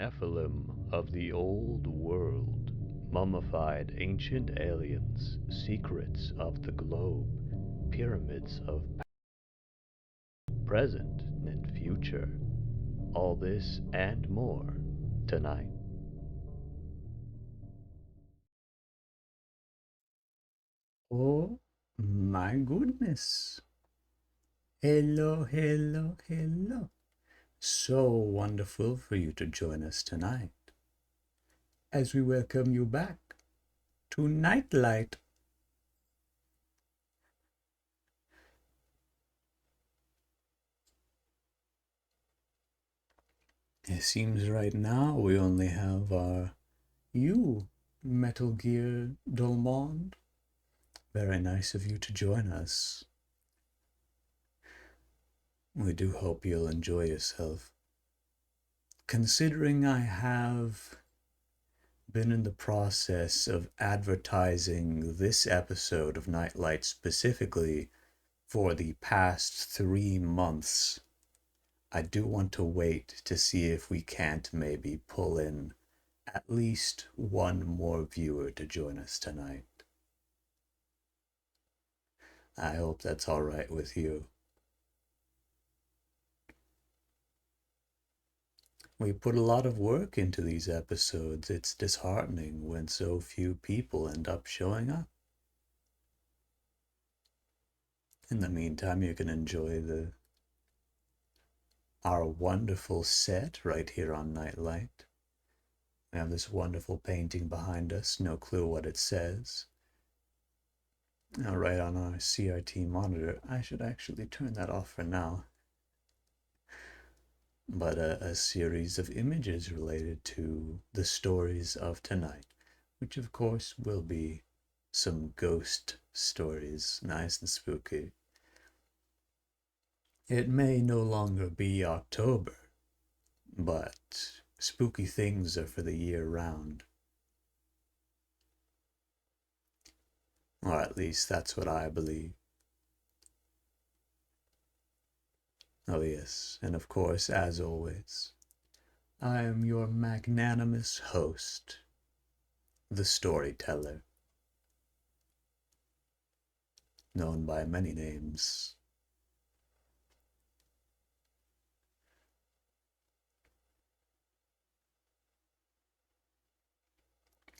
Nephilim of the old world, mummified ancient aliens, secrets of the globe, pyramids of present and future. All this and more tonight. Oh my goodness. Hello, hello, hello. So wonderful for you to join us tonight as we welcome you back to Nightlight. It seems right now we only have you, Metal Gear Dolmond. Very nice of you to join us. We do hope you'll enjoy yourself. Considering I have been in the process of advertising this episode of Nightlight specifically for the past 3 months, I do want to wait to see if we can't maybe pull in at least one more viewer to join us tonight. I hope that's all right with you. We put a lot of work into these episodes. It's disheartening when so few people end up showing up. In the meantime, you can enjoy our wonderful set right here on Nightlight. We have this wonderful painting behind us, no clue what it says. Now, right on our CRT monitor, I should actually turn that off for now. But a series of images related to the stories of tonight, which of course will be some ghost stories, nice and spooky. It may no longer be October, but spooky things are for the year round. Or at least that's what I believe. Oh, yes, and of course, as always, I am your magnanimous host, the storyteller, known by many names.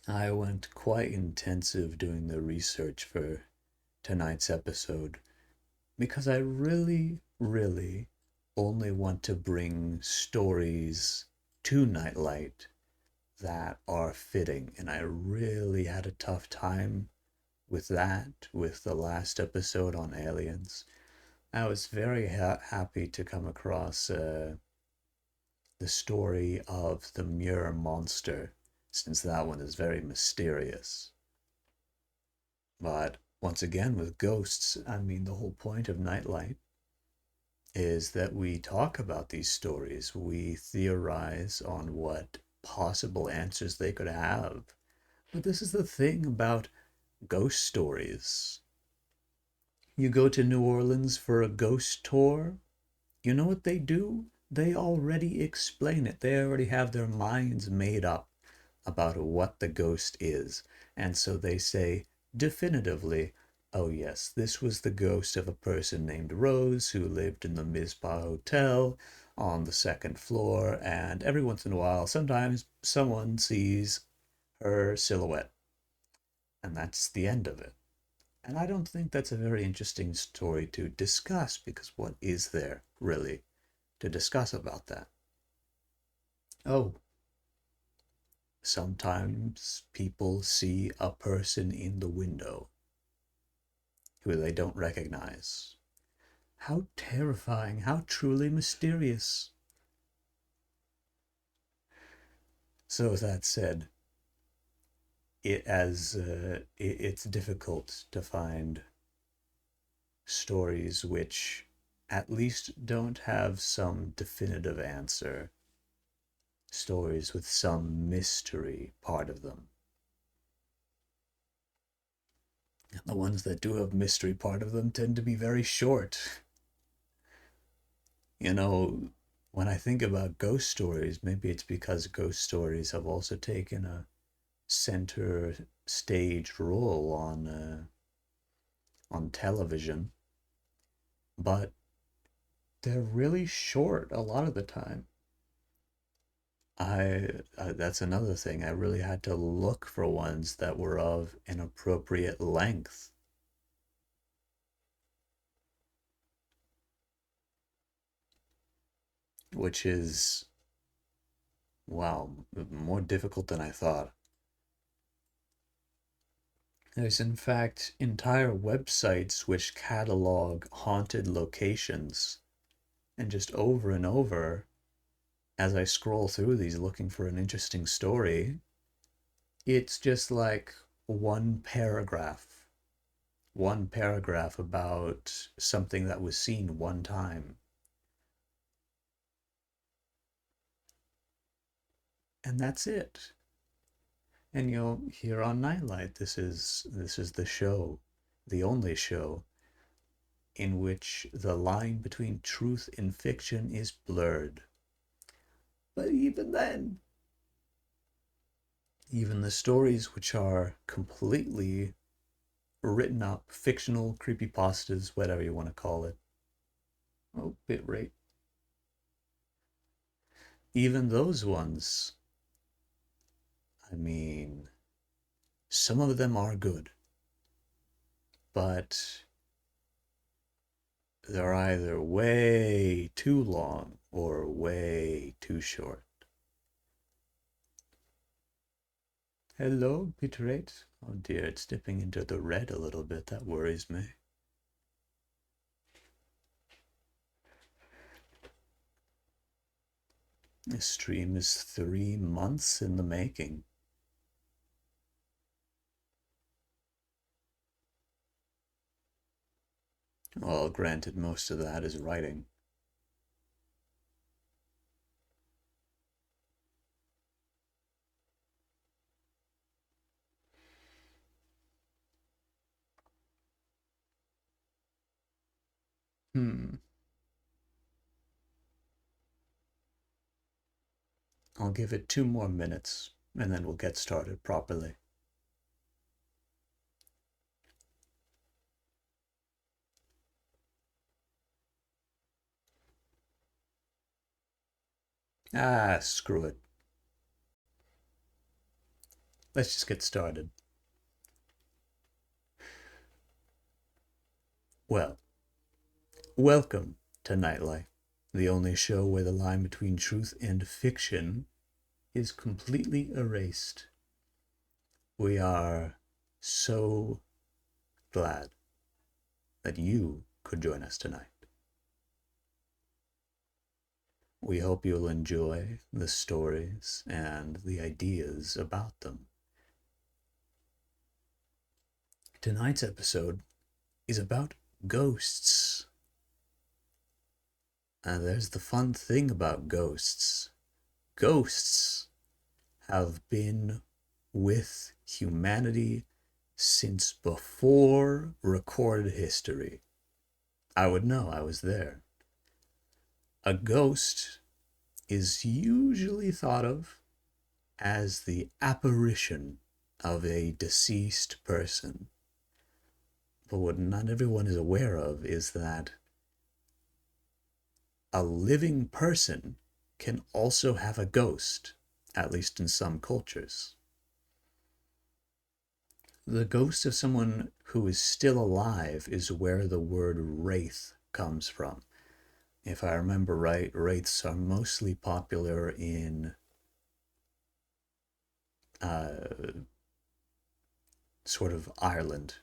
I went quite intensive doing the research for tonight's episode because I really, really only want to bring stories to Nightlight that are fitting, and I really had a tough time with that with the last episode on aliens. I was very happy to come across the story of the Muir monster, since that one is very mysterious. But once again, with ghosts, I mean, the whole point of Nightlight is that we talk about these stories, we theorize on what possible answers they could have. But this is the thing about ghost stories. You go to New Orleans for a ghost tour, you know what they do? They already explain it. They already have their minds made up about what the ghost is. And so they say definitively, oh yes, this was the ghost of a person named Rose who lived in the Mizpah Hotel on the second floor. And every once in a while, sometimes someone sees her silhouette. And that's the end of it. And I don't think that's a very interesting story to discuss because what is there really to discuss about that? Oh, sometimes people see a person in the window who they don't recognize. How terrifying, how truly mysterious. So, with that said, it's difficult to find stories which at least don't have some definitive answer, stories with some mystery part of them. And the ones that do have mystery part of them tend to be very short. You know, when I think about ghost stories, maybe it's because ghost stories have also taken a center stage role on television, but they're really short a lot of the time. That's another thing. I really had to look for ones that were of an appropriate length. Which is, wow, more difficult than I thought. There's in fact entire websites which catalog haunted locations, and just over and over, as I scroll through these looking for an interesting story, it's just like one paragraph about something that was seen one time. And that's it. And here on Nightlight, this is the show, the only show in which the line between truth and fiction is blurred. But even then, even the stories which are completely written up, fictional creepypastas, whatever you want to call it. Oh, bit rate. Even those ones, I mean, some of them are good, but they're either way too long or way too short. Hello, bitrate. Oh dear, it's dipping into the red a little bit. That worries me. This stream is 3 months in the making. Well, granted, most of that is writing. I'll give it 2 more minutes, and then we'll get started properly. Ah, screw it. Let's just get started. Well, welcome to Nightlight, the only show where the line between truth and fiction is completely erased. We are so glad that you could join us tonight. We hope you'll enjoy the stories and the ideas about them. Tonight's episode is about ghosts. And there's the fun thing about ghosts. Ghosts have been with humanity since before recorded history. I would know, I was there. A ghost is usually thought of as the apparition of a deceased person. But what not everyone is aware of is that a living person can also have a ghost, at least in some cultures. The ghost of someone who is still alive is where the word wraith comes from. If I remember right, wraiths are mostly popular in sort of Ireland,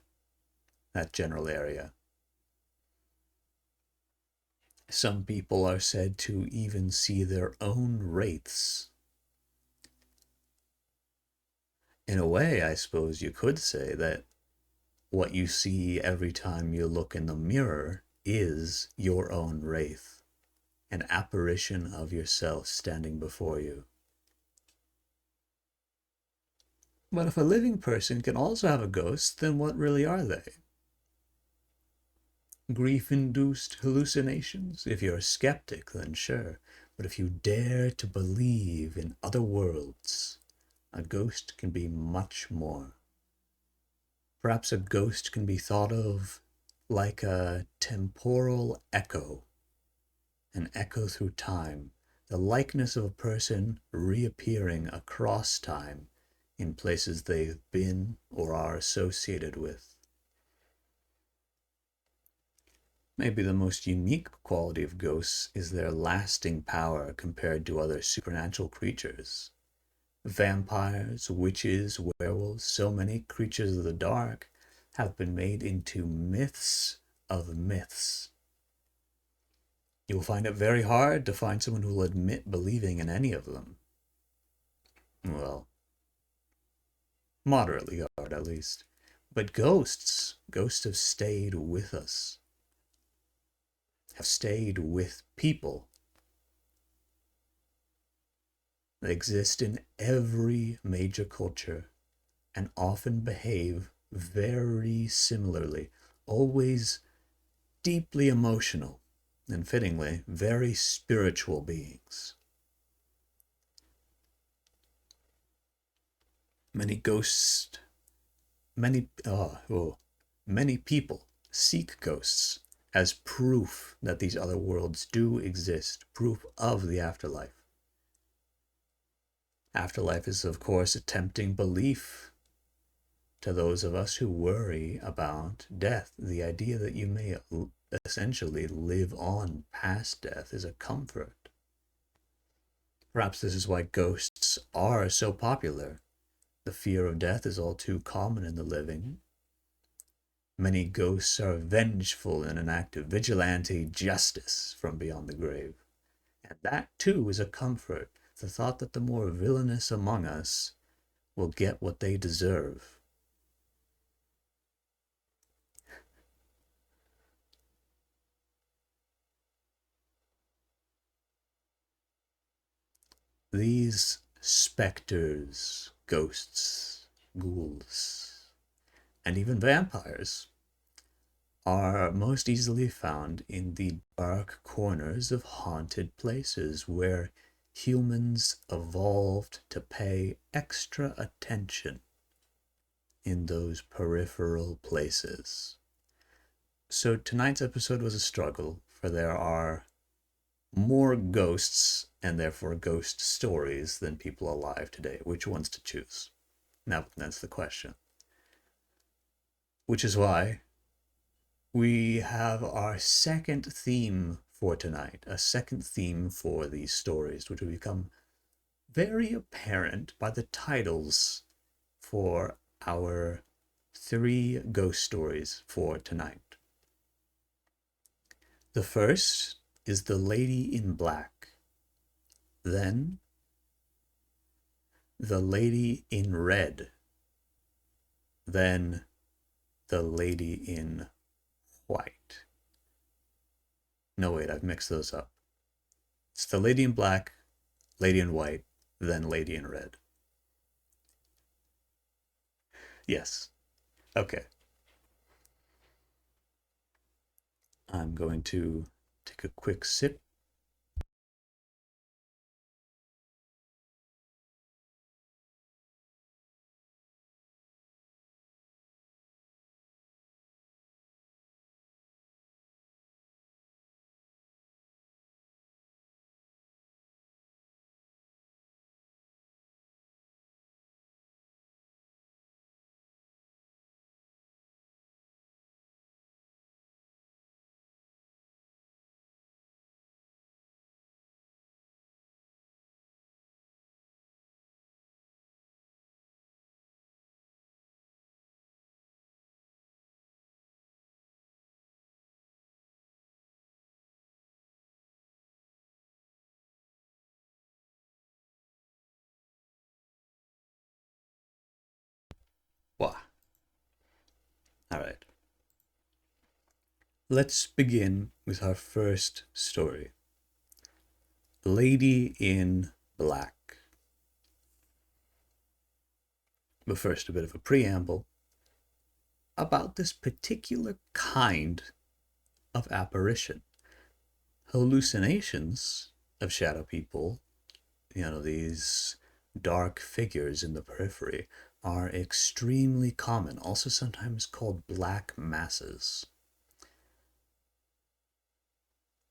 that general area. Some people are said to even see their own wraiths. In a way, I suppose you could say that what you see every time you look in the mirror is your own wraith, an apparition of yourself standing before you. But if a living person can also have a ghost, then what really are they? Grief-induced hallucinations? If you're a skeptic, then sure. But if you dare to believe in other worlds, a ghost can be much more. Perhaps a ghost can be thought of like a temporal echo, an echo through time, the likeness of a person reappearing across time in places they've been or are associated with. Maybe the most unique quality of ghosts is their lasting power compared to other supernatural creatures. Vampires, witches, werewolves, so many creatures of the dark have been made into myths of myths. You will find it very hard to find someone who will admit believing in any of them. Well, moderately hard at least. But ghosts have stayed with us, have stayed with people. They exist in every major culture and often behave very similarly, always deeply emotional and, fittingly, very spiritual beings. Many people seek ghosts as proof that these other worlds do exist, proof of the afterlife. Afterlife is, of course, a tempting belief to those of us who worry about death. The idea that you may essentially live on past death is a comfort. Perhaps this is why ghosts are so popular. The fear of death is all too common in the living. Many ghosts are vengeful in an act of vigilante justice from beyond the grave. And that, too, is a comfort. The thought that the more villainous among us will get what they deserve. These specters, ghosts, ghouls, and even vampires are most easily found in the dark corners of haunted places where humans evolved to pay extra attention in those peripheral places. So tonight's episode was a struggle, for there are more ghosts and therefore ghost stories than people alive today. Which ones to choose? Now that's the question. Which is why we have our second theme for tonight, a second theme for these stories, which will become very apparent by the titles for our 3 ghost stories for tonight. The first is The Lady in Black, then The Lady in Red, then The Lady in White. No, wait, I've mixed those up. It's The Lady in Black, Lady in White, then Lady in Red. Yes. Okay. I'm going to take a quick sip. Wow. All right. Let's begin with our first story. Lady in Black. But first, a bit of a preamble about this particular kind of apparition. Hallucinations of shadow people, these dark figures in the periphery, are extremely common, also sometimes called black masses.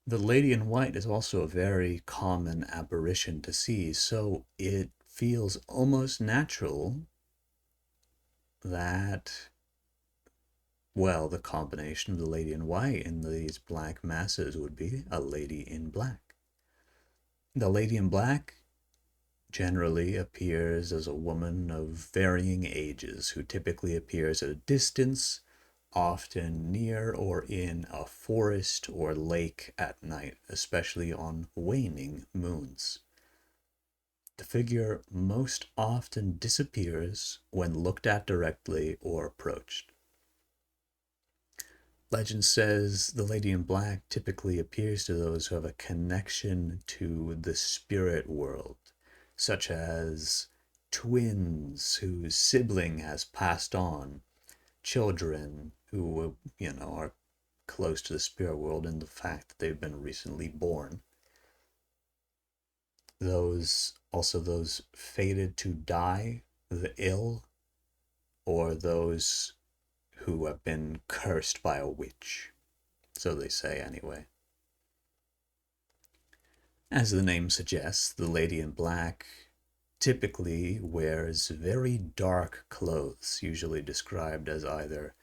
The lady in white is also a very common apparition to see, so it feels almost natural that, well, the combination of the lady in white and these black masses would be a lady in black. The lady in black generally appears as a woman of varying ages who typically appears at a distance, often near or in a forest or lake at night, especially on waning moons. The figure most often disappears when looked at directly or approached. Legend says the lady in black typically appears to those who have a connection to the spirit world, such as twins whose sibling has passed on, children who, are close to the spirit world in the fact that they've been recently born. Those fated to die, the ill, or those who have been cursed by a witch. So they say anyway. As the name suggests, the lady in black typically wears very dark clothes, usually described as either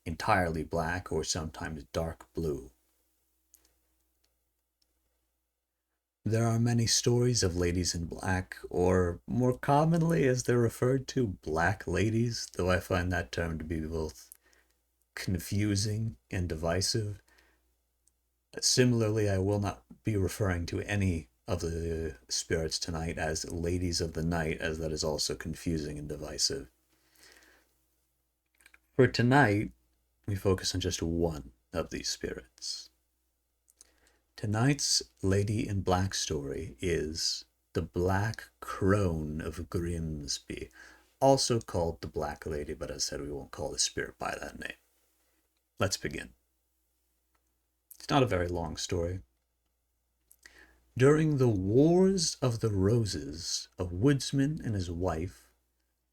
entirely black or sometimes dark blue. There are many stories of ladies in black, or more commonly as they're referred to, black ladies, though I find that term to be both confusing and divisive. Similarly, I will not be referring to any of the spirits tonight as ladies of the night, as that is also confusing and divisive. For tonight, we focus on just one of these spirits. Tonight's Lady in Black story is the Black Crone of Grimsby, also called the Black Lady, but as I said, we won't call the spirit by that name. Let's begin. It's not a very long story. During the Wars of the Roses, a woodsman and his wife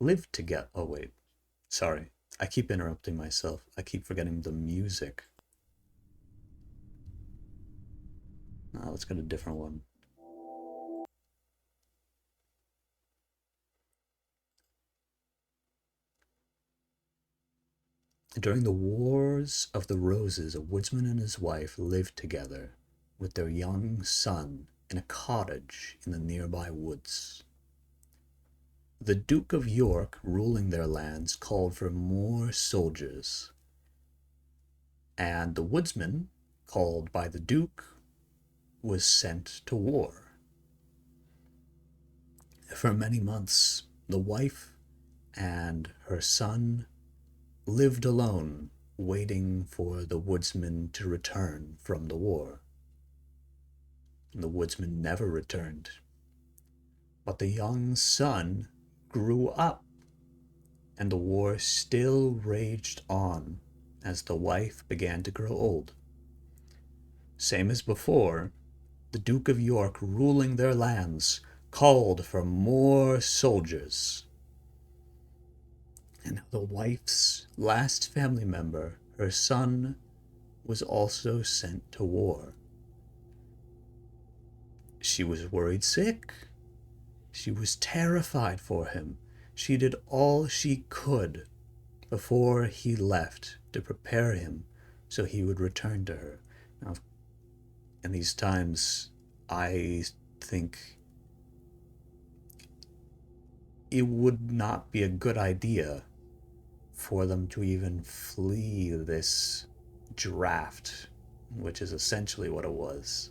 lived together. Oh, wait. Sorry. I keep interrupting myself. I keep forgetting the music. Let's go to a different one. During the Wars of the Roses, a woodsman and his wife lived together with their young son in a cottage in the nearby woods. The Duke of York, ruling their lands, called for more soldiers, and the woodsman, called by the Duke, was sent to war. For many months, the wife and her son lived alone, waiting for the woodsman to return from the war. The woodsman never returned, but the young son grew up, and the war still raged on as the wife began to grow old. Same as before, the Duke of York, ruling their lands, called for more soldiers. And the wife's last family member, her son, was also sent to war. She was worried sick. She was terrified for him. She did all she could before he left to prepare him so he would return to her. Now, in these times, I think it would not be a good idea for them to even flee this draft, which is essentially what it was.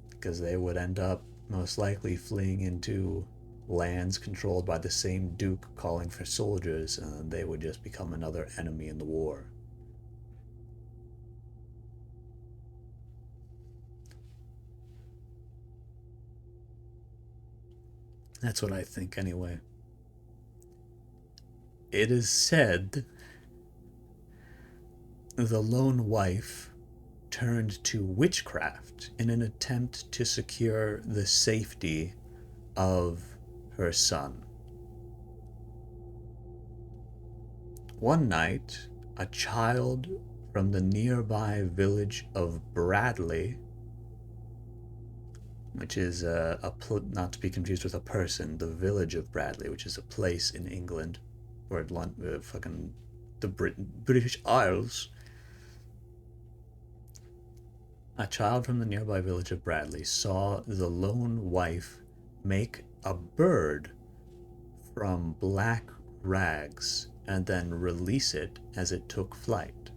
Because they would end up most likely fleeing into lands controlled by the same duke calling for soldiers, and they would just become another enemy in the war. That's what I think anyway. It is said the lone wife turned to witchcraft in an attempt to secure the safety of her son. One night, a child from the nearby village of Bradley, which is not to be confused with a person, the village of Bradley, which is a place in England, or the British Isles. A child from the nearby village of Bradley saw the lone wife make a bird from black rags and then release it as it took flight.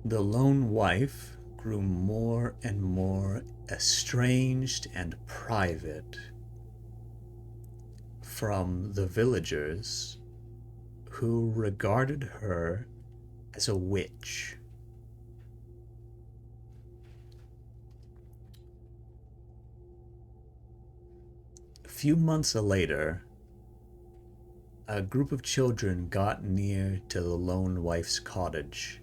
The lone wife grew more and more estranged and private from the villagers, who regarded her as a witch. A few months later, a group of children got near to the lone wife's cottage,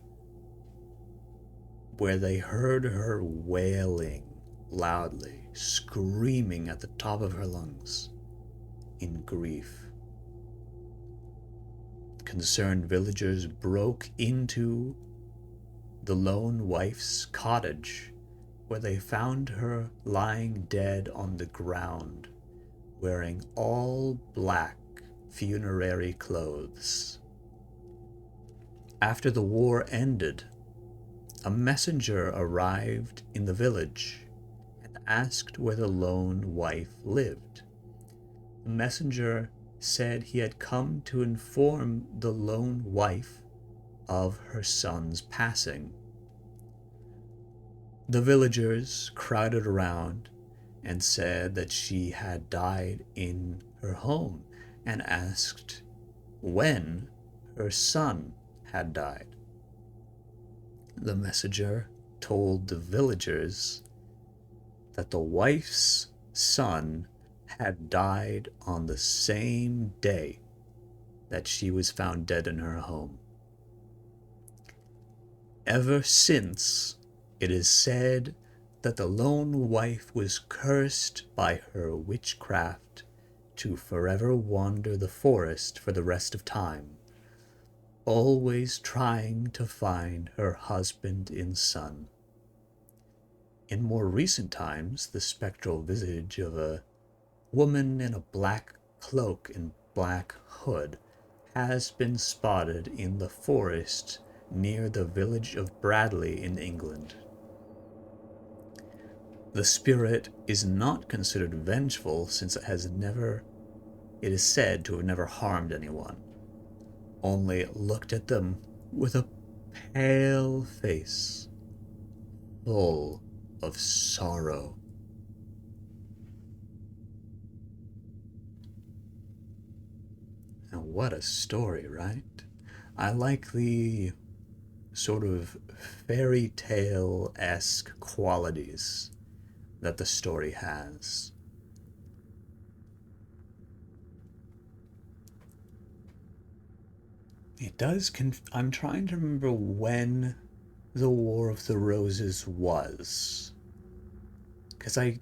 where they heard her wailing loudly, screaming at the top of her lungs in grief. Concerned villagers broke into the lone wife's cottage, where they found her lying dead on the ground, wearing all black funerary clothes. After the war ended, a messenger arrived in the village and asked where the lone wife lived. The messenger said he had come to inform the lone wife of her son's passing. The villagers crowded around and said that she had died in her home, and asked when her son had died. The messenger told the villagers that the wife's son had died on the same day that she was found dead in her home. Ever since, it is said that the lone wife was cursed by her witchcraft to forever wander the forest for the rest of time, always trying to find her husband and son. In more recent times, the spectral visage of a woman in a black cloak and black hood has been spotted in the forest near the village of Bradley in England. The spirit is not considered vengeful, since it is said to have never harmed anyone, only looked at them with a pale face, full of sorrow. Now, what a story, right? I like the sort of fairy tale-esque qualities that the story has. It does I'm trying to remember when the War of the Roses was, because I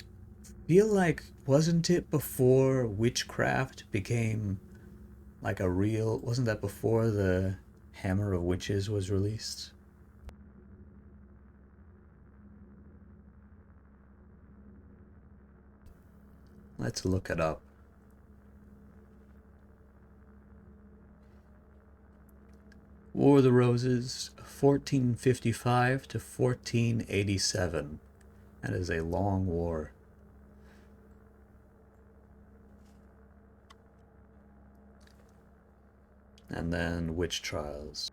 feel like, wasn't it before witchcraft became like a real, wasn't that before the Hammer of Witches was released? Let's look it up. War of the Roses, 1455 to 1487. That is a long war. And then witch trials.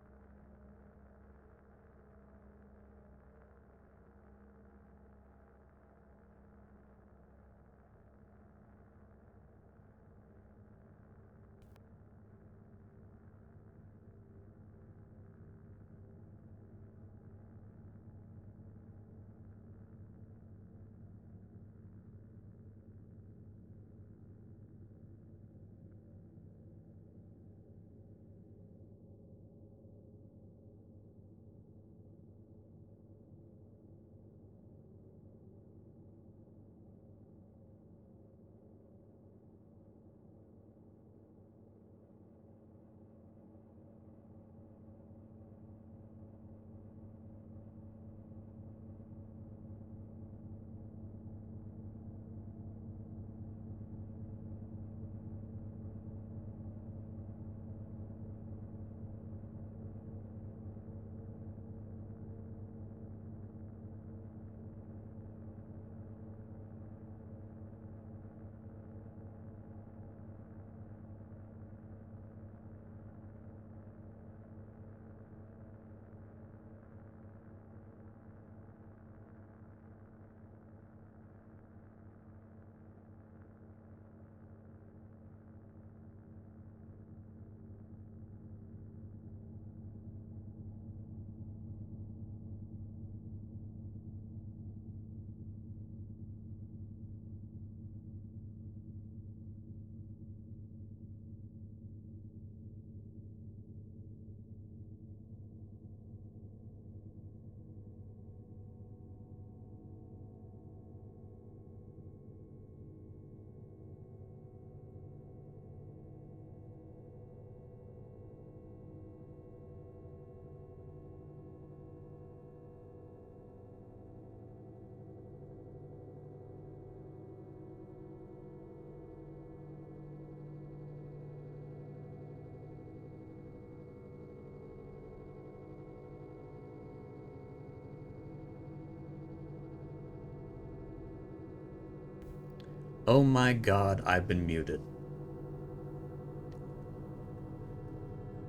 Oh my god, I've been muted.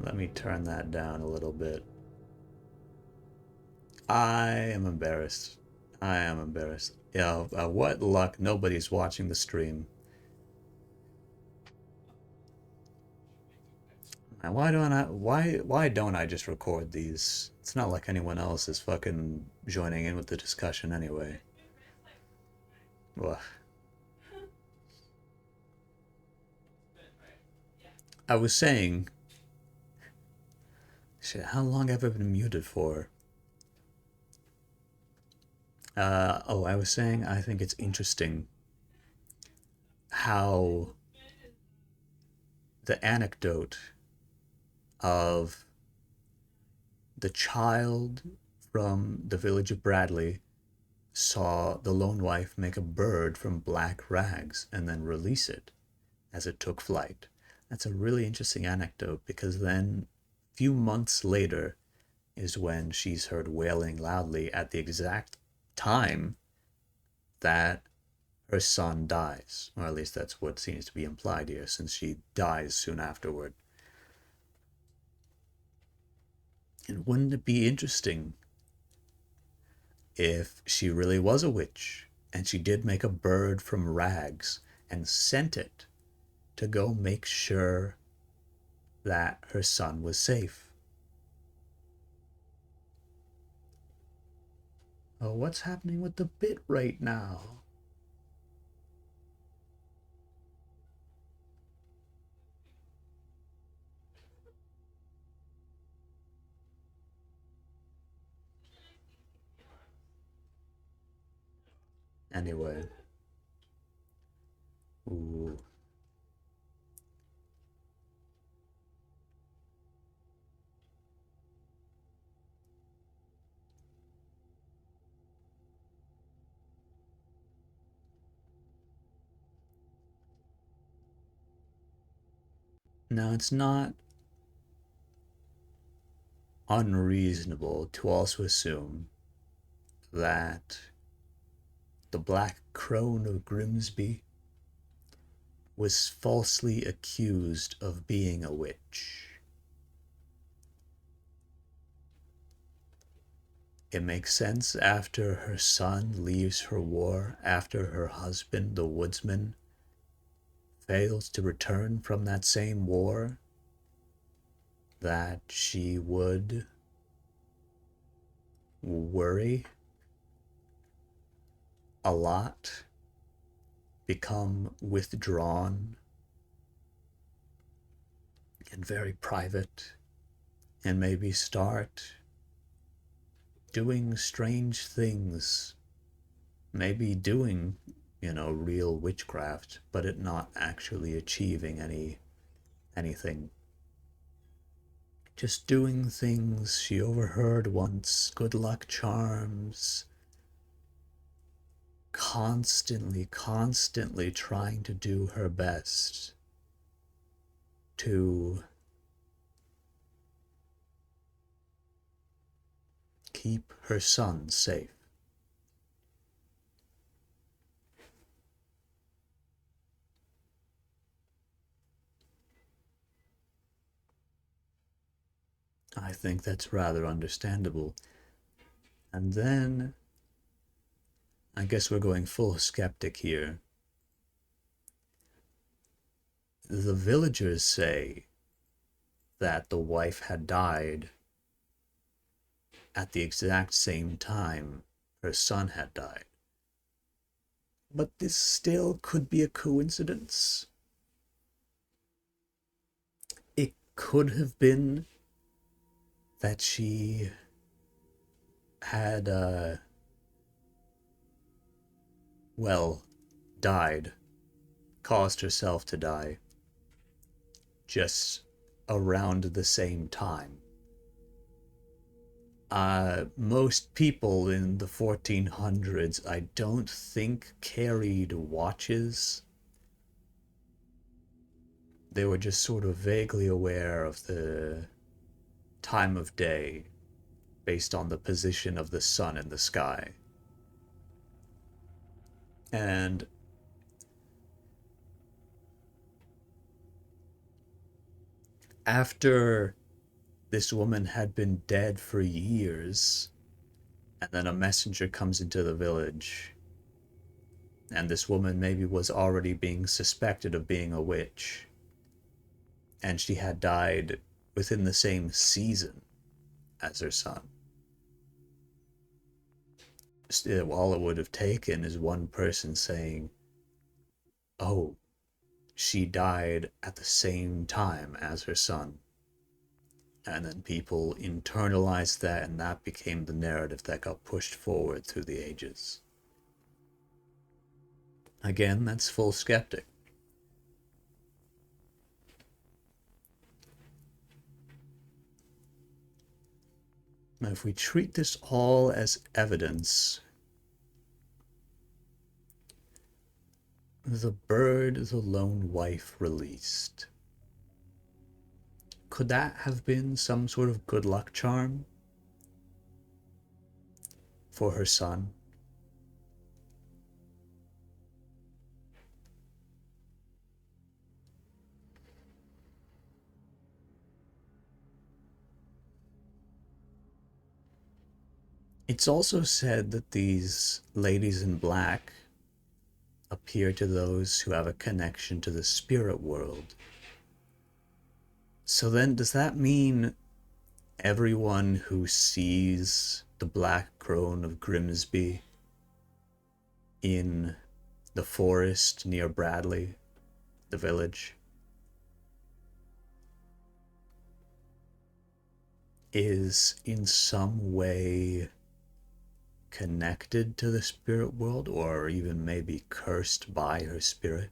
Let me turn that down a little bit. I am embarrassed. I am embarrassed. Yeah, what luck, nobody's watching the stream. Why don't I just record these? It's not like anyone else is fucking joining in with the discussion anyway. Well, I was saying, shit, how long have I been muted for? I was saying I think it's interesting how the anecdote of the child from the village of Bradley saw the lone wife make a bird from black rags and then release it as it took flight. That's a really interesting anecdote because then, few months later, is when she's heard wailing loudly at the exact time that her son dies. Or at least that's what seems to be implied here, since she dies soon afterward. And wouldn't it be interesting if she really was a witch and she did make a bird from rags and sent it to go make sure that her son was safe? Oh, what's happening with the bit right now? Anyway. Ooh. Now, it's not unreasonable to also assume that the Black Crone of Grimsby was falsely accused of being a witch. It makes sense after her son leaves her war, after her husband, the woodsman, fails to return from that same war, that she would worry a lot, become withdrawn and very private, and maybe start doing strange things, maybe doing, real witchcraft, but it not actually achieving anything. Just doing things she overheard once, good luck charms, constantly trying to do her best to keep her son safe. I think that's rather understandable. And then, I guess we're going full skeptic here. The villagers say that the wife had died at the exact same time her son had died. But this still could be a coincidence. It could have been that she had, died, caused herself to die, just around the same time. Most people in the 1400s, I don't think carried watches. They were just sort of vaguely aware of the time of day based on the position of the sun in the sky. And after this woman had been dead for years, and then a messenger comes into the village, and this woman maybe was already being suspected of being a witch, and she had died within the same season as her son. Still, all it would have taken is one person saying, oh, she died at the same time as her son. And then people internalized that, and that became the narrative that got pushed forward through the ages. Again, that's full skeptic. Now, if we treat this all as evidence, the bird the lone wife released, could that have been some sort of good luck charm for her son? It's also said that these ladies in black appear to those who have a connection to the spirit world. So then, does that mean everyone who sees the Black Crone of Grimsby in the forest near Bradley, the village, is in some way connected to the spirit world, or even maybe cursed by her spirit?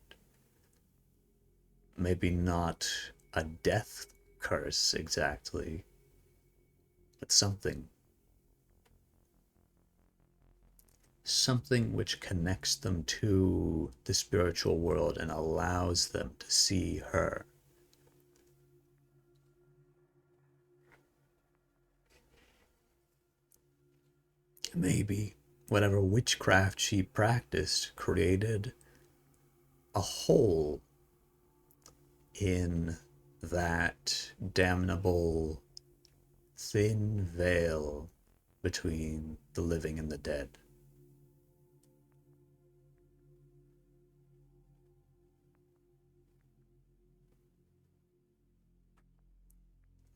Maybe not a death curse exactly, but something which connects them to the spiritual world and allows them to see her. Maybe whatever witchcraft she practiced created a hole in that damnable thin veil between the living and the dead.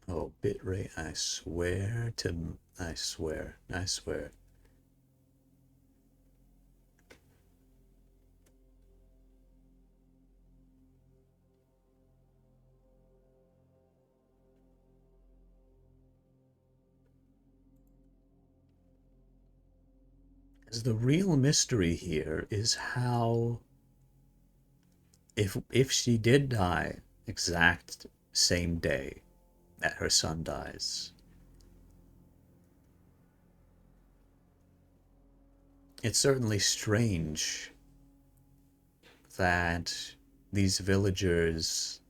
Oh, bitrate, I swear. Because the real mystery here is how, if she did die exact same day that her son dies, it's certainly strange that these villagers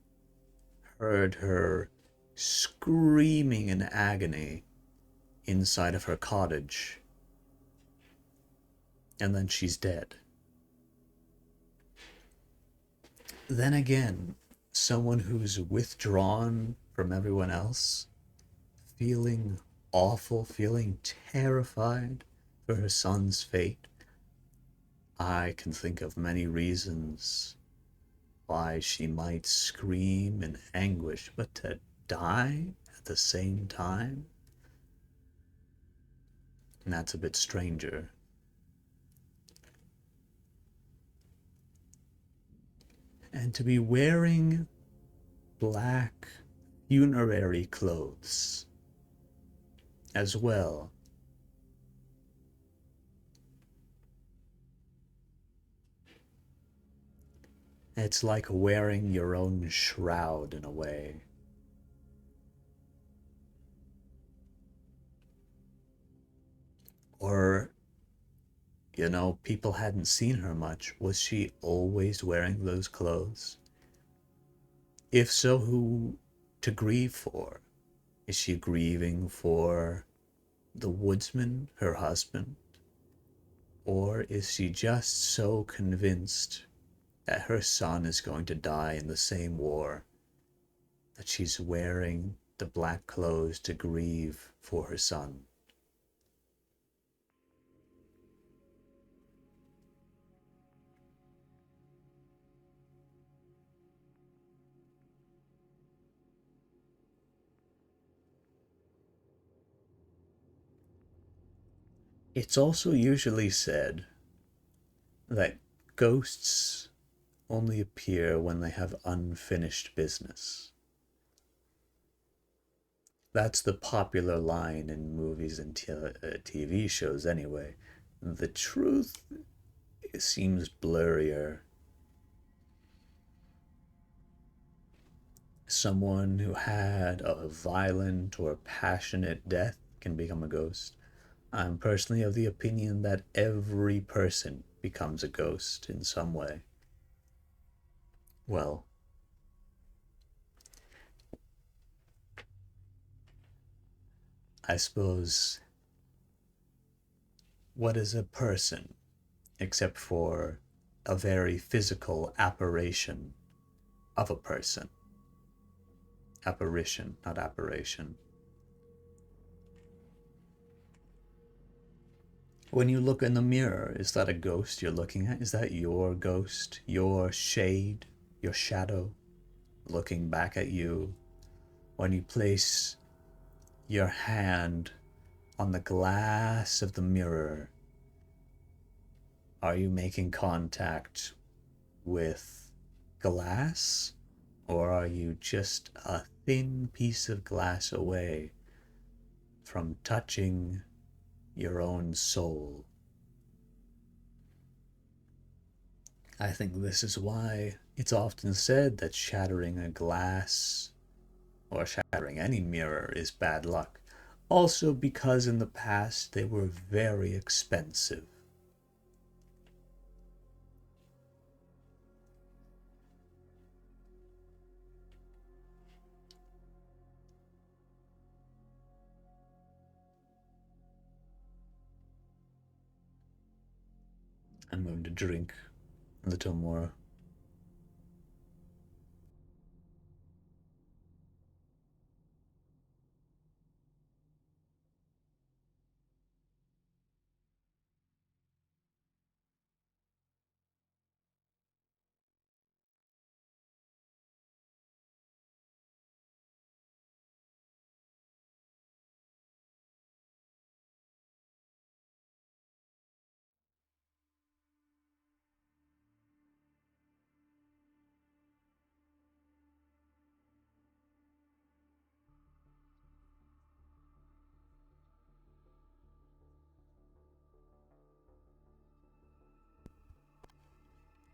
heard her screaming in agony inside of her cottage, and then she's dead. Then again, someone who's withdrawn from everyone else, feeling awful, feeling terrified for her son's fate. I can think of many reasons why she might scream in anguish, but to die at the same time? And that's a bit stranger. And to be wearing black funerary clothes as well. It's like wearing your own shroud in a way. Or, people hadn't seen her much. Was she always wearing those clothes? If so, who to grieve for? Is she grieving for the woodsman, her husband? Or is she just so convinced that her son is going to die in the same war that she's wearing the black clothes to grieve for her son. It's also usually said that ghosts only appear when they have unfinished business. That's the popular line in movies and TV shows, anyway. The truth seems blurrier. Someone who had a violent or passionate death can become a ghost. I'm personally of the opinion that every person becomes a ghost in some way. Well, I suppose, what is a person except for a very physical apparition of a person? Apparition, not apparition. When you look in the mirror, is that a ghost you're looking at? Is that your ghost, your shade, your shadow looking back at you? When you place your hand on the glass of the mirror, are you making contact with glass? Or are you just a thin piece of glass away from touching your own soul? I think this is why it's often said that shattering a glass or shattering any mirror is bad luck. Also, because in the past they were very expensive. I'm going to drink a little more.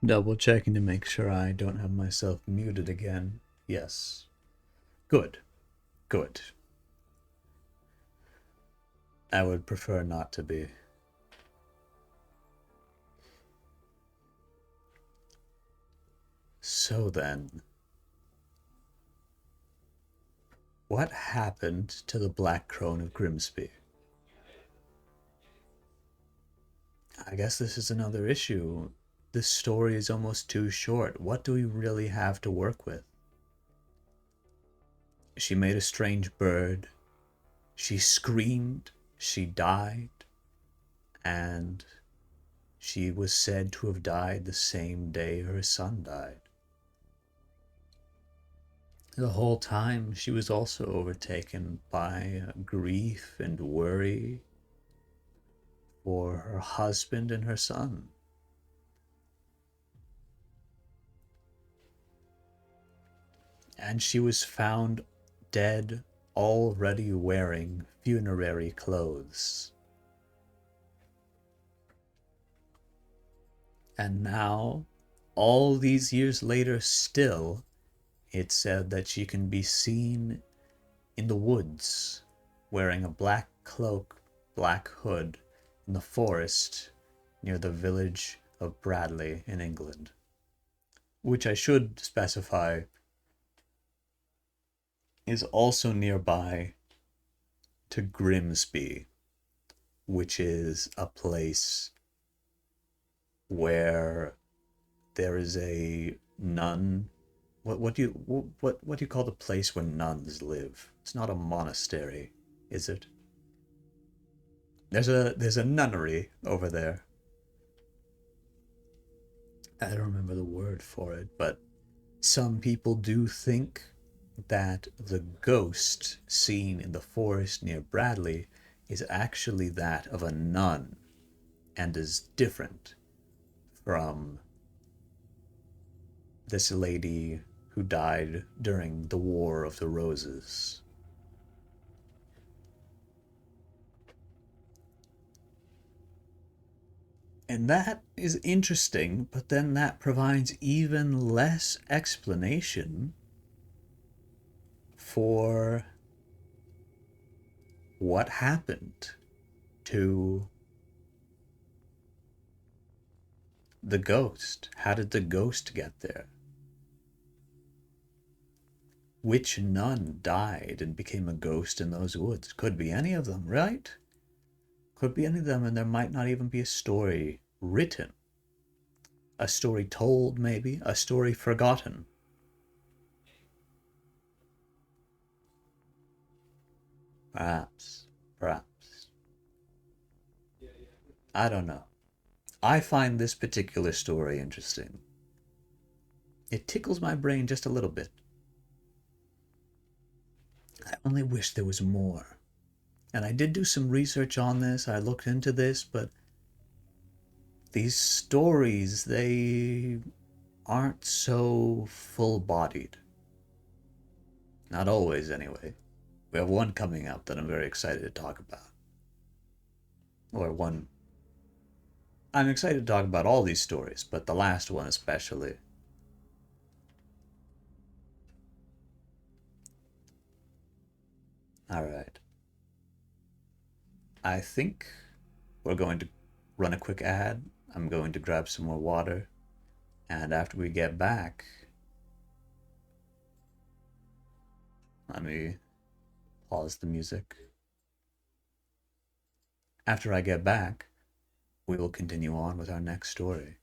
Double checking to make sure I don't have myself muted again. Yes. Good. Good. I would prefer not to be. So then, what happened to the Black Crone of Grimsby? I guess this is another issue. This story is almost too short. What do we really have to work with? She made a strange bird. She screamed. She died. And she was said to have died the same day her son died. The whole time she was also overtaken by grief and worry for her husband and her son. And she was found dead, already wearing funerary clothes. And now, all these years later, still, it's said that she can be seen in the woods, wearing a black cloak, black hood, in the forest near the village of Bradley in England. Which I should specify is also nearby to Grimsby, which is a place where there is a nun what do you call the place where nuns live? It's not a monastery, is it? There's a nunnery over there. I don't remember the word for it, but some people do think that the ghost seen in the forest near Bradley is actually that of a nun and is different from this lady who died during the War of the Roses. And that is interesting, but then that provides even less explanation for what happened to the ghost. How did the ghost get there? Which nun died and became a ghost in those woods? Could be any of them, right? Could be any of them, and there might not even be a story written. A story told, maybe. A story forgotten. Perhaps. Perhaps. I don't know. I find this particular story interesting. It tickles my brain just a little bit. I only wish there was more. And I did do some research on this. I looked into this, but these stories, they aren't so full-bodied. Not always, anyway. We have one coming up that I'm very excited to talk about. Or one... I'm excited to talk about all these stories, but the last one especially. Alright. I think we're going to run a quick ad. I'm going to grab some more water. And after we get back, let me pause the music. After I get back, we will continue on with our next story.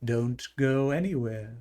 Don't go anywhere.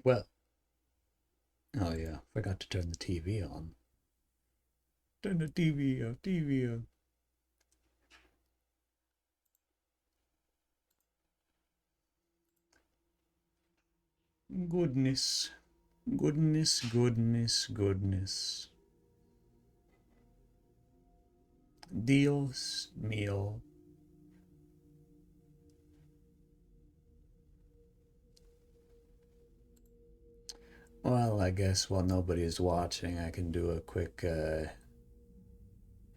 Well, oh yeah, forgot to turn the TV on. Turn the TV on, TV on. Goodness, goodness, goodness, goodness. Dios mío. Well, I guess while nobody is watching, I can do a quick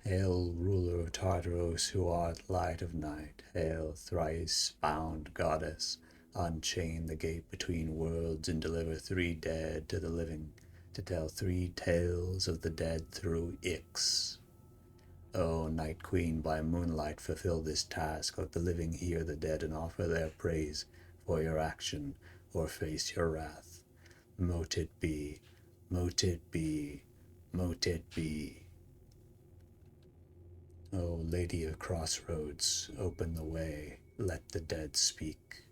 Hail, ruler of Tartaros, who art light of night. Hail, thrice-bound goddess. Unchain the gate between worlds and deliver 3 dead to the living, to tell 3 tales of the dead through Ix. O Night Queen, by moonlight fulfill this task. Let the living hear the dead and offer their praise for your action, or face your wrath. Mote it be, mote it be, mote it be. O Lady of Crossroads, open the way, let the dead speak.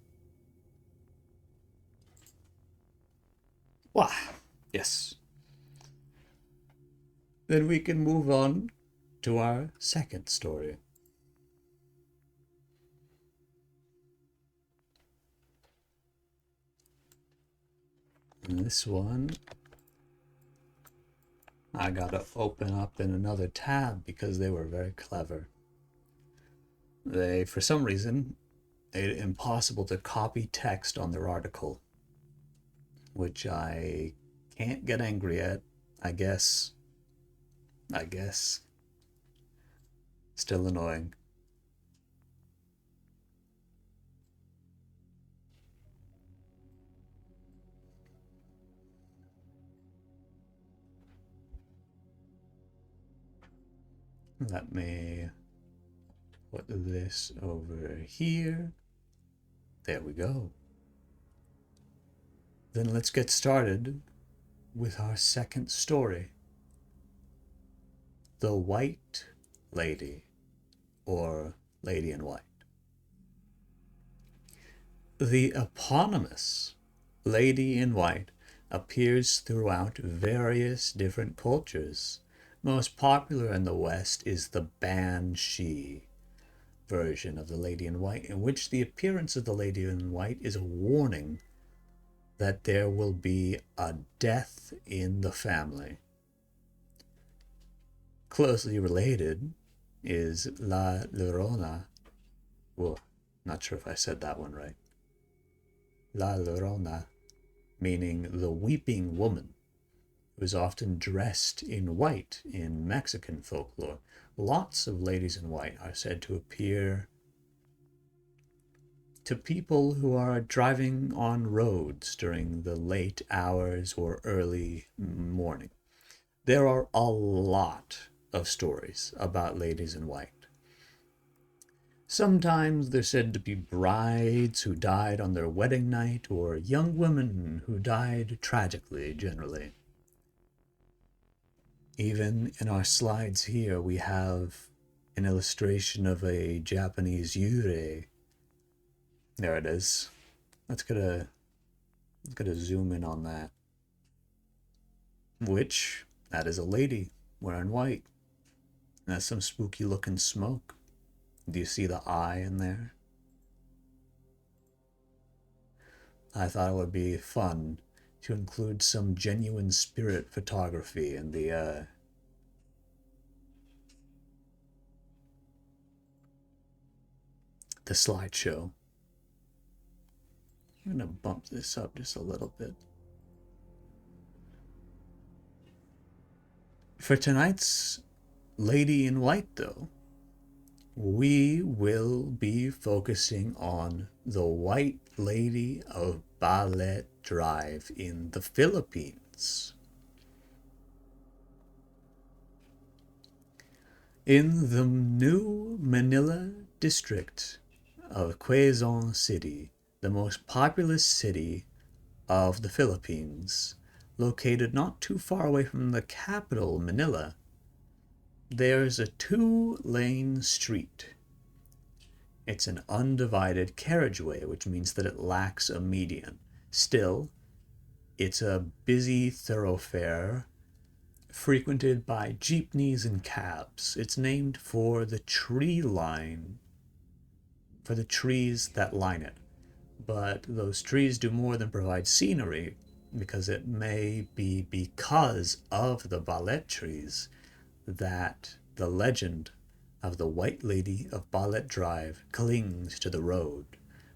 Wah, yes. Then we can move on to our second story. And this one I gotta open up in another tab because they were very clever. They, for some reason, made it impossible to copy text on their article, which I can't get angry at, I guess. Still annoying. Let me put this over here. There we go. Then let's get started with our second story. The White Lady, or Lady in White. The eponymous Lady in White appears throughout various different cultures. Most popular in the West is the Banshee version of the Lady in White, in which the appearance of the Lady in White is a warning that there will be a death in the family. Closely related is La Llorona. Whoa, not sure if I said that one right. La Llorona, meaning the weeping woman, who is often dressed in white in Mexican folklore. Lots of ladies in white are said to appear to people who are driving on roads during the late hours or early morning. There are a lot of stories about ladies in white. Sometimes they're said to be brides who died on their wedding night, or young women who died tragically, generally. Even in our slides here, we have an illustration of a Japanese yurei. There it is. Let's get a zoom in on that. That is a lady wearing white. And that's some spooky looking smoke. Do you see the eye in there? I thought it would be fun to include some genuine spirit photography in the slideshow. I'm gonna bump this up just a little bit. For tonight's Lady in White, though, we will be focusing on the White Lady of Ballet Drive in the Philippines. In the New Manila district of Quezon City, the most populous city of the Philippines, located not too far away from the capital, Manila, there's a 2-lane street. It's an undivided carriageway, which means that it lacks a median. Still, It's a busy thoroughfare frequented by jeepneys and cabs. It's named for the tree line, for the trees that line it. But those trees do more than provide scenery, because it may be because of the Ballet trees that the legend of the White Lady of Ballet Drive clings to the road,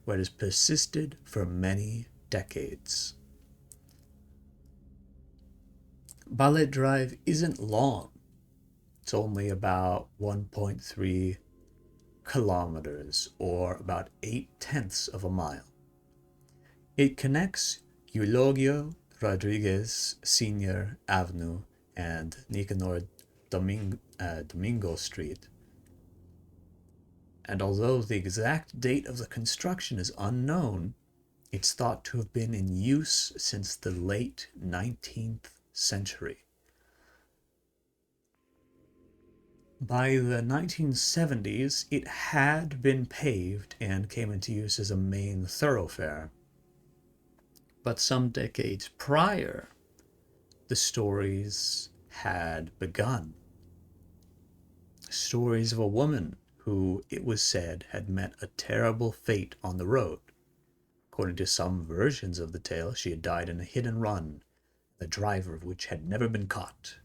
where it has persisted for many decades. Ballet Drive isn't long. It's only about 1.3 kilometers, or about 8/10 of a mile. It connects Eulogio Rodriguez Sr. Avenue and Nicanor Domingo Street. And although the exact date of the construction is unknown, it's thought to have been in use since the late 19th century. By the 1970s, it had been paved and came into use as a main thoroughfare. But some decades prior, the stories had begun. Stories of a woman who, it was said, had met a terrible fate on the road. According to some versions of the tale, she had died in a hit and run, the driver of which had never been caught.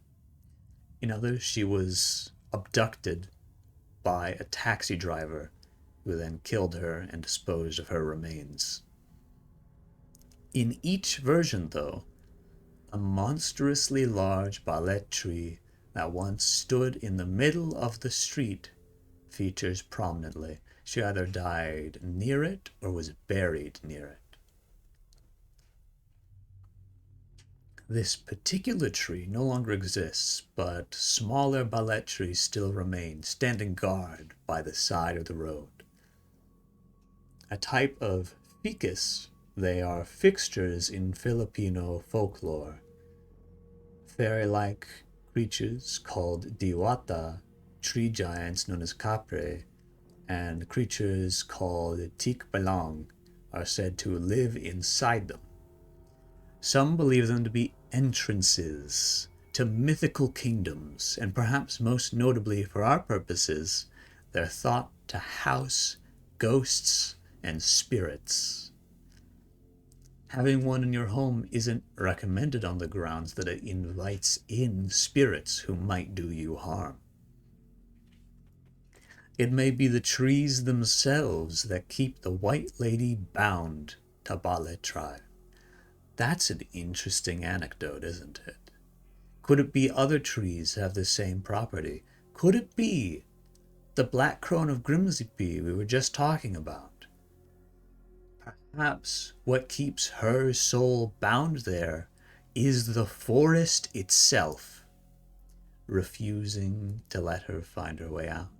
In others, she was abducted by a taxi driver who then killed her and disposed of her remains. In each version, though, a monstrously large ballet tree that once stood in the middle of the street features prominently. She either died near it or was buried near it. This particular tree no longer exists, but smaller ballet trees still remain, standing guard by the side of the road. A type of ficus, they are fixtures in Filipino folklore. Fairy-like creatures called diwata, tree giants known as kapre, and creatures called tikbalang are said to live inside them. Some believe them to be entrances to mythical kingdoms, and perhaps most notably for our purposes, they're thought to house ghosts and spirits. Having one in your home isn't recommended on the grounds that it invites in spirits who might do you harm. It may be the trees themselves that keep the White Lady bound to Ballet Drive. That's an interesting anecdote, isn't it? Could it be other trees have the same property? Could it be the black crone of Grimsby we were just talking about? Perhaps what keeps her soul bound there is the forest itself, refusing to let her find her way out.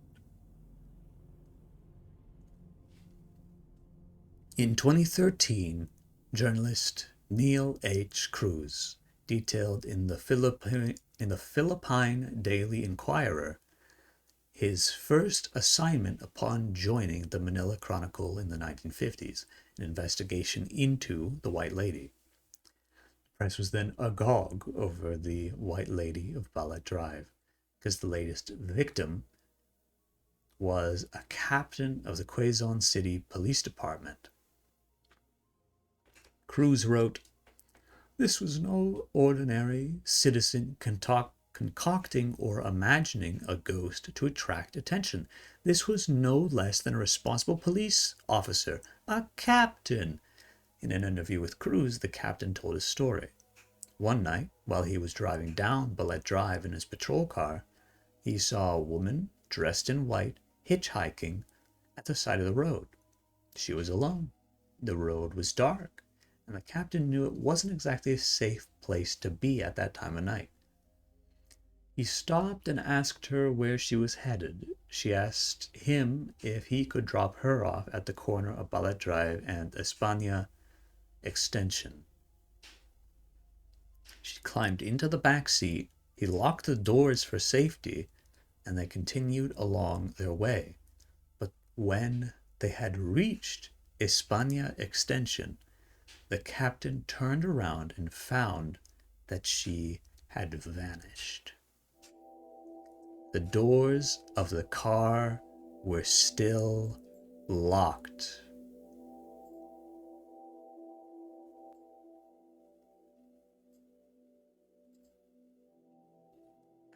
In 2013, journalist Neil H. Cruz detailed in the Philippine Daily Inquirer his first assignment upon joining the Manila Chronicle in the 1950s, an investigation into the White Lady. The press was then agog over the White Lady of Ballet Drive, because the latest victim was a captain of the Quezon City Police Department. Cruz wrote, "This was no ordinary citizen concocting or imagining a ghost to attract attention. This was no less than a responsible police officer, a captain." In an interview with Cruz, the captain told his story. One night, while he was driving down Ballet Drive in his patrol car, he saw a woman dressed in white hitchhiking at the side of the road. She was alone. The road was dark, and the captain knew it wasn't exactly a safe place to be at that time of night. He stopped and asked her where she was headed. She asked him if he could drop her off at the corner of Ballet Drive and España Extension. She climbed into the back seat, he locked the doors for safety, and they continued along their way. But when they had reached España Extension, the captain turned around and found that she had vanished. The doors of the car were still locked.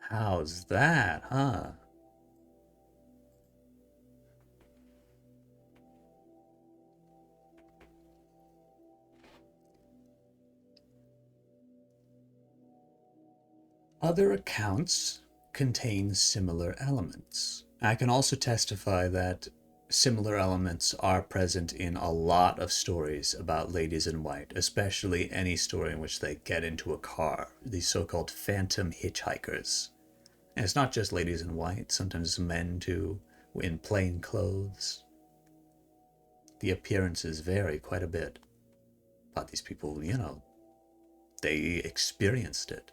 How's that, huh? Other accounts contain similar elements. I can also testify that similar elements are present in a lot of stories about ladies in white, especially any story in which they get into a car, these so-called phantom hitchhikers. And it's not just ladies in white, sometimes men too, in plain clothes. The appearances vary quite a bit. But these people, they experienced it.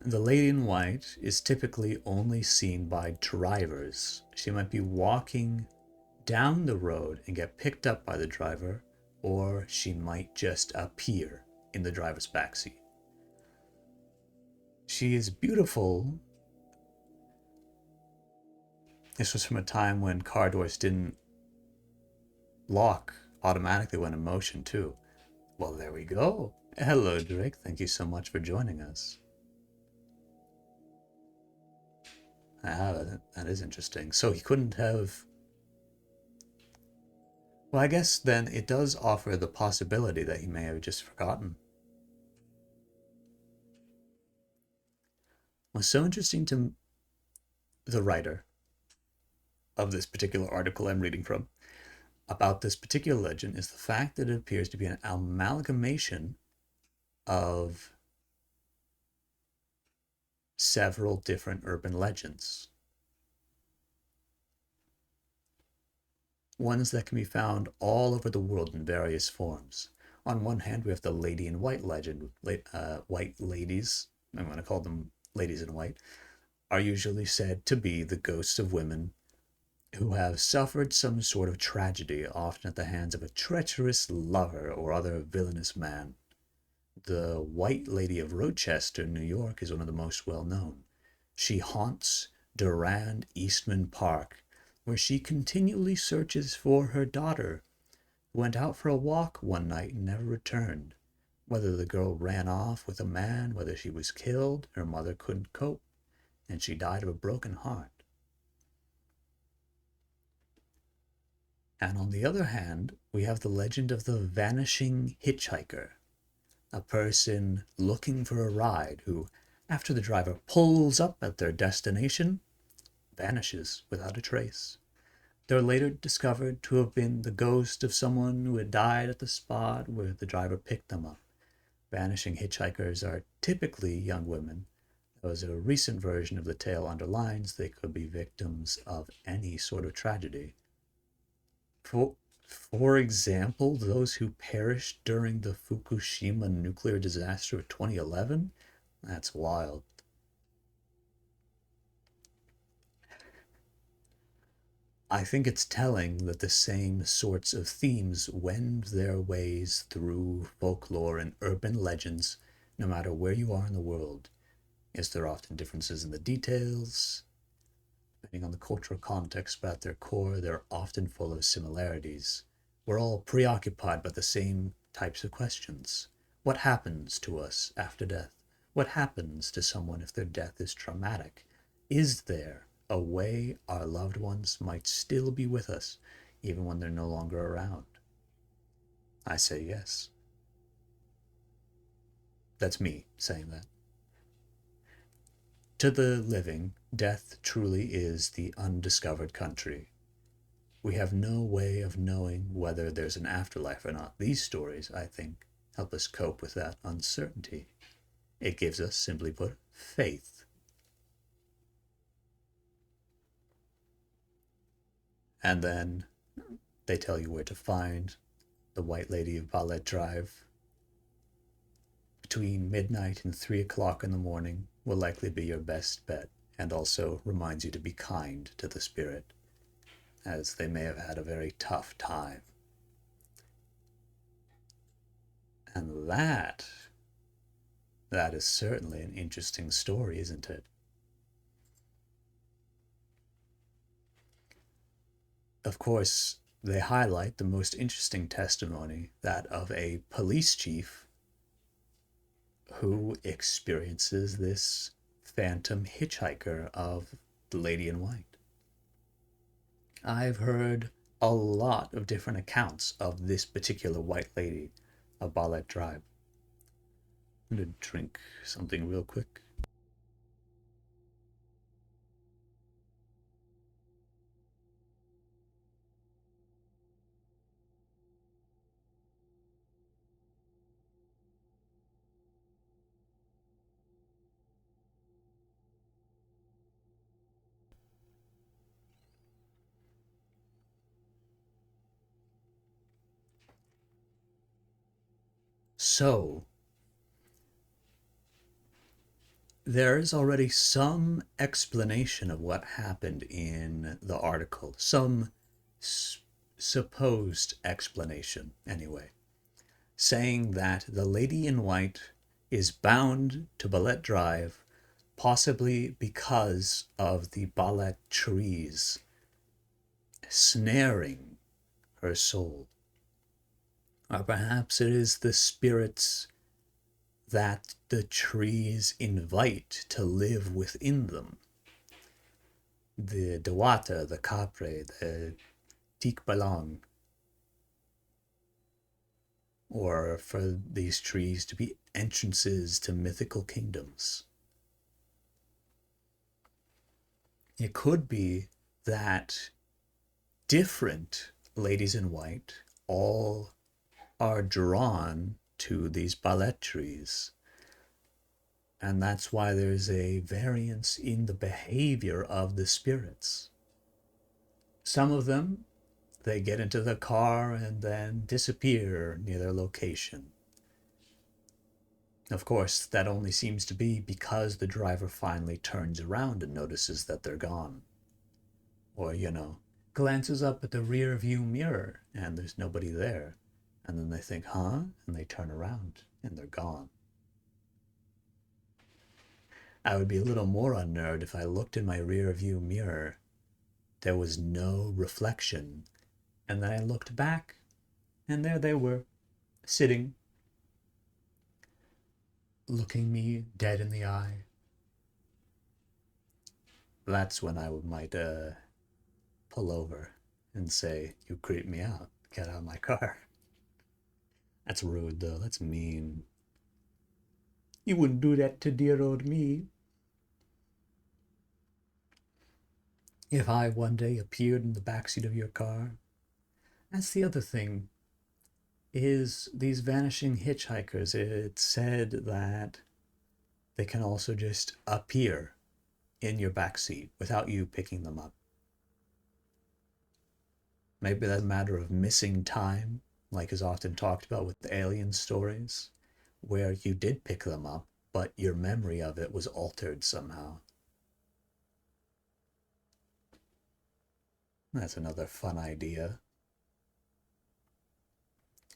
The lady in white is typically only seen by drivers. She might be walking down the road and get picked up by the driver, or she might just appear in the driver's backseat. She is beautiful. This was from a time when car doors didn't lock automatically when in motion, too. Well, there we go. Hello, Drake. Thank you so much for joining us. That is interesting. So he couldn't have... Well, I guess then it does offer the possibility that he may have just forgotten. What's so interesting to the writer of this particular article I'm reading from about this particular legend is the fact that it appears to be an amalgamation of several different urban legends. Ones that can be found all over the world in various forms. On one hand, we have the lady in white legend. White ladies, I'm going to call them ladies in white, are usually said to be the ghosts of women who have suffered some sort of tragedy, often at the hands of a treacherous lover or other villainous man. The White Lady of Rochester, New York, is one of the most well known. She haunts Durand Eastman Park, where she continually searches for her daughter, who went out for a walk one night and never returned. Whether the girl ran off with a man, whether she was killed, her mother couldn't cope, and she died of a broken heart. And on the other hand, we have the legend of the vanishing hitchhiker, a person looking for a ride who, after the driver pulls up at their destination, vanishes without a trace. They're later discovered to have been the ghost of someone who had died at the spot where the driver picked them up. Vanishing hitchhikers are typically young women. As a recent version of the tale underlines, they could be victims of any sort of tragedy. For example, those who perished during the Fukushima nuclear disaster of 2011? That's wild. I think it's telling that the same sorts of themes wend their ways through folklore and urban legends, no matter where you are in the world. Yes, there are often differences in the details, depending on the cultural context, but at their core, they're often full of similarities. We're all preoccupied by the same types of questions. What happens to us after death? What happens to someone if their death is traumatic? Is there a way our loved ones might still be with us, even when they're no longer around? I say yes. That's me saying that. To the living, death truly is the undiscovered country. We have no way of knowing whether there's an afterlife or not. These stories, I think, help us cope with that uncertainty. It gives us, simply put, faith. And then they tell you where to find the White Lady of Ballet Drive. Between midnight and 3 o'clock in the morning will likely be your best bet and also reminds you to be kind to the spirit, as they may have had a very tough time. And that is certainly an interesting story, isn't it? Of course, they highlight the most interesting testimony, that of a police chief who experiences this phantom hitchhiker of the Lady in White. I've heard a lot of different accounts of this particular white lady of Ballet Drive. I'm going to drink something real quick. So, there is already some explanation of what happened in the article, some supposed explanation, anyway, saying that the Lady in White is bound to Ballet Drive, possibly because of the Ballet trees snaring her soul. Or perhaps it is the spirits that the trees invite to live within them. The Dewata, the Capre, the Tikbalang, or for these trees to be entrances to mythical kingdoms. It could be that different ladies in white all are drawn to these ballet trees. And that's why there's a variance in the behavior of the spirits. Some of them, they get into the car and then disappear near their location. Of course, that only seems to be because the driver finally turns around and notices that they're gone. Or, glances up at the rear view mirror and there's nobody there. And then they think, huh? And they turn around and they're gone. I would be a little more unnerved if I looked in my rear view mirror. There was no reflection. And then I looked back and there they were, sitting, looking me dead in the eye. That's when I might pull over and say, you creep me out. Get out of my car. That's rude, though. That's mean. You wouldn't do that to dear old me. If I one day appeared in the backseat of your car. That's the other thing, is these vanishing hitchhikers. It's said that they can also just appear in your backseat without you picking them up. Maybe that's a matter of missing time, like is often talked about with the alien stories, where you did pick them up, but your memory of it was altered somehow. That's another fun idea.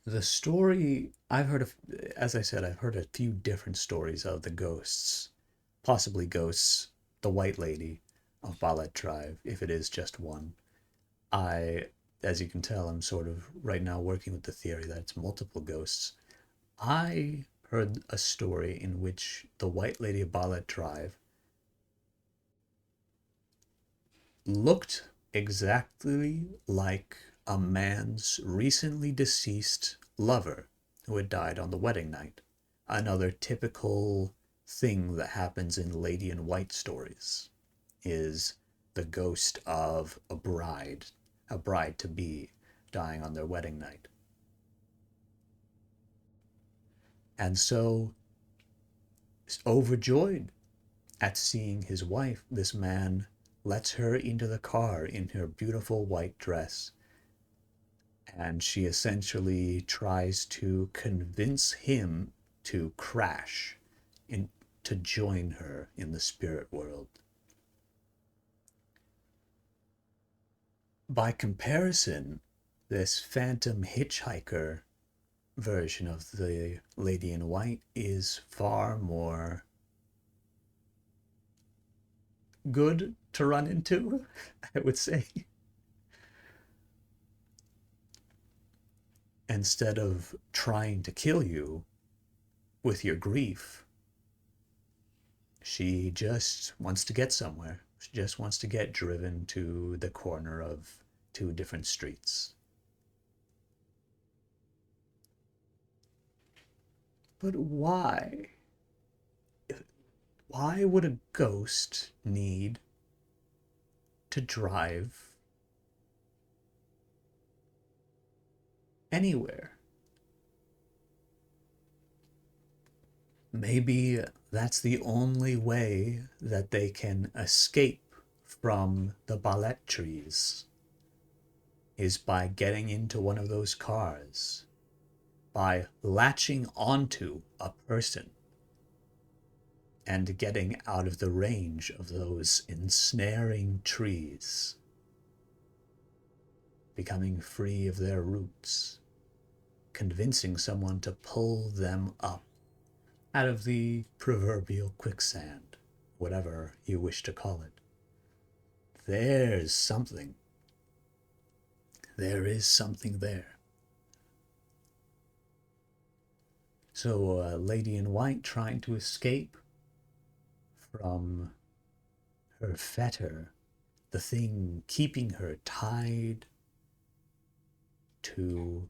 The story I've heard of, as I said, I've heard a few different stories of the ghosts, possibly ghosts, the White Lady of Ballet Drive, if it is just one. As you can tell, I'm sort of right now working with the theory that it's multiple ghosts. I heard a story in which the White Lady of Ballet Drive looked exactly like a man's recently deceased lover who had died on the wedding night. Another typical thing that happens in Lady in White stories is the ghost of a bride-to-be, dying on their wedding night. And so, overjoyed at seeing his wife, this man lets her into the car in her beautiful white dress. And she essentially tries to convince him to crash, to join her in the spirit world. By comparison, this Phantom Hitchhiker version of the Lady in White is far more good to run into, I would say. Instead of trying to kill you with your grief, she just wants to get somewhere. She just wants to get driven to the corner of two different streets. But why? Why would a ghost need to drive anywhere? Maybe that's the only way that they can escape from the ballet trees, is by getting into one of those cars, by latching onto a person and getting out of the range of those ensnaring trees, becoming free of their roots, convincing someone to pull them up out of the proverbial quicksand, whatever you wish to call it. There's something. There is something there. So a lady in white trying to escape from her fetter, the thing keeping her tied to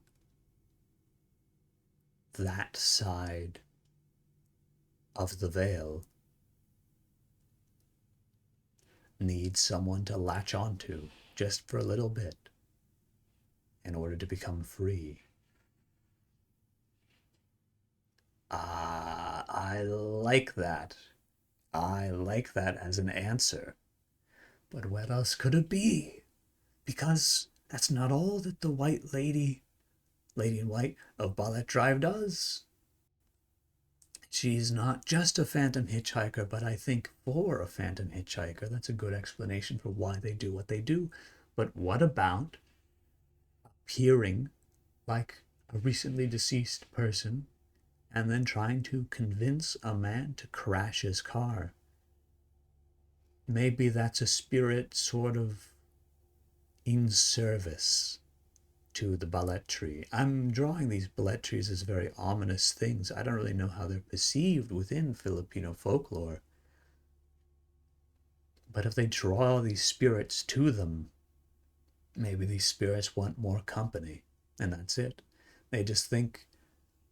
that side of the veil, needs someone to latch onto just for a little bit in order to become free. I like that. I like that as an answer. But what else could it be? Because that's not all that the White Lady, Lady in White of Ballet Drive does. She's not just a phantom hitchhiker, but I think for a phantom hitchhiker, that's a good explanation for why they do what they do. But what about appearing like a recently deceased person and then trying to convince a man to crash his car? Maybe that's a spirit sort of in service to the ballet tree. I'm drawing these ballet trees as very ominous things. I don't really know how they're perceived within Filipino folklore. But if they draw these spirits to them, maybe these spirits want more company, and that's it. They just think,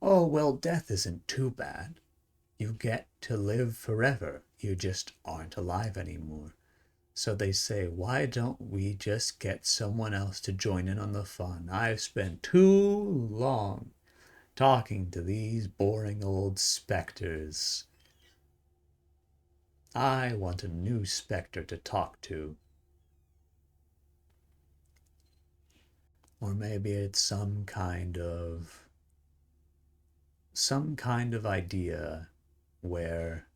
oh, well, death isn't too bad. You get to live forever. You just aren't alive anymore. So they say, why don't we just get someone else to join in on the fun? I've spent too long talking to these boring old specters. I want a new specter to talk to. Or maybe it's some kind of idea where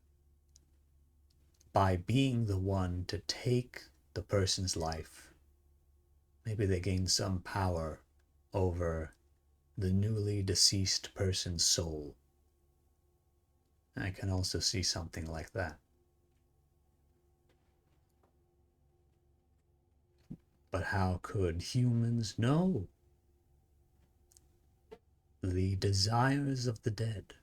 by being the one to take the person's life, maybe they gain some power over the newly deceased person's soul. I can also see something like that. But how could humans know the desires of the dead?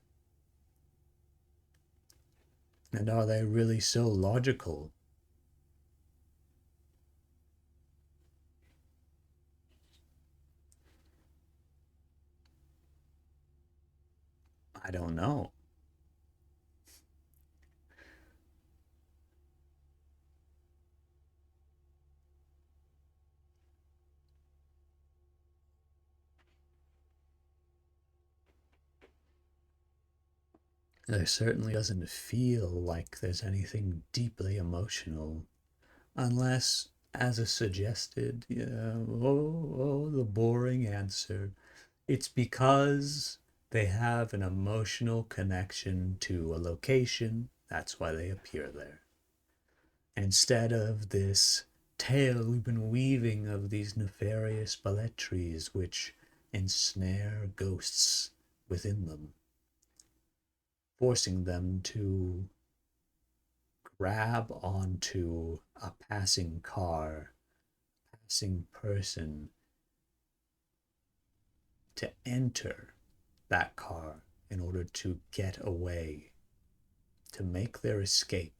And are they really so logical? I don't know. There certainly doesn't feel like there's anything deeply emotional, unless, as a suggested, the boring answer, it's because they have an emotional connection to a location. That's why they appear there. Instead of this tale we've been weaving of these nefarious balletries which ensnare ghosts within them, forcing them to grab onto a passing car, passing person, to enter that car in order to get away, to make their escape.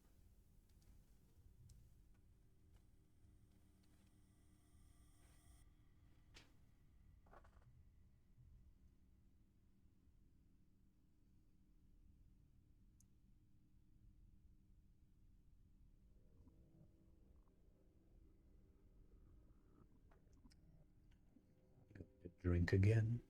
Drink again.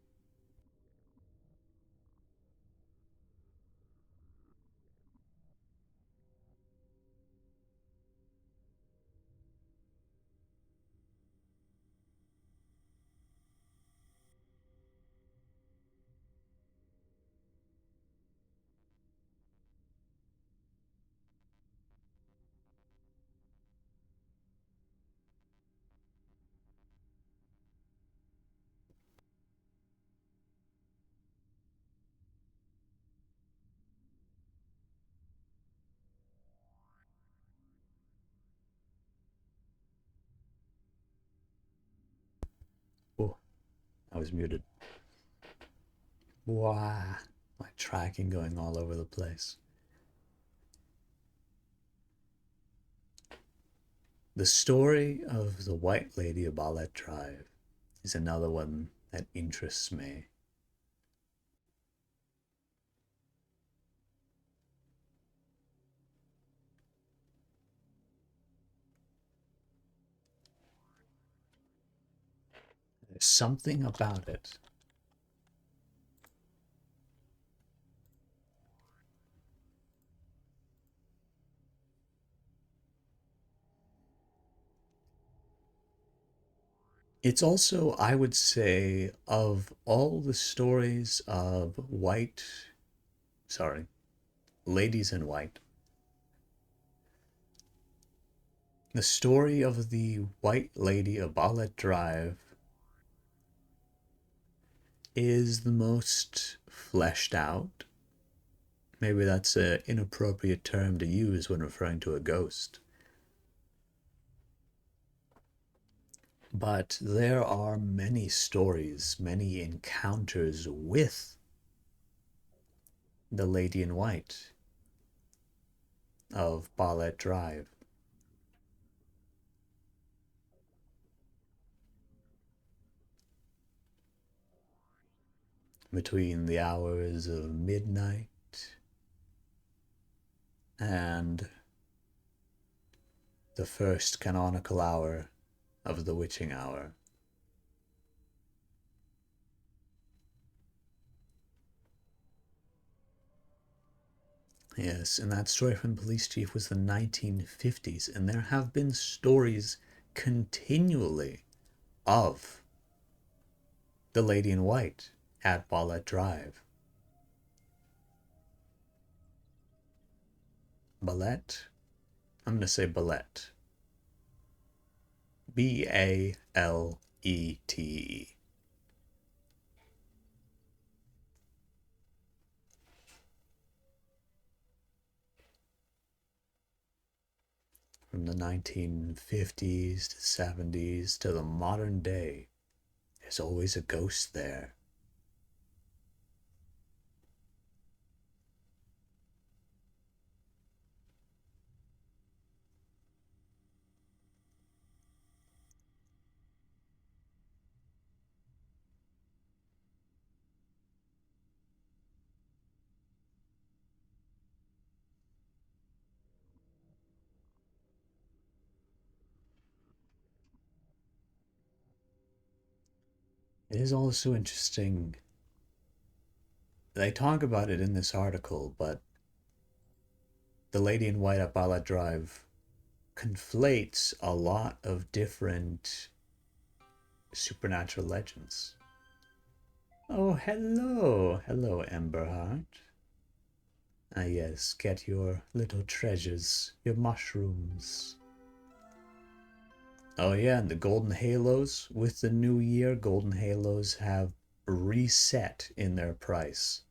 Oh, I was muted. Wow, my tracking going all over the place. The story of the White Lady of Ballet Drive is another one that interests me. There's something about it. It's also, I would say, of all the stories of ladies in white, the story of the White Lady of Ballet Drive is the most fleshed out. Maybe that's an inappropriate term to use when referring to a ghost. But there are many stories, many encounters with the Lady in White of Ballet Drive. Between the hours of midnight and the first canonical hour of the witching hour. Yes, and that story from Police Chief was the 1950s, and there have been stories continually of the Lady in White at Ballet Drive. Ballet? I'm going to say ballet. Balete. From the 1950s to 70s to the modern day, there's always a ghost there. It is also interesting. They talk about it in this article, but the Lady in White at Ballet Drive conflates a lot of different supernatural legends. Oh, hello. Hello, Emberheart. Ah, yes, get your little treasures, your mushrooms. Oh yeah, and the golden halos with the new year, golden halos have reset in their price.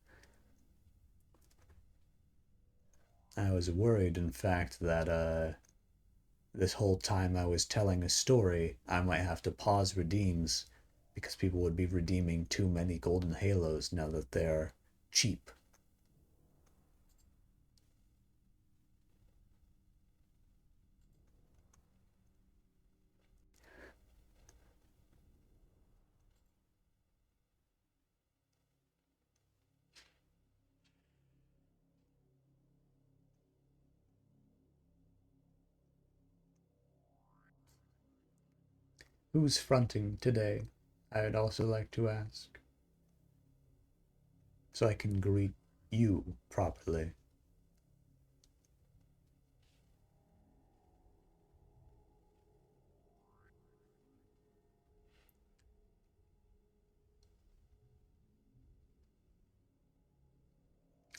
I was worried, in fact, that this whole time I was telling a story, I might have to pause redeems because people would be redeeming too many golden halos now that they're cheap. Who's fronting today? I would also like to ask, so I can greet you properly.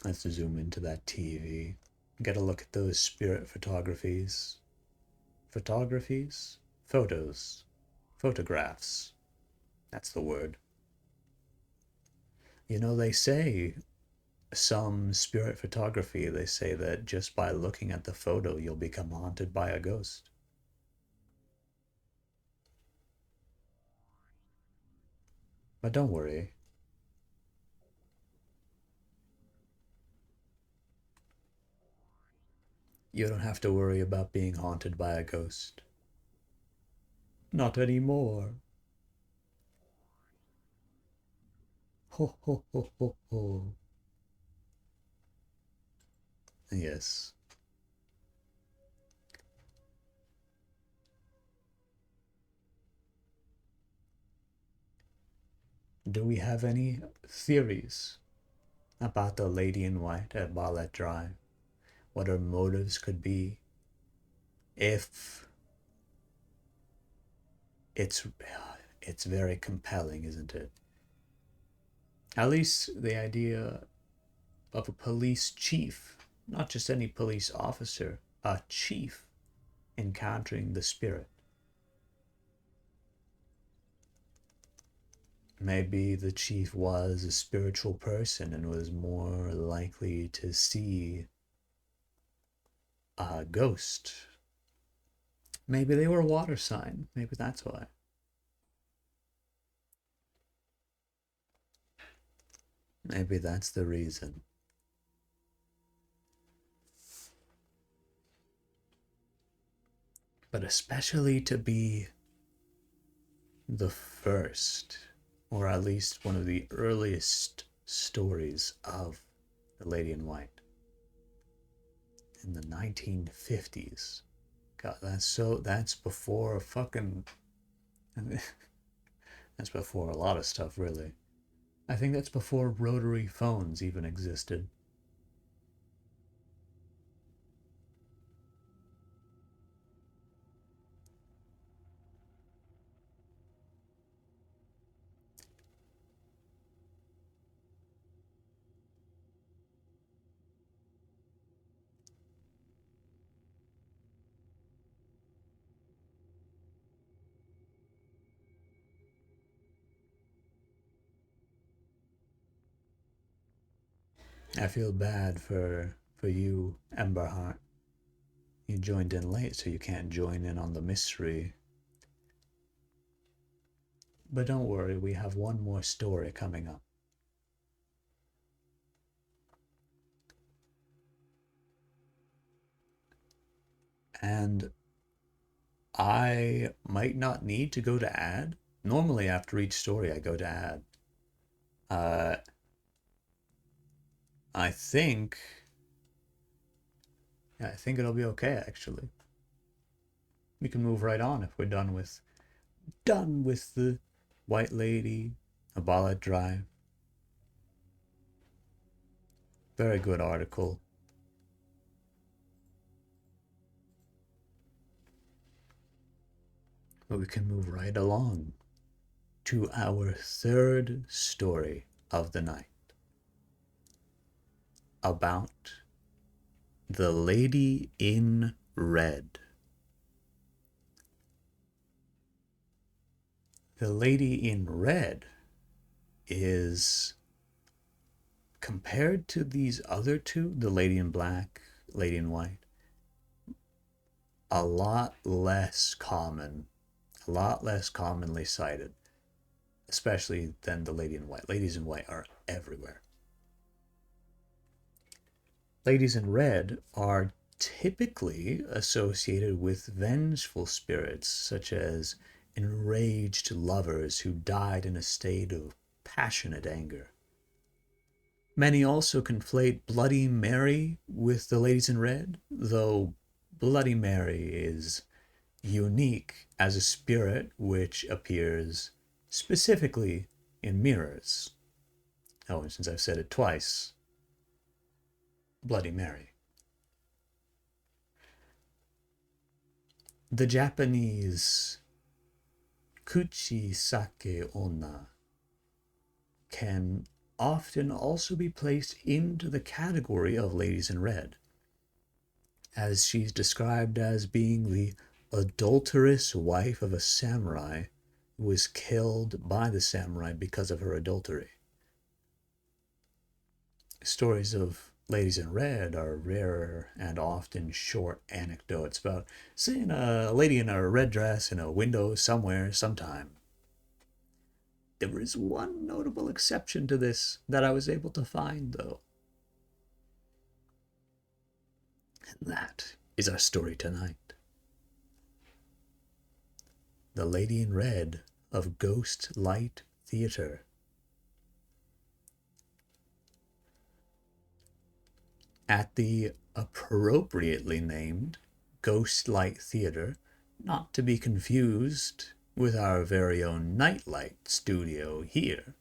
Let's zoom into that TV. Get a look at those spirit photographies. Photographies? Photos. Photographs. That's the word. You know, they say some spirit photography, they say that just by looking at the photo, you'll become haunted by a ghost. But don't worry. You don't have to worry about being haunted by a ghost. Not anymore. Ho ho ho ho ho. Yes. Do we have any theories about the lady in white at Barlett Drive? What her motives could be? If it's it's very compelling, isn't it? At least the idea of a police chief, not just any police officer, a chief encountering the spirit. Maybe the chief was a spiritual person and was more likely to see a ghost. Maybe they were a water sign. Maybe that's why. Maybe that's the reason. But especially to be the first, or at least one of the earliest stories of the Lady in White in the 1950s. God, that's before fucking, that's before a lot of stuff, really. I think that's before rotary phones even existed. I feel bad for you, Emberheart. You joined in late, so you can't join in on the mystery. But don't worry, we have one more story coming up. And I might not need to go to ad. Normally, after each story, I go to ad. Uh, I think, yeah, I think it'll be okay. Actually, we can move right on if we're done with the White Lady, a Ballad Drive. Very good article. But we can move right along to our third story of the night about the Lady in Red. The lady in red is, compared to these other two, the lady in black, lady in white, a lot less common, a lot less commonly cited, especially than the lady in white. Ladies in white are everywhere. Ladies in red are typically associated with vengeful spirits, such as enraged lovers who died in a state of passionate anger. Many also conflate Bloody Mary with the ladies in red, though Bloody Mary is unique as a spirit which appears specifically in mirrors. Oh, and since I've said it twice, Bloody Mary. The Japanese Kuchisake Onna can often also be placed into the category of ladies in red, as she's described as being the adulterous wife of a samurai who was killed by the samurai because of her adultery. Stories of ladies in red are rarer and often short anecdotes about seeing a lady in a red dress in a window somewhere sometime. There is one notable exception to this that I was able to find, though. And that is our story tonight. The Lady in Red of Ghost Light Theatre. At the appropriately named Ghost Light Theatre, not to be confused with our very own Nightlight studio here,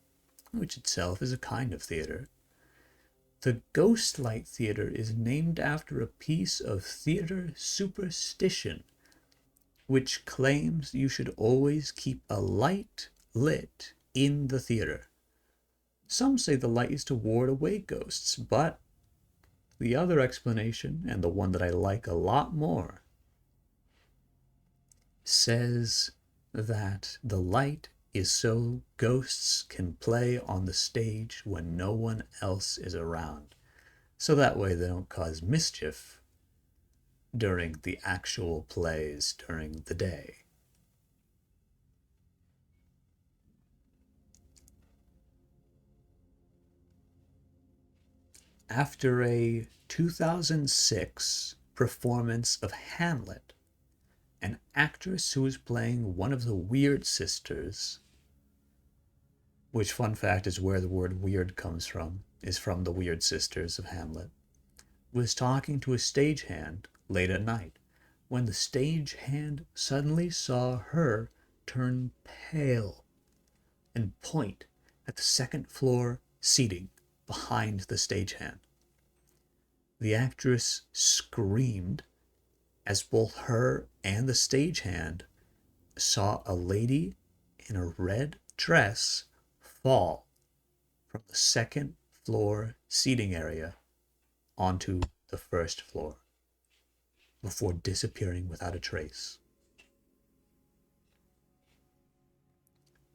which itself is a kind of theatre. The Ghost Light Theatre is named after a piece of theatre superstition, which claims you should always keep a light lit in the theatre. Some say the light is to ward away ghosts, but the other explanation, and the one that I like a lot more, says that the light is so ghosts can play on the stage when no one else is around, so that way they don't cause mischief during the actual plays during the day. After a 2006 performance of Hamlet, an actress who was playing one of the Weird Sisters, which, fun fact, is where the word weird comes from, is from the Weird Sisters of Hamlet, was talking to a stagehand late at night when the stagehand suddenly saw her turn pale and point at the second floor seating behind the stagehand. The actress screamed as both her and the stagehand saw a lady in a red dress fall from the second floor seating area onto the first floor before disappearing without a trace.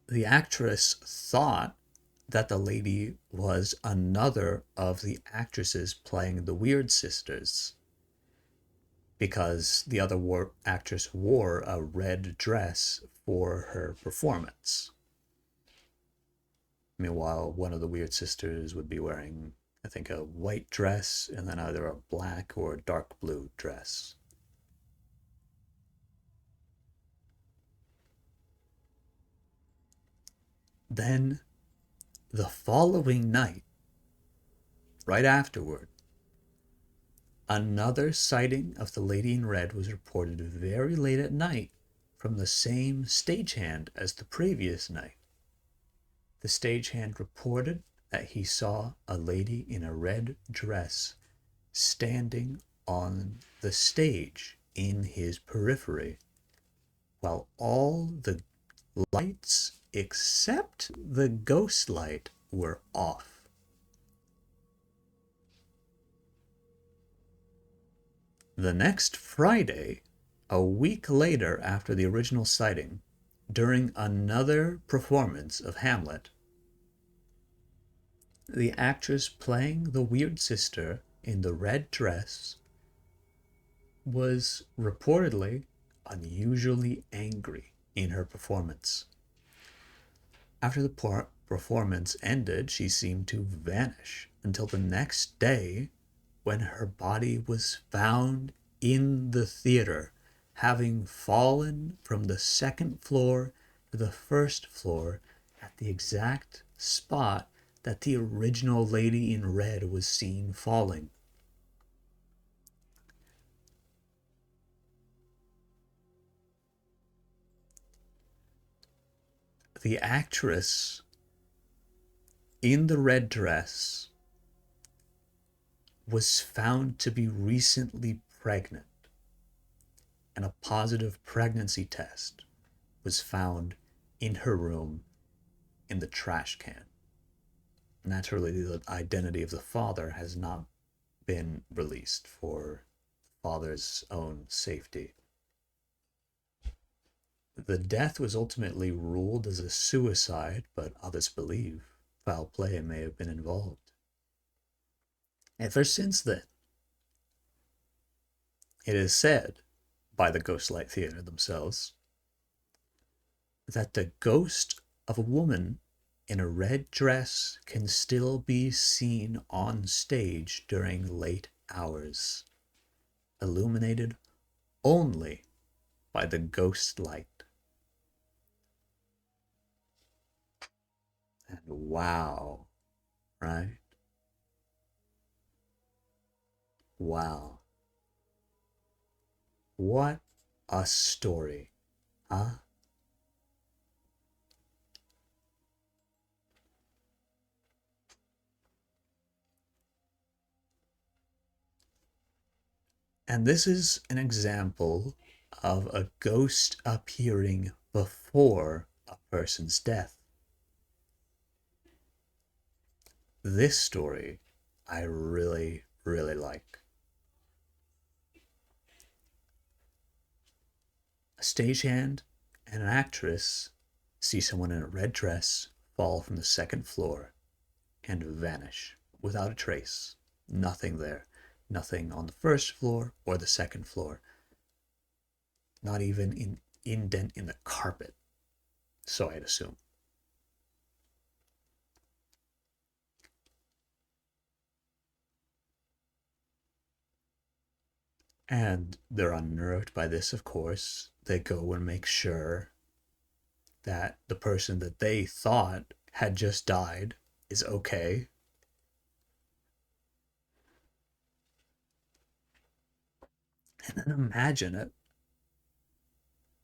The actress thought that the lady was another of the actresses playing the Weird Sisters, because the other actress wore a red dress for her performance. Meanwhile, one of the Weird Sisters would be wearing, I think, a white dress and then either a black or dark blue dress. Then, the following night, right afterward, another sighting of the Lady in Red was reported very late at night from the same stagehand as the previous night. The stagehand reported that he saw a lady in a red dress standing on the stage in his periphery, while all the lights except the ghost light were off. The next Friday, a week later after the original sighting, during another performance of Hamlet, the actress playing the weird sister in the red dress was reportedly unusually angry in her performance. After the performance ended, she seemed to vanish until the next day when her body was found in the theater, having fallen from the second floor to the first floor at the exact spot that the original lady in red was seen falling. The actress in the red dress was found to be recently pregnant, and a positive pregnancy test was found in her room in the trash can. Naturally, the identity of the father has not been released for the father's own safety. The death was ultimately ruled as a suicide, but others believe foul play may have been involved. Ever since then, it is said by the Ghostlight Theater themselves that the ghost of a woman in a red dress can still be seen on stage during late hours, illuminated only by the ghost light. And wow, right? Wow. What a story, huh? And this is an example of a ghost appearing before a person's death. This story I really, really like. A stagehand and an actress see someone in a red dress fall from the second floor and vanish without a trace. Nothing there. Nothing on the first floor or the second floor. Not even an indent in the carpet, so I'd assume. And they're unnerved by this, of course. They go and make sure that the person that they thought had just died is okay. And then imagine it.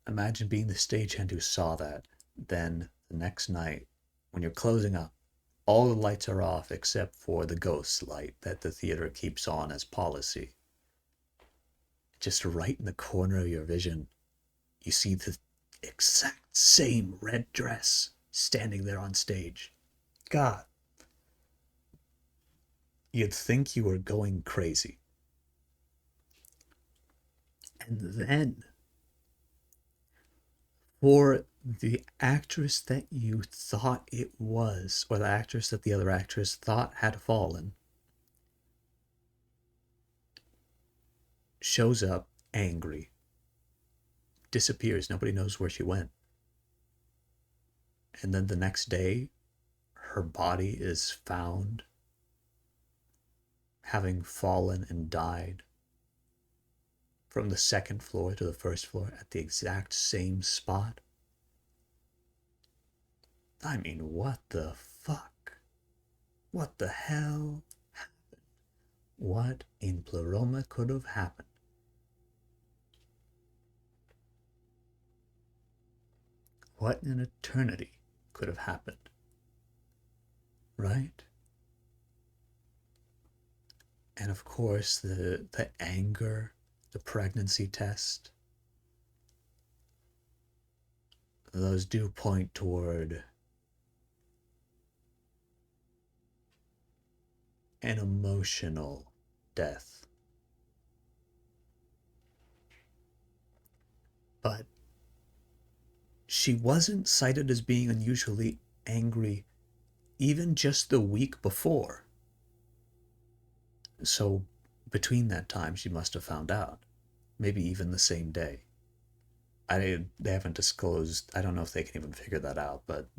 Imagine being the stagehand who saw that. Then the next night, when you're closing up, all the lights are off except for the ghost light that the theater keeps on as policy. Just right in the corner of your vision, you see the exact same red dress standing there on stage. God, you'd think you were going crazy. And then, for the actress that you thought it was, or the actress that the other actress thought had fallen, shows up angry, disappears, nobody knows where she went. And then the next day, her body is found having fallen and died from the second floor to the first floor at the exact same spot. I mean, what the fuck? What the hell happened? What in Pleroma could have happened? What in eternity could have happened? Right? And of course, the anger, the pregnancy test, those do point toward an emotional death. But she wasn't cited as being unusually angry even just the week before. So between that time, she must have found out. Maybe even the same day. They haven't disclosed. I don't know if they can even figure that out, but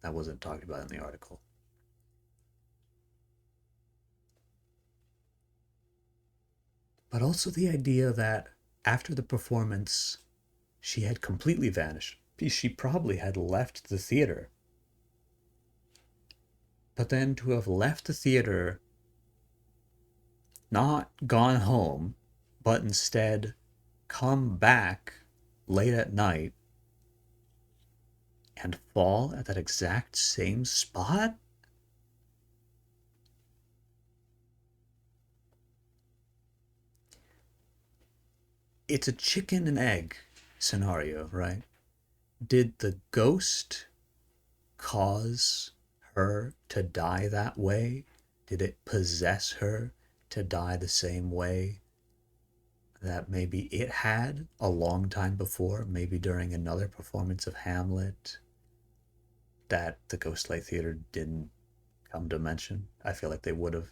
that wasn't talked about in the article. But also the idea that after the performance, she had completely vanished. She probably had left the theater. But then to have left the theater, not gone home, but instead come back late at night and fall at that exact same spot? It's a chicken and egg scenario, right? Did the ghost cause her to die that way? Did it possess her to die the same way that maybe it had a long time before, maybe during another performance of Hamlet that the Ghostlight Theater didn't come to mention? I feel like they would have,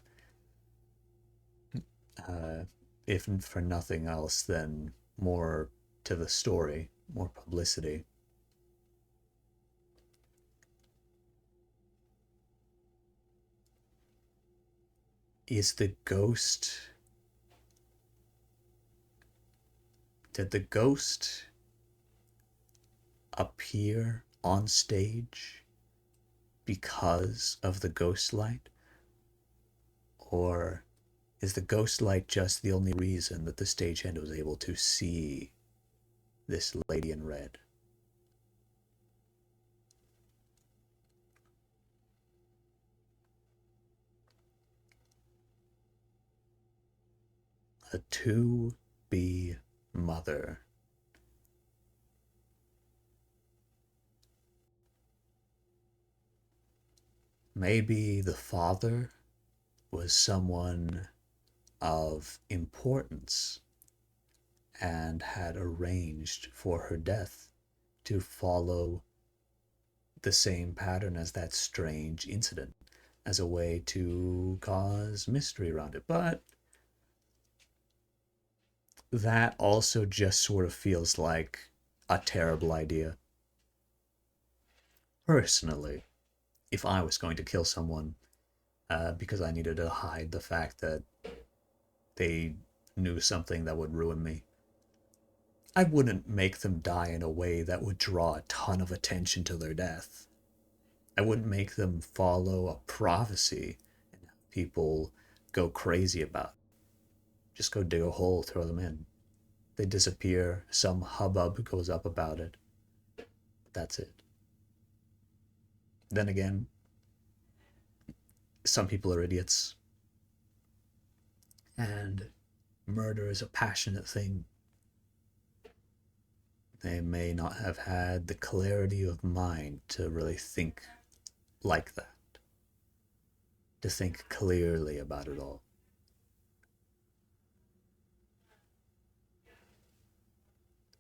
if for nothing else, then more to the story, more publicity. Is the ghost. Did the ghost appear on stage because of the ghost light? Or is the ghost light just the only reason that the stagehand was able to see this lady in red? A to-be mother. Maybe the father was someone of importance and had arranged for her death to follow the same pattern as that strange incident, as a way to cause mystery around it. But that also just sort of feels like a terrible idea. Personally, if I was going to kill someone because I needed to hide the fact that they knew something that would ruin me, I wouldn't make them die in a way that would draw a ton of attention to their death. I wouldn't make them follow a prophecy and have people go crazy about it. Just go dig a hole, throw them in. They disappear, some hubbub goes up about it. That's it. Then again, some people are idiots. And murder is a passionate thing. They may not have had the clarity of mind to really think like that, to think clearly about it all.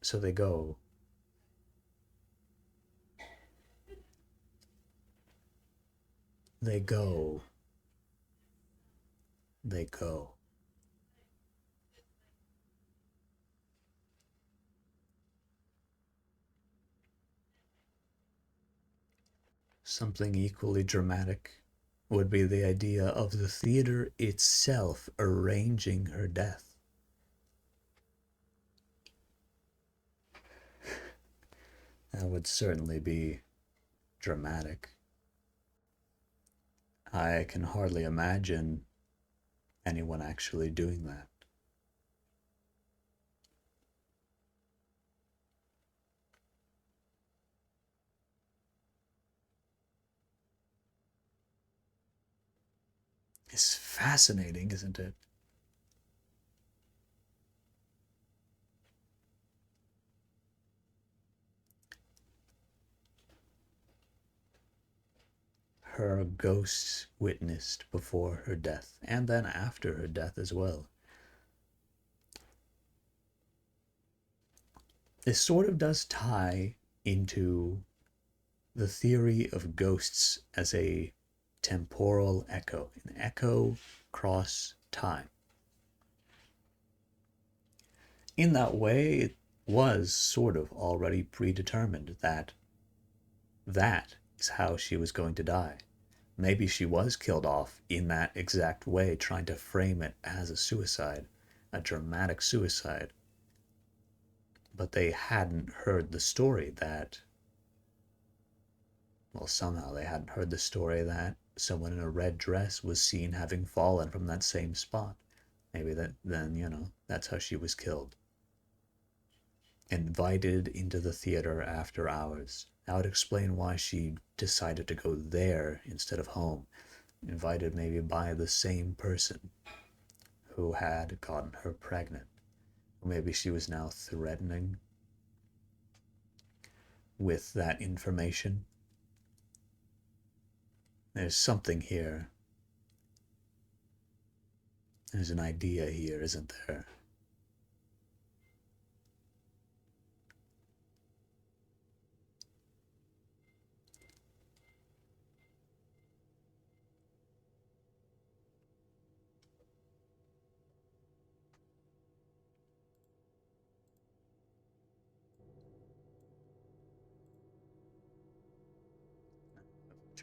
So they go. They go. They go. Something equally dramatic would be the idea of the theater itself arranging her death. That would certainly be dramatic. I can hardly imagine anyone actually doing that. It's fascinating, isn't it? Her ghosts witnessed before her death, and then after her death as well. This sort of does tie into the theory of ghosts as a temporal echo, an echo across time. In that way, it was sort of already predetermined that that is how she was going to die. Maybe she was killed off in that exact way, trying to frame it as a suicide, a dramatic suicide. But they hadn't heard the story that, well, somehow they hadn't heard the story that someone in a red dress was seen having fallen from that same spot. Maybe then, that's how she was killed. Invited into the theater after hours. That would explain why she decided to go there instead of home. Invited maybe by the same person who had gotten her pregnant. Or maybe she was now threatening with that information. There's something here. There's an idea here, isn't there?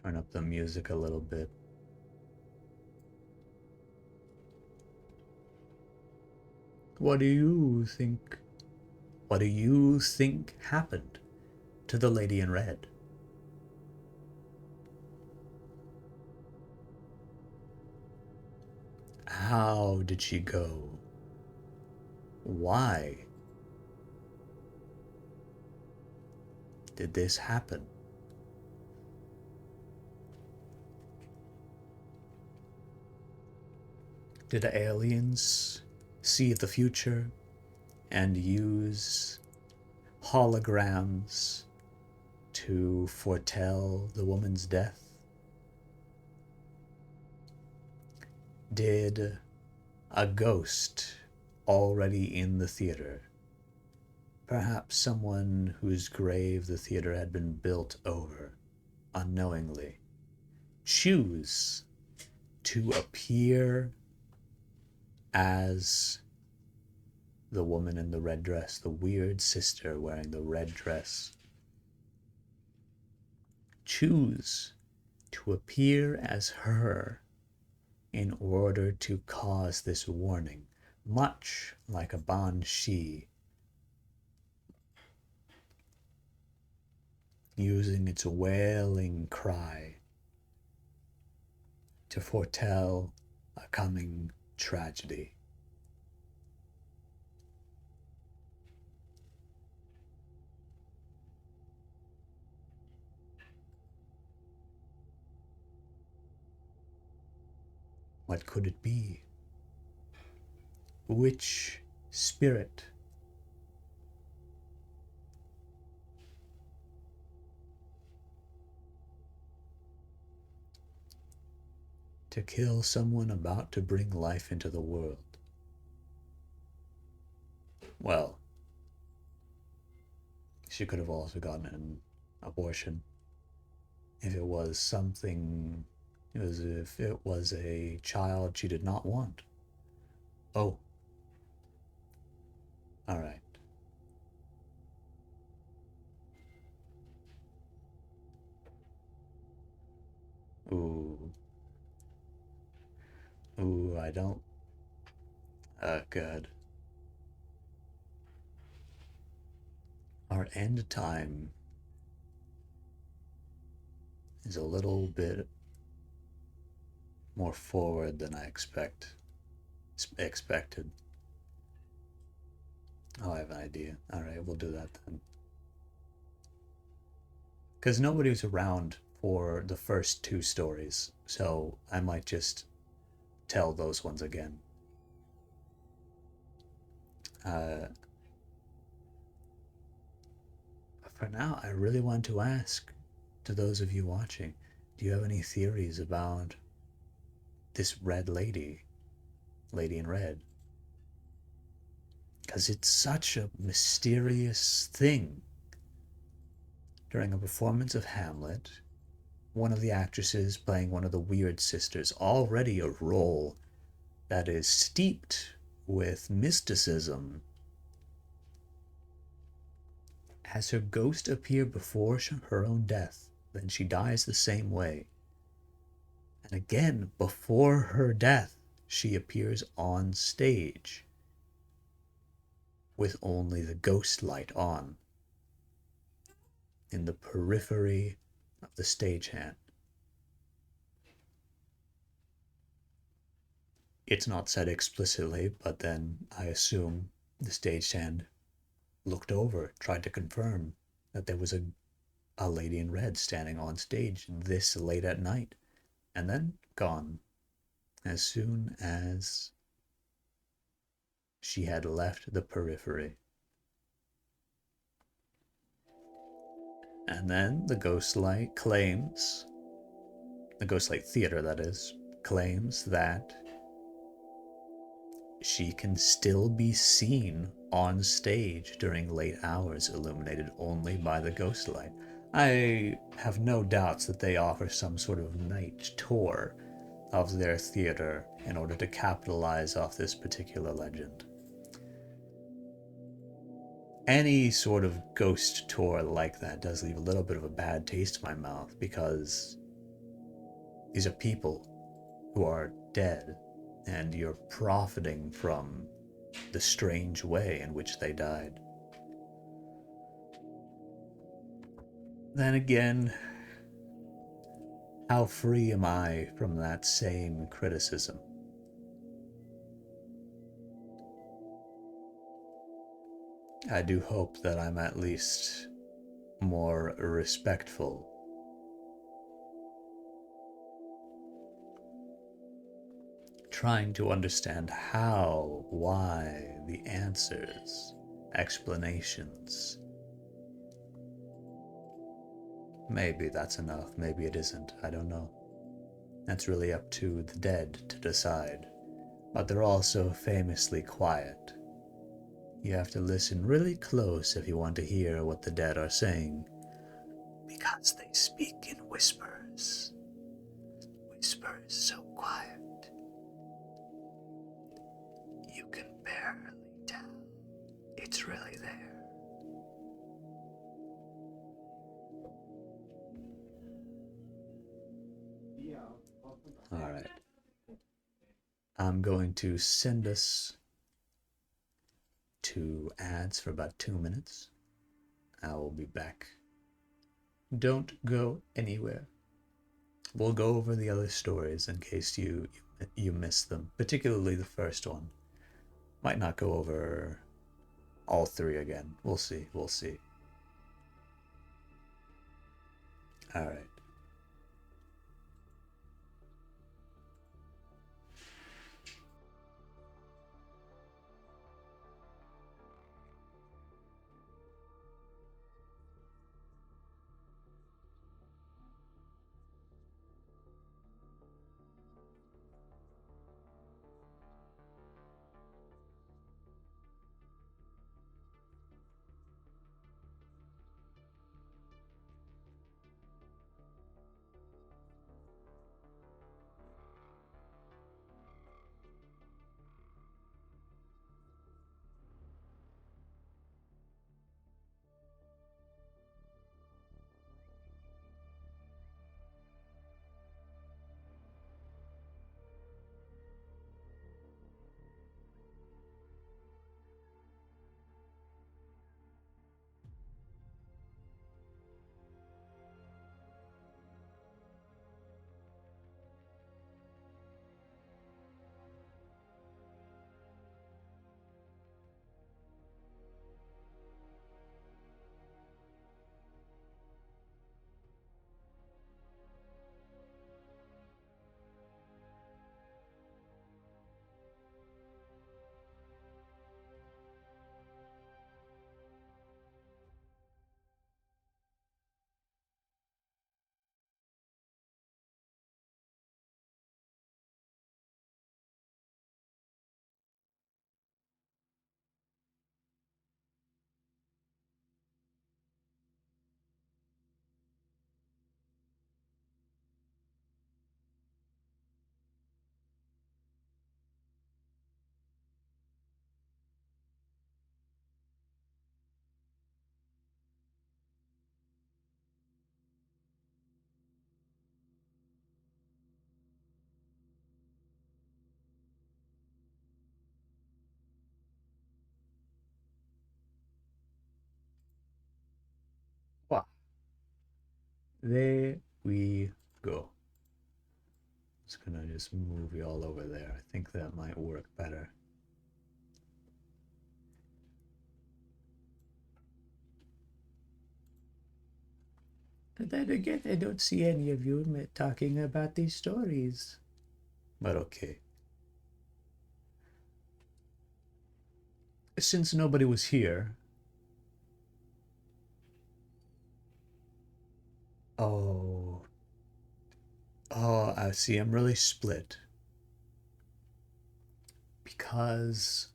Turn up the music a little bit. What do you think? What do you think happened to the lady in red? How did she go? Why did this happen? Did aliens see the future and use holograms to foretell the woman's death? Did a ghost already in the theater, perhaps someone whose grave the theater had been built over unknowingly, choose to appear as the woman in the red dress, the weird sister wearing the red dress? Choose to appear as her in order to cause this warning, much like a banshee using its wailing cry to foretell a coming tragedy. What could it be? Which spirit to kill someone about to bring life into the world? Well, she could have also gotten an abortion if it was something, if it was a child she did not want. Oh, all right. Ooh. Ooh, I don't. Good. Our end time is a little bit more forward than I expected. Oh, I have an idea. All right, we'll do that then. Because nobody was around for the first two stories, so I might just tell those ones again. For now, I really want to ask to those of you watching, do you have any theories about this red lady, lady in red? Because it's such a mysterious thing. During a performance of Hamlet, one of the actresses playing one of the weird sisters, already a role that is steeped with mysticism, has her ghost appear before her own death. Then she dies the same way. And again, before her death, she appears on stage with only the ghost light on in the periphery of the stagehand. It's not said explicitly, but then I assume the stagehand looked over, tried to confirm that there was a lady in red standing on stage this late at night, and then gone as soon as she had left the periphery. And then the Ghostlight claims, the Ghostlight Theater that is, claims that she can still be seen on stage during late hours, illuminated only by the ghostlight. I have no doubts that they offer some sort of night tour of their theater in order to capitalize off this particular legend. Any sort of ghost tour like that does leave a little bit of a bad taste in my mouth, because these are people who are dead, and you're profiting from the strange way in which they died. Then again, how free am I from that same criticism? I do hope that I'm at least more respectful. Trying to understand how, why, the answers, explanations. Maybe that's enough, maybe it isn't, I don't know. That's really up to the dead to decide. But they're also famously quiet. You have to listen really close if you want to hear what the dead are saying, because they speak in whispers. Whispers so quiet you can barely tell it's really there. Alright. I'm going to send us to ads for about 2 minutes. I will be back. Don't go anywhere. We'll go over the other stories in case you missed them, particularly the first one. Might not go over all three again. We'll see. All right. There we go. Just gonna just move you all over there. I think that might work better. And then again, I don't see any of you talking about these stories. But okay. Since nobody was here. Oh. Oh, I see. I'm really split. Because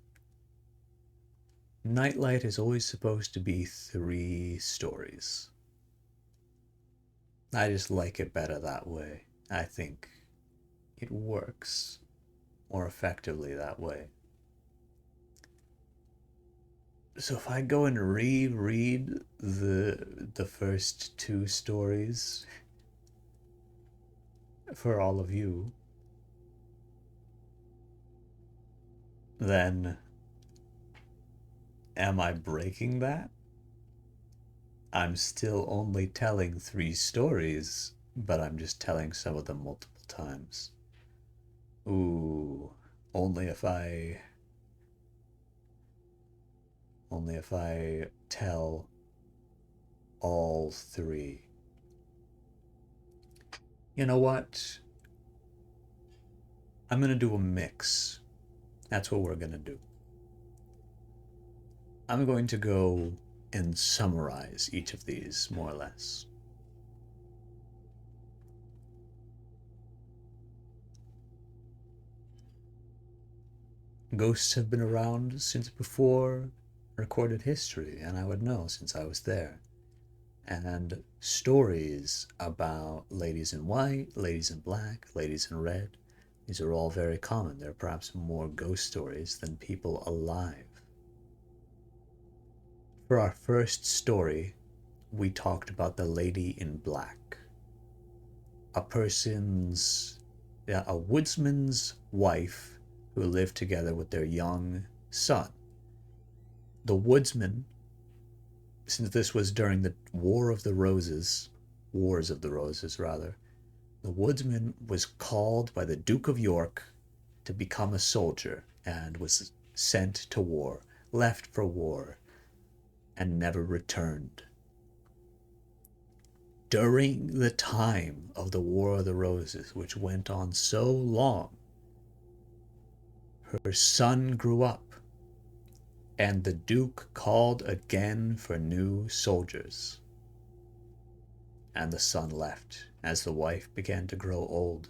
Nightlight is always supposed to be 3 stories. I just like it better that way. I think it works more effectively that way. So if I go and reread the first 2 stories for all of you, then am I breaking that? I'm still only telling 3 stories, but I'm just telling some of them multiple times. Ooh, only if I tell all 3. You know what? I'm gonna do a mix. That's what we're gonna do. I'm going to go and summarize each of these, more or less. Ghosts have been around since before recorded history, and I would know since I was there. And stories about ladies in white, ladies in black, ladies in red, these are all very common. There are perhaps more ghost stories than people alive. For our first story, we talked about the lady in black. A woodsman's wife who lived together with their young son. The woodsman, since this was during the Wars of the Roses, the woodsman was called by the Duke of York to become a soldier and was sent to war, left for war, and never returned. During the time of the War of the Roses, which went on so long, her son grew up, and the Duke called again for new soldiers. And the son left as the wife began to grow old.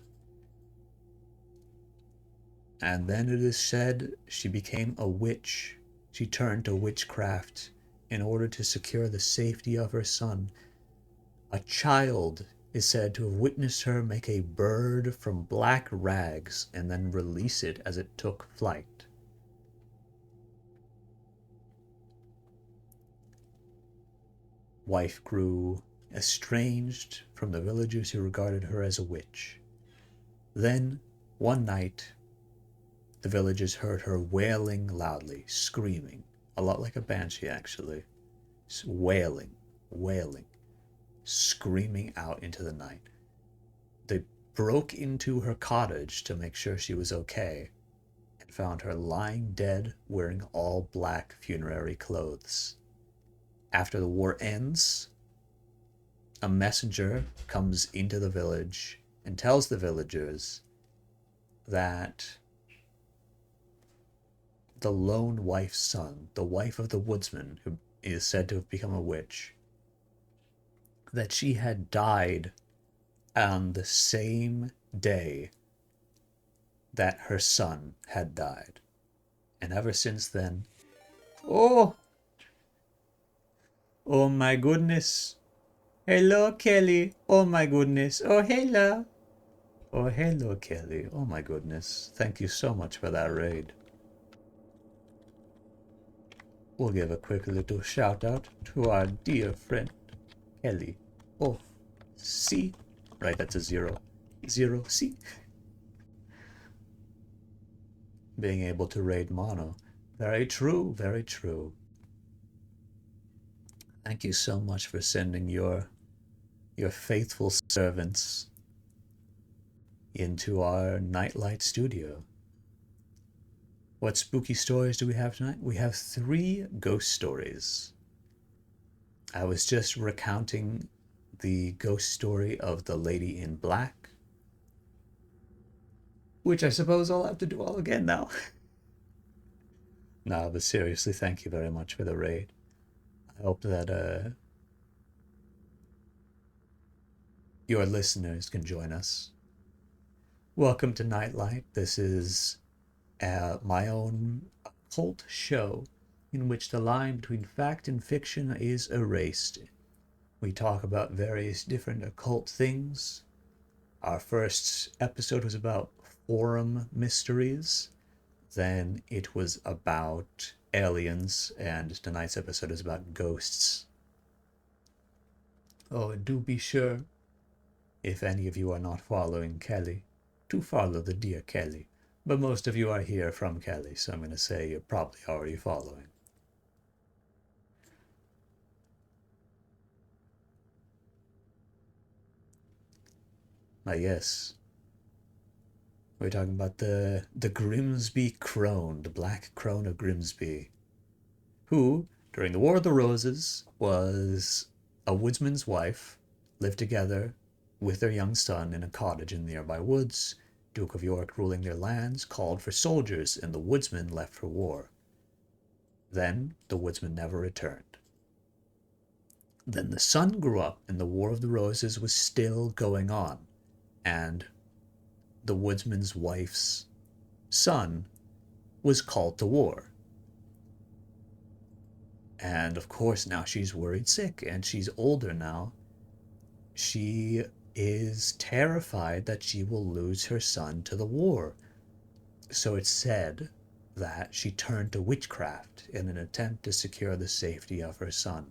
And then it is said she became a witch. She turned to witchcraft in order to secure the safety of her son. A child is said to have witnessed her make a bird from black rags and then release it as it took flight. Wife grew estranged from the villagers who regarded her as a witch. Then, one night, the villagers heard her wailing loudly, screaming, a lot like a banshee actually, wailing, screaming out into the night. They broke into her cottage to make sure she was okay and found her lying dead wearing all black funerary clothes. After the war ends, a messenger comes into the village and tells the villagers that the lone wife's son, the wife of the woodsman who is said to have become a witch, that she had died on the same day that her son had died. And ever since then, oh my goodness. Hello, Kelly. Oh my goodness. Oh, hello. Oh, hello, Kelly. Oh my goodness. Thank you so much for that raid. We'll give a quick little shout out to our dear friend, Kelly. Oh, C. Right, that's a 0. 0, C. Being able to raid mono. Very true, very true. Thank you so much for sending your your faithful servants into our Nightlight studio. What spooky stories do we have tonight? We have 3 ghost stories. I was just recounting the ghost story of the lady in black, which I suppose I'll have to do all again now. No, but seriously, thank you very much for the raid. I hope that your listeners can join us. Welcome to Nightlight. This is my own occult show in which the line between fact and fiction is erased. We talk about various different occult things. Our first episode was about forum mysteries. Then it was about aliens, and tonight's episode is about ghosts. Oh, and do be sure, if any of you are not following Kelly, to follow the dear Kelly. But most of you are here from Kelly, so I'm going to say you're probably already following. Yes, we're talking about the Grimsby Crone, the Black Crone of Grimsby, who, during the War of the Roses, was a woodsman's wife, lived together with their young son in a cottage in the nearby woods. Duke of York ruling their lands called for soldiers, and the woodsmen left for war. Then the woodsman never returned. Then the son grew up, and the War of the Roses was still going on, and the woodsman's wife's son was called to war. And of course, now she's worried sick, and she's older now. She is terrified that she will lose her son to the war. So it's said that she turned to witchcraft in an attempt to secure the safety of her son.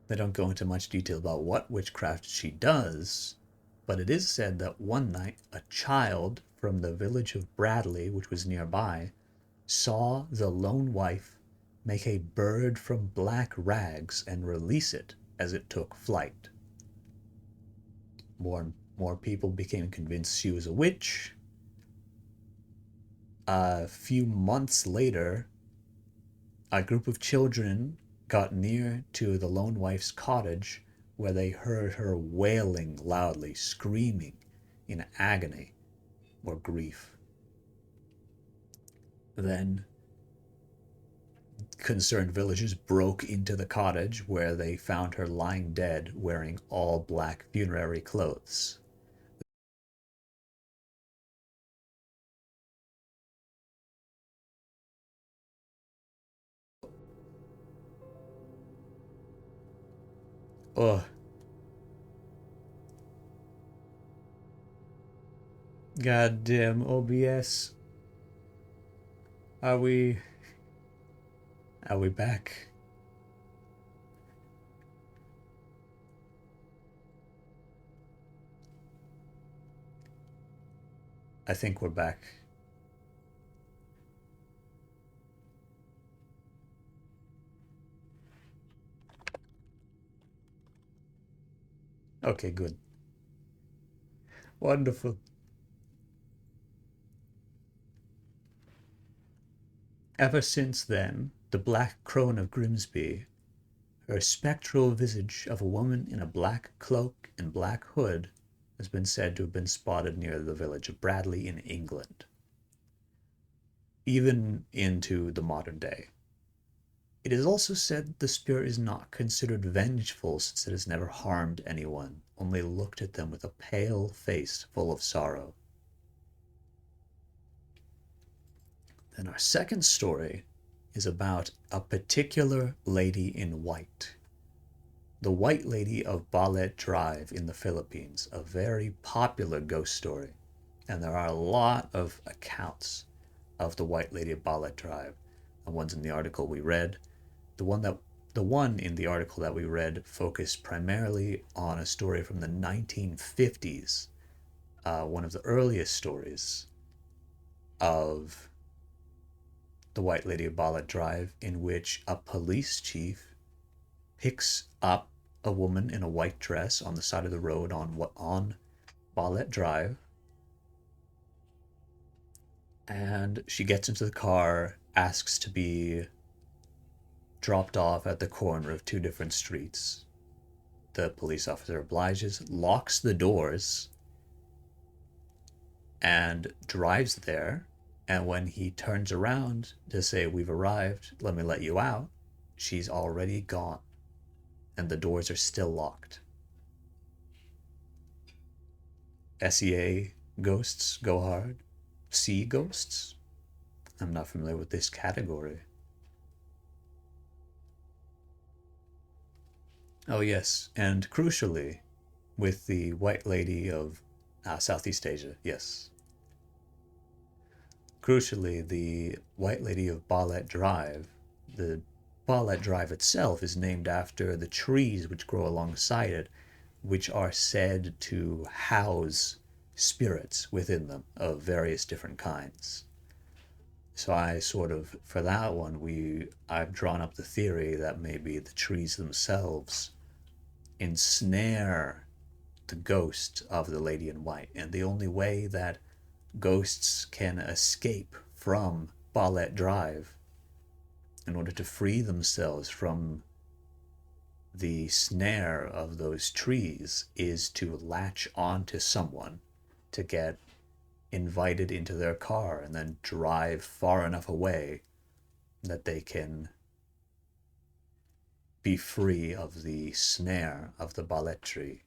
They don't go into much detail about what witchcraft she does, but it is said that one night a child from the village of Bradley, which was nearby, saw the lone wife make a bird from black rags and release it as it took flight. More and more people became convinced she was a witch. A few months later, a group of children got near to the lone wife's cottage, where they heard her wailing loudly, screaming in agony or grief. Then concerned villagers broke into the cottage, where they found her lying dead, wearing all black funerary clothes. Ugh. Goddamn OBS. Are we back? I think we're back. Okay, good. Wonderful. Ever since then, the Black Crone of Grimsby, her spectral visage of a woman in a black cloak and black hood, has been said to have been spotted near the village of Bradley in England, even into the modern day. It is also said the spirit is not considered vengeful, since it has never harmed anyone, only looked at them with a pale face full of sorrow. Then our second story is about a particular lady in white. The White Lady of Ballet Drive in the Philippines, a very popular ghost story. And there are a lot of accounts of the White Lady of Ballet Drive. The ones in the article we read. The one in the article that we read focused primarily on a story from the 1950s, one of the earliest stories of the White Lady of Ballet Drive, in which a police chief picks up a woman in a white dress on the side of the road on Ballet Drive, and she gets into the car, asks to be dropped off at the corner of two different streets. The police officer obliges, locks the doors, and drives there. And when he turns around to say, "We've arrived, let me let you out," she's already gone, and the doors are still locked. SEA ghosts go hard. Sea ghosts? I'm not familiar with this category. Oh yes, and crucially, with the White Lady of Southeast Asia, yes. Crucially, the White Lady of Ballet Drive, the Ballet Drive itself is named after the trees which grow alongside it, which are said to house spirits within them of various different kinds. So I sort of, for that one, I've drawn up the theory that maybe the trees themselves ensnare the ghost of the Lady in White, and the only way that ghosts can escape from Ballet Drive in order to free themselves from the snare of those trees is to latch onto someone, to get invited into their car and then drive far enough away that they can be free of the snare of the ballet tree.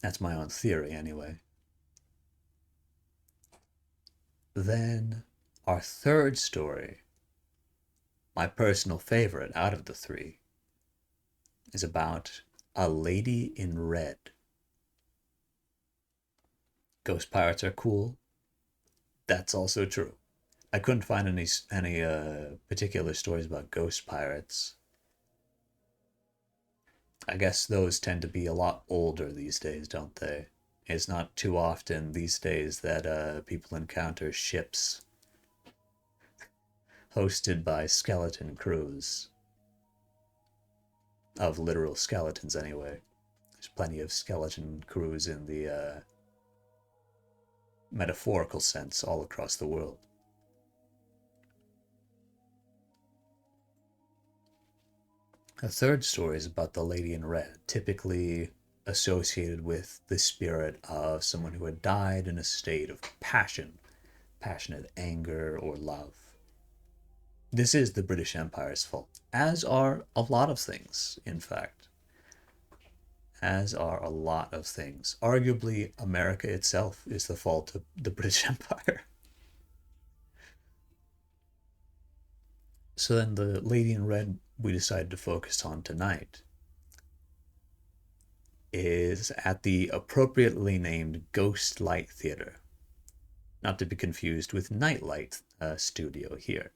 That's my own theory, anyway. Then, our third story, my personal favorite out of the three, is about a lady in red. Ghost pirates are cool. That's also true. I couldn't find any particular stories about ghost pirates. I guess those tend to be a lot older these days, don't they? It's not too often these days that people encounter ships hosted by skeleton crews. Of literal skeletons, anyway. There's plenty of skeleton crews in the metaphorical sense all across the world. A third story is about the Lady in Red, typically associated with the spirit of someone who had died in a state of passion, passionate anger or love. This is the British Empire's fault, as are a lot of things, in fact. As are a lot of things. Arguably, America itself is the fault of the British Empire. So then the Lady in Red we decided to focus on tonight is at the appropriately named Ghost Light Theater, not to be confused with Nightlight Studio here,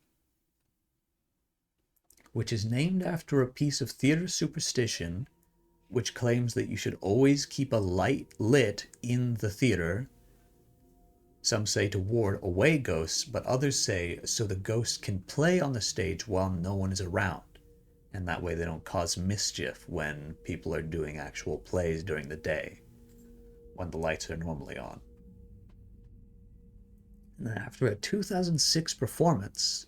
which is named after a piece of theater superstition which claims that you should always keep a light lit in the theater. Some say to ward away ghosts, but others say so the ghosts can play on the stage while no one is around, and that way they don't cause mischief when people are doing actual plays during the day, when the lights are normally on. And then after a 2006 performance,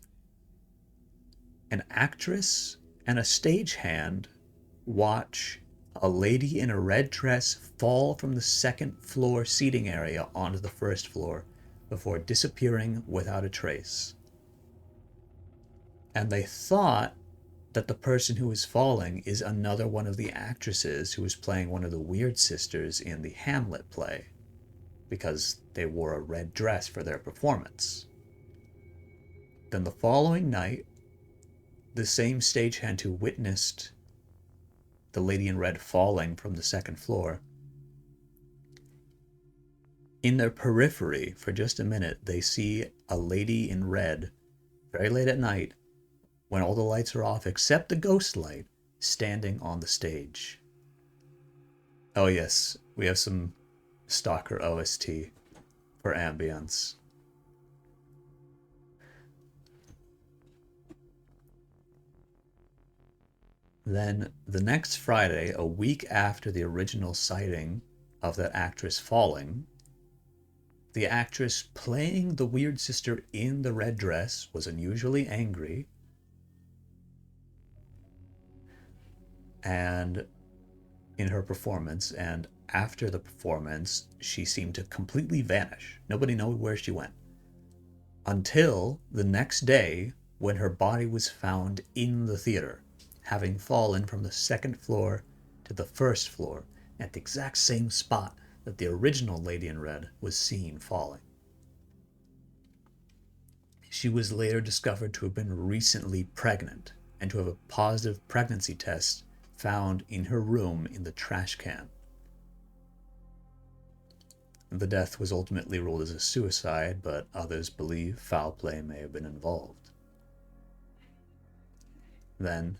an actress and a stagehand watch a lady in a red dress fall from the second floor seating area onto the first floor before disappearing without a trace. And they thought that the person who was falling is another one of the actresses who was playing one of the weird sisters in the Hamlet play, because they wore a red dress for their performance. Then the following night, the same stagehand who witnessed the lady in red falling from the second floor, in their periphery, for just a minute, they see a lady in red, very late at night, when all the lights are off except the ghost light, standing on the stage. Oh yes, we have some Stalker OST for ambience. Then the next Friday, a week after the original sighting of that actress falling, the actress playing the weird sister in the red dress was unusually angry and in her performance, and after the performance she seemed to completely vanish. Nobody knew where she went until the next day when her body was found in the theater, having fallen from the second floor to the first floor at the exact same spot that the original Lady in Red was seen falling. She was later discovered to have been recently pregnant and to have a positive pregnancy test found in her room in the trash can. The death was ultimately ruled as a suicide, but others believe foul play may have been involved. Then,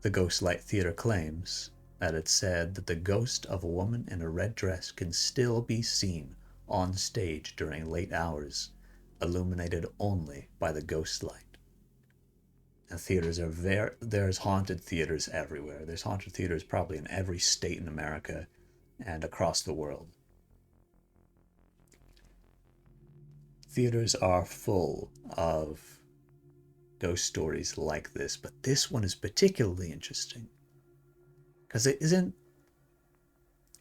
the Ghostlight Theater claims that it said that the ghost of a woman in a red dress can still be seen on stage during late hours, illuminated only by the ghost light. And theaters are there's haunted theaters everywhere. There's haunted theaters probably in every state in America and across the world. Theaters are full of ghost stories like this, but this one is particularly interesting because it isn't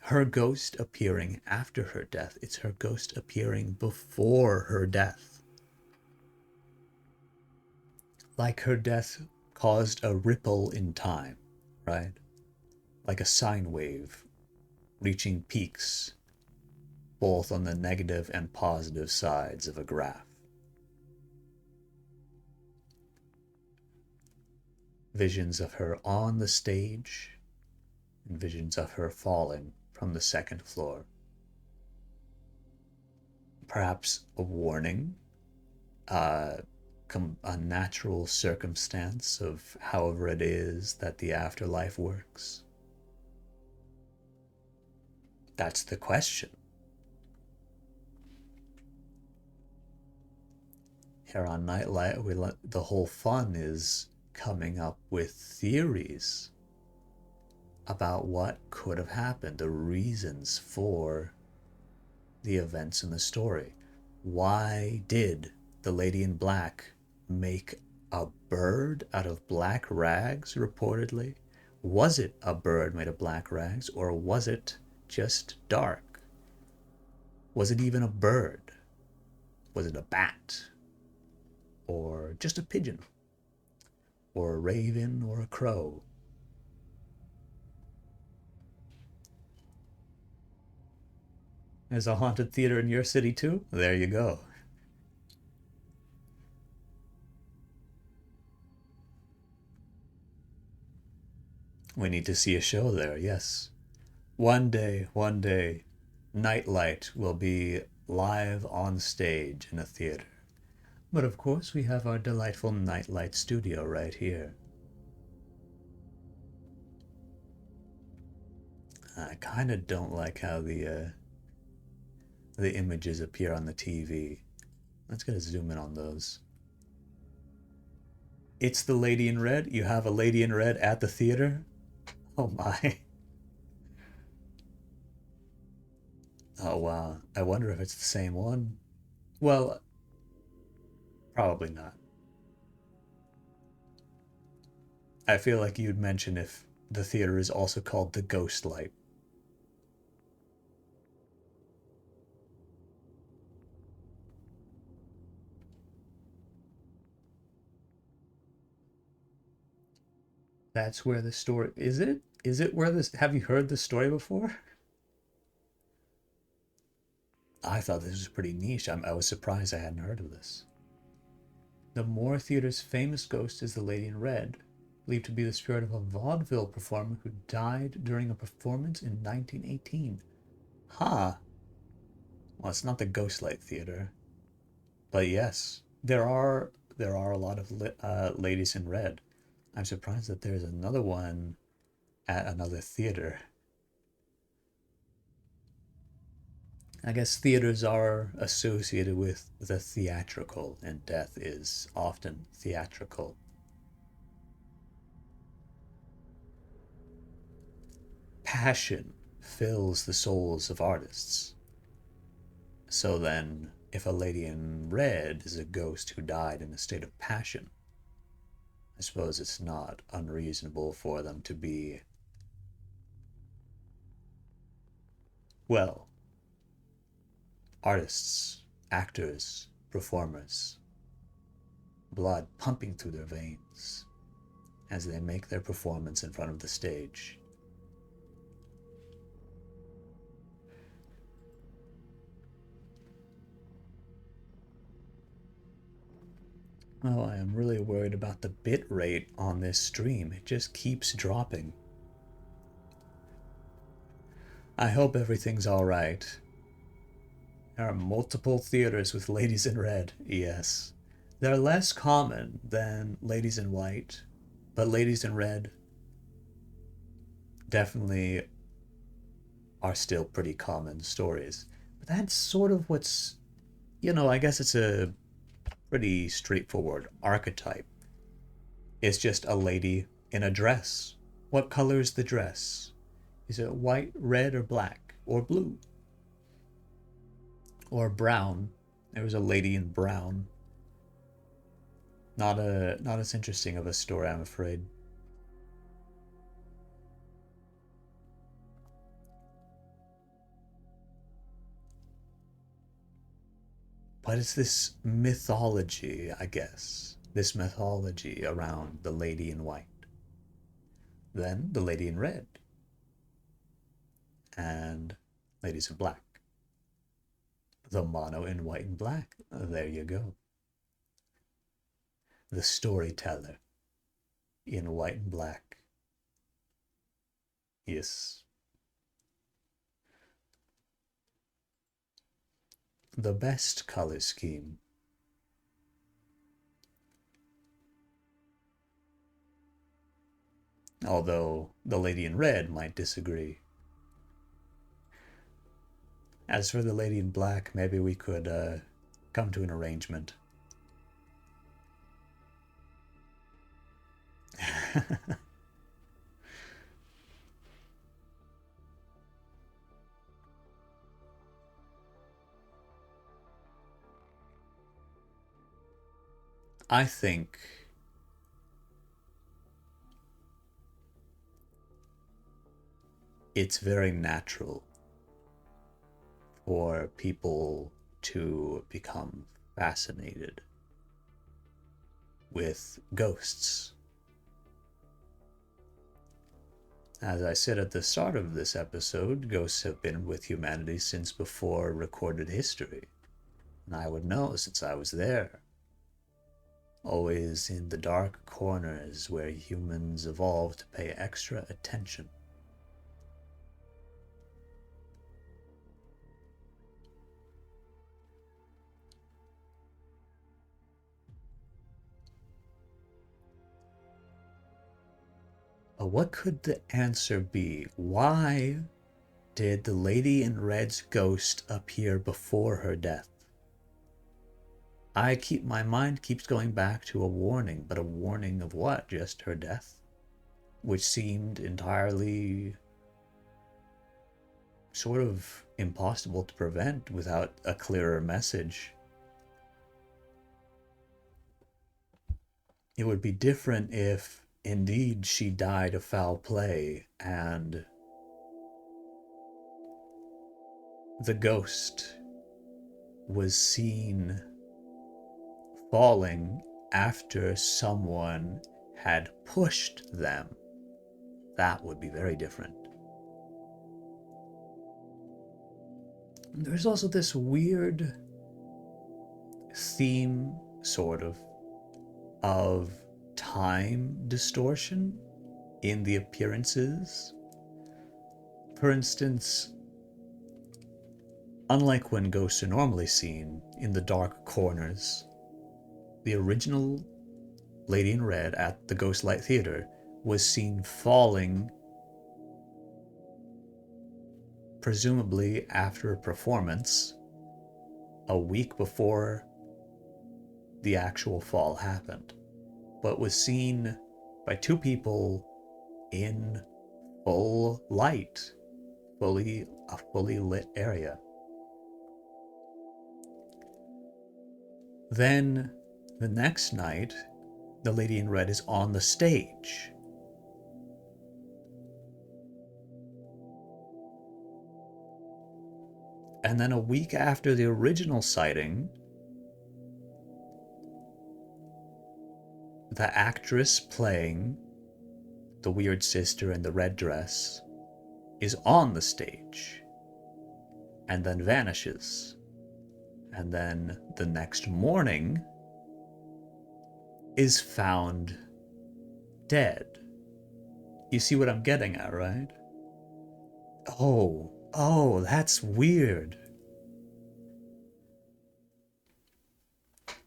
her ghost appearing after her death, it's her ghost appearing before her death. Like her death caused a ripple in time, right? Like a sine wave reaching peaks both on the negative and positive sides of a graph. Visions of her on the stage and visions of her falling from the second floor. Perhaps a warning, a natural circumstance of however it is that the afterlife works. That's the question. Here on Nightlight, the whole fun is coming up with theories about what could have happened, the reasons for the events in the story. Why did the Lady in Black make a bird out of black rags, reportedly? Was it a bird made of black rags, or was it just dark? Was it even a bird? Was it a bat? Or just a pigeon? Or a raven or a crow? There's a haunted theater in your city too? There you go. We need to see a show there, yes. One day, Nightlight will be live on stage in a theater. But of course, we have our delightful Nightlight studio right here. I kind of don't like how the images appear on the TV. Let's get a zoom in on those. It's the Lady in Red. You have a Lady in Red at the theater? Oh my. Oh wow. I wonder if it's the same one. Well, probably not. I feel like you'd mention if the theater is also called the Ghostlight. That's where the story is it? Is it where this have you heard this story before? I thought this was pretty niche. I was surprised I hadn't heard of this. The Moore Theater's famous ghost is the Lady in Red, believed to be the spirit of a vaudeville performer who died during a performance in 1918. Huh. Well, it's not the Ghostlight Theater, but yes, there are a lot of ladies in red. I'm surprised that there's another one at another theater. I guess theaters are associated with the theatrical, and death is often theatrical. passion fills the souls of artists. So then, if a lady in red is a ghost who died in a state of passion, I suppose it's not unreasonable for them to be, well, artists, actors, performers, blood pumping through their veins as they make their performance in front of the stage. Oh, I am really worried about the bit rate on this stream. It just keeps dropping. I hope everything's alright. There are multiple theaters with ladies in red, yes. They're less common than ladies in white, but ladies in red definitely are still pretty common stories. But that's sort of what's, I guess it's a pretty straightforward archetype. It's just a lady in a dress. What color is the dress? Is it white, red, or black, or blue? Or brown? There was a lady in brown. Not as interesting of a story, I'm afraid. But it's this mythology, I guess. This mythology around the lady in white. Then the lady in red. And ladies in black. The mono in white and black. There you go. The storyteller in white and black. Yes. The best color scheme. Although the lady in red might disagree. As for the lady in black, maybe we could come to an arrangement. I think it's very natural for people to become fascinated with ghosts. As I said at the start of this episode, ghosts have been with humanity since before recorded history. And I would know since I was there. Always in the dark corners where humans evolved to pay extra attention. But what could the answer be? Why did the lady in red's ghost appear before her death? My mind keeps going back to a warning, but a warning of what? Just her death? Which seemed entirely sort of impossible to prevent without a clearer message. It would be different if indeed she died of foul play and the ghost was seen falling after someone had pushed them. That would be very different. There's also this weird theme, sort of time distortion in the appearances. For instance, unlike when ghosts are normally seen in the dark corners, the original Lady in Red at the Ghostlight Theater was seen falling, presumably after a performance, a week before the actual fall happened, but was seen by two people in full light fully lit area. Then the next night, the lady in red is on the stage. And then a week after the original sighting, the actress playing the weird sister in the red dress is on the stage and then vanishes. And then the next morning is found dead. You see what I'm getting at, right? Oh, that's weird.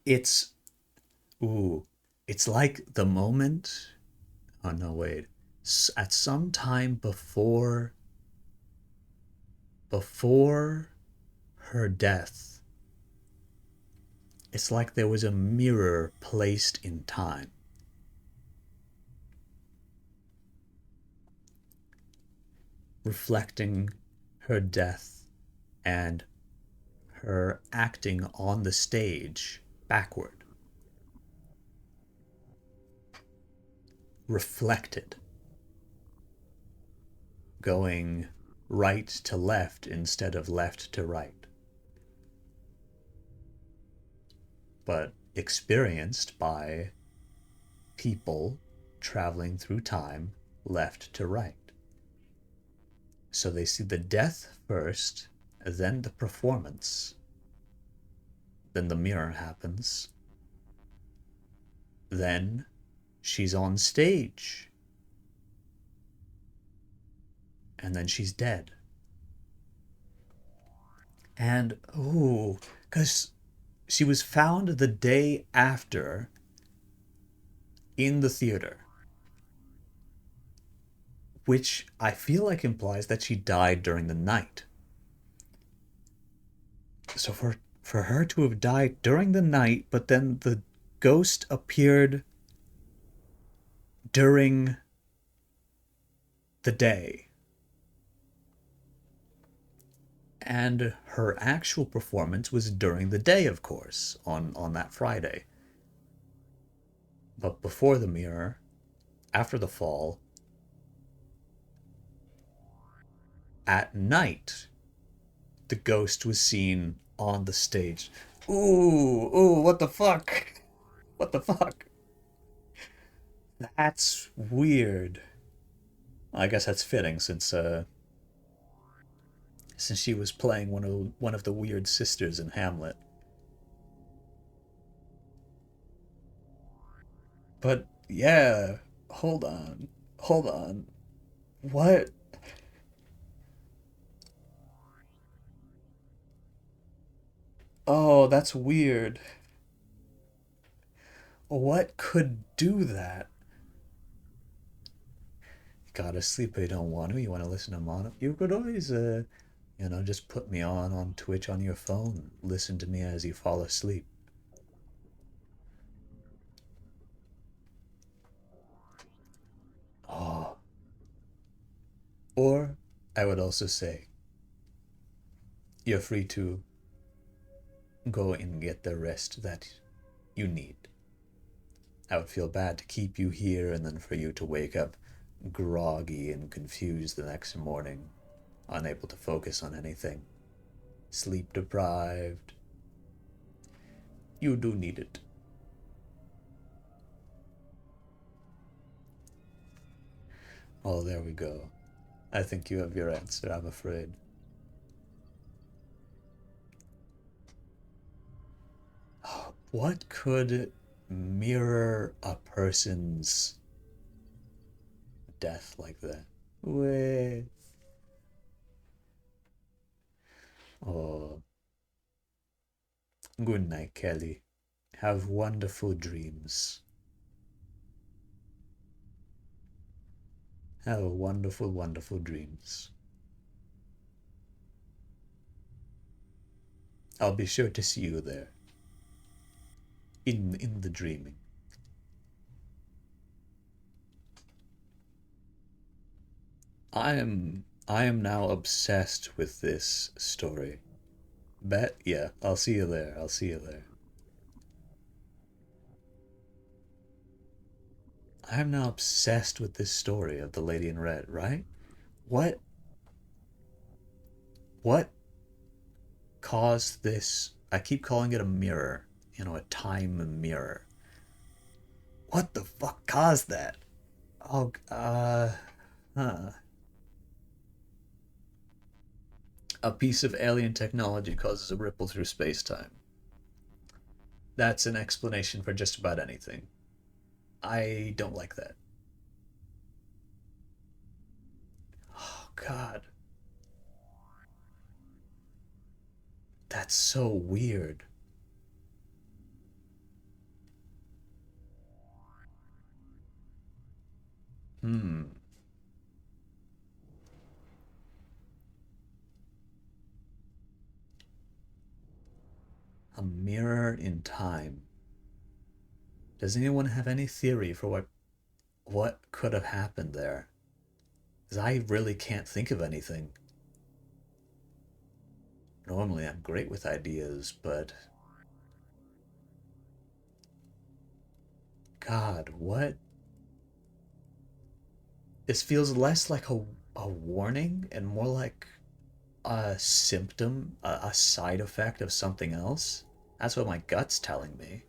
It's like the moment. Oh no, wait. At some time before her death, it's like there was a mirror placed in time. Reflecting her death and her acting on the stage backward. Reflected. Going right to left instead of left to right. But experienced by people traveling through time left to right. So they see the death first, then the performance. Then the mirror happens. Then she's on stage. And then she's dead. And, because she was found the day after in the theater, which I feel like implies that she died during the night. So for her to have died during the night, but then the ghost appeared during the day, and her actual performance was during the day, of course, on that Friday. But before the mirror, after the fall, at night, the ghost was seen on the stage. Ooh, what the fuck? What the fuck? That's weird. I guess that's fitting since she was playing one of the weird sisters in Hamlet. But yeah, hold on. What? Oh, that's weird. What could do that? You gotta sleep, but you don't want to. You want to listen to mono. You could always, just put me on Twitch on your phone. Listen to me as you fall asleep. Oh. Or I would also say, you're free to go and get the rest that you need. I would feel bad to keep you here and then for you to wake up groggy and confused the next morning, unable to focus on anything, sleep deprived. You do need it. Oh, there we go. I think you have your answer, I'm afraid. What could mirror a person's death like that? Wait. Oh. Good night, Kelly. Have wonderful dreams. Have wonderful, wonderful dreams. I'll be sure to see you there. In the dreaming. I am now obsessed with this story. Bet? Yeah, I'll see you there. I'll see you there. I am now obsessed with this story of the Lady in Red, right? What what caused this? I keep calling it a mirror, a time mirror. What the fuck caused that? Oh, huh. A piece of alien technology causes a ripple through space-time. That's an explanation for just about anything. I don't like that. Oh, God. That's so weird. Hmm. A mirror in time. Does anyone have any theory for what could have happened there? Because I really can't think of anything. Normally I'm great with ideas, but God, what? This feels less like a warning and more like a symptom, a side effect of something else. That's what my gut's telling me.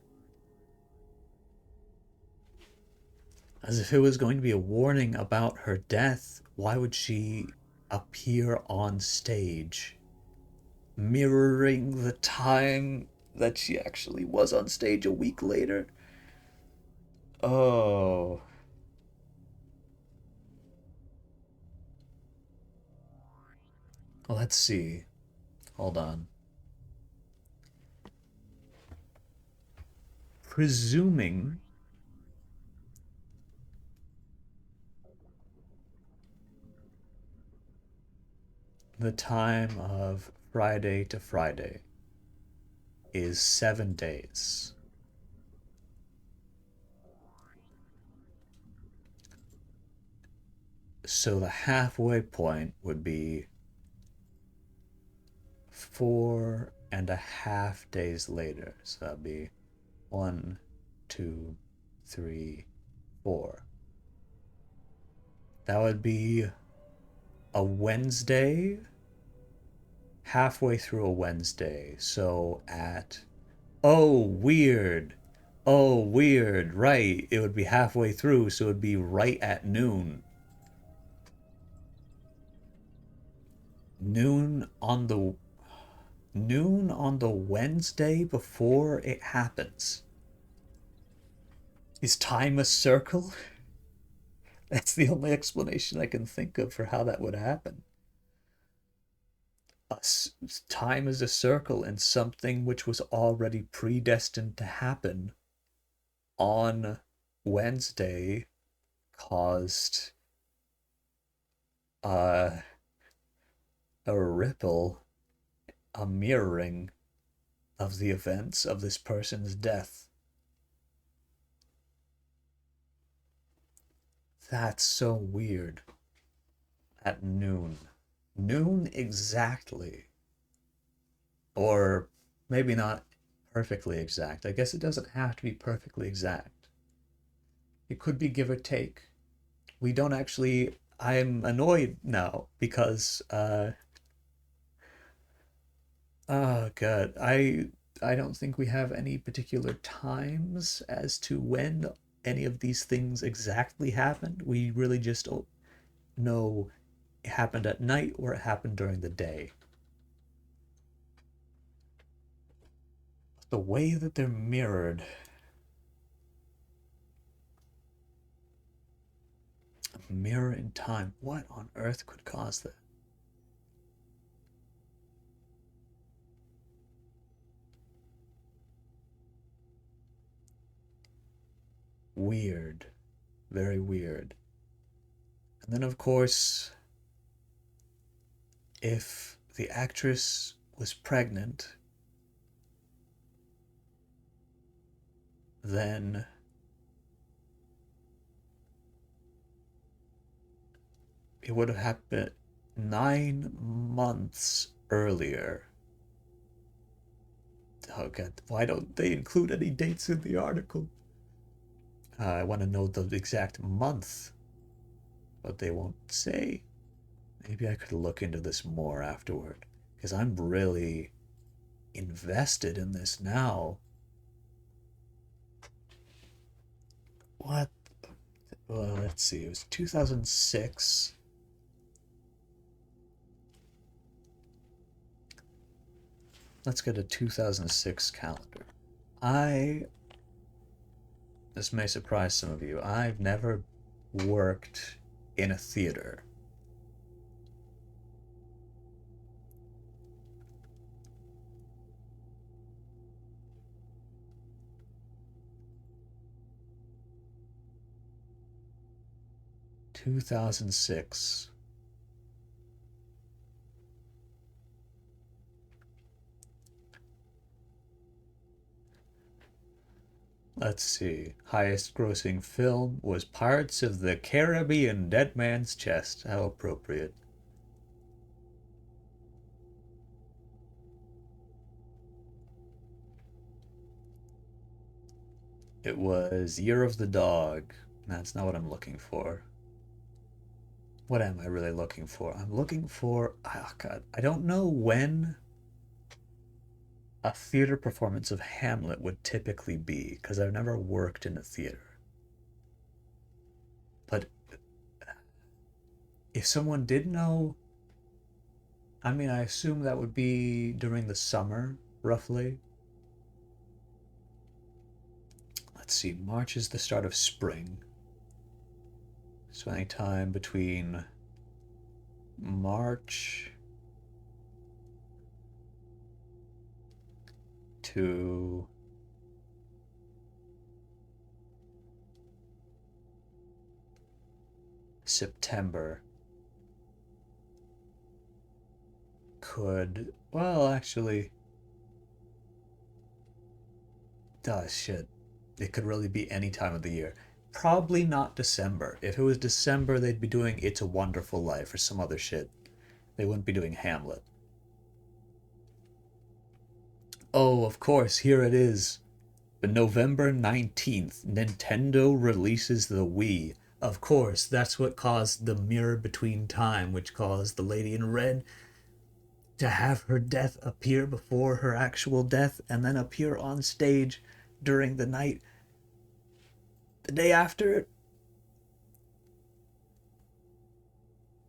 As if it was going to be a warning about her death, why would she appear on stage, mirroring the time that she actually was on stage a week later? Oh, well, let's see. Hold on. Presuming the time of Friday to Friday is 7 days. So the halfway point would be 4.5 days later. So that'd be one, two, three, four. That would be a Wednesday, halfway through a Wednesday. So at, oh, weird. Oh, weird. Right. It would be halfway through, so it would be right at noon. Noon on the noon on the Wednesday before it happens. Is time a circle? That's the only explanation I can think of for how that would happen. Time is a circle, and something which was already predestined to happen on Wednesday caused uh, a ripple, a mirroring of the events of this person's death. That's so weird. At noon. Noon exactly. Or maybe not perfectly exact. I guess it doesn't have to be perfectly exact. It could be give or take. We don't actually. I'm annoyed now because, oh god, I don't think we have any particular times as to when any of these things exactly happened. We really just don't know it happened at night or it happened during the day. The way that they're mirrored, a mirror in time, what on earth could cause that? Weird. Very weird. And then, of course, if the actress was pregnant, then it would have happened. 9 months earlier. Oh god, why don't they include any dates in the article? I want to know the exact month, but they won't say. Maybe I could look into this more afterward, because I'm really invested in this now. What? Well, let's see. It was 2006. Let's get a 2006 calendar. This may surprise some of you, I've never worked in a theater. (2006). Let's see. Highest grossing film was Pirates of the Caribbean: Dead Man's Chest. How appropriate. It was Year of the Dog. That's not what I'm looking for. What am I really looking for? I'm looking for... Oh, God. I don't know when a theater performance of Hamlet would typically be, because I've never worked in a theater. But if someone did know, I mean, I assume that would be during the summer, roughly. Let's see, March is the start of spring. So any time between March to September could, well, actually, shit. It could really be any time of the year. Probably not December. If it was December, they'd be doing It's a Wonderful Life or some other shit. They wouldn't be doing Hamlet. Oh, of course, here it is. November 19th, Nintendo releases the Wii. Of course, that's what caused the Mirror Between Time, which caused the Lady in Red to have her death appear before her actual death and then appear on stage during the night the day after it.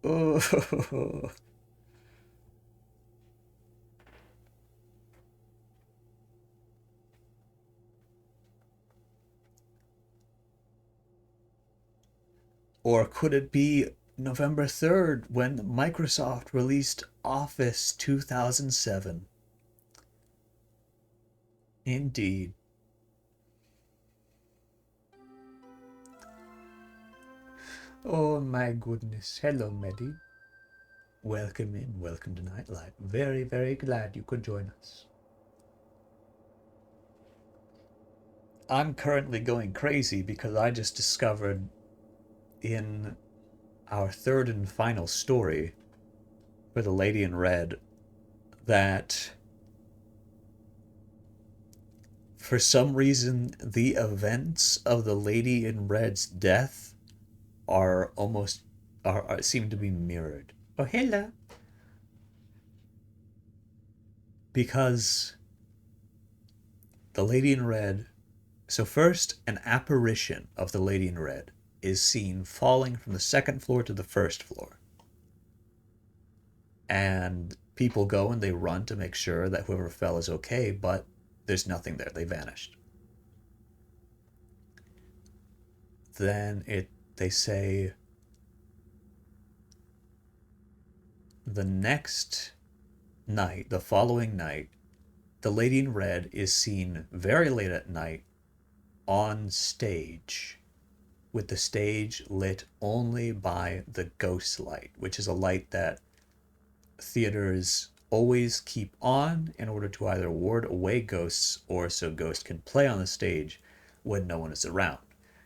Oh. Or could it be November 3rd when Microsoft released Office 2007? Indeed. Oh my goodness. Hello, Medi. Welcome in. Welcome to Nightlight. Very, very glad you could join us. I'm currently going crazy because I just discovered in our third and final story for the Lady in Red that for some reason the events of the Lady in Red's death are almost seem to be mirrored. Oh, hello. Because the Lady in Red, so first an apparition of the Lady in Red is seen falling from the second floor to the first floor. And people go and they run to make sure that whoever fell is okay, but there's nothing there. They vanished. Then they say the next night, the following night, the Lady in Red is seen very late at night on stage, with the stage lit only by the ghost light, which is a light that theaters always keep on in order to either ward away ghosts or so ghosts can play on the stage when no one is around.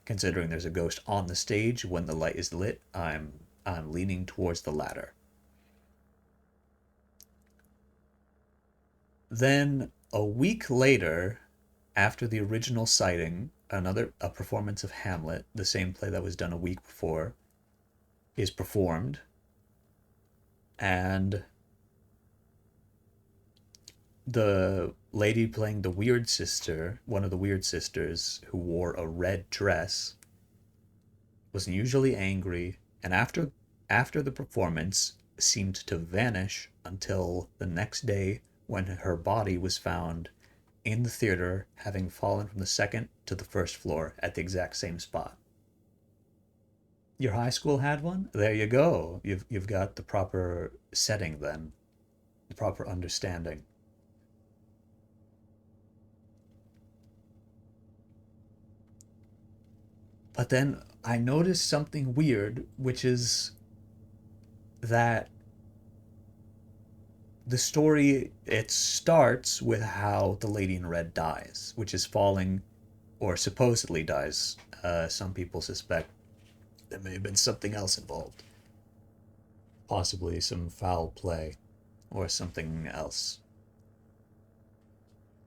Considering there's a ghost on the stage when the light is lit, I'm leaning towards the latter. Then a week later, after the original sighting, a performance of Hamlet, the same play that was done a week before, is performed, and the lady playing the weird sister, one of the weird sisters who wore a red dress, was unusually angry, and after the performance seemed to vanish until the next day when her body was found in the theater, having fallen from the second to the first floor at the exact same spot. Your high school had one? There you go. You've got the proper setting then, the proper understanding. But then I noticed something weird, which is that the story, it starts with how the lady in red dies, which is falling, or supposedly dies. Some people suspect there may have been something else involved, possibly some foul play or something else.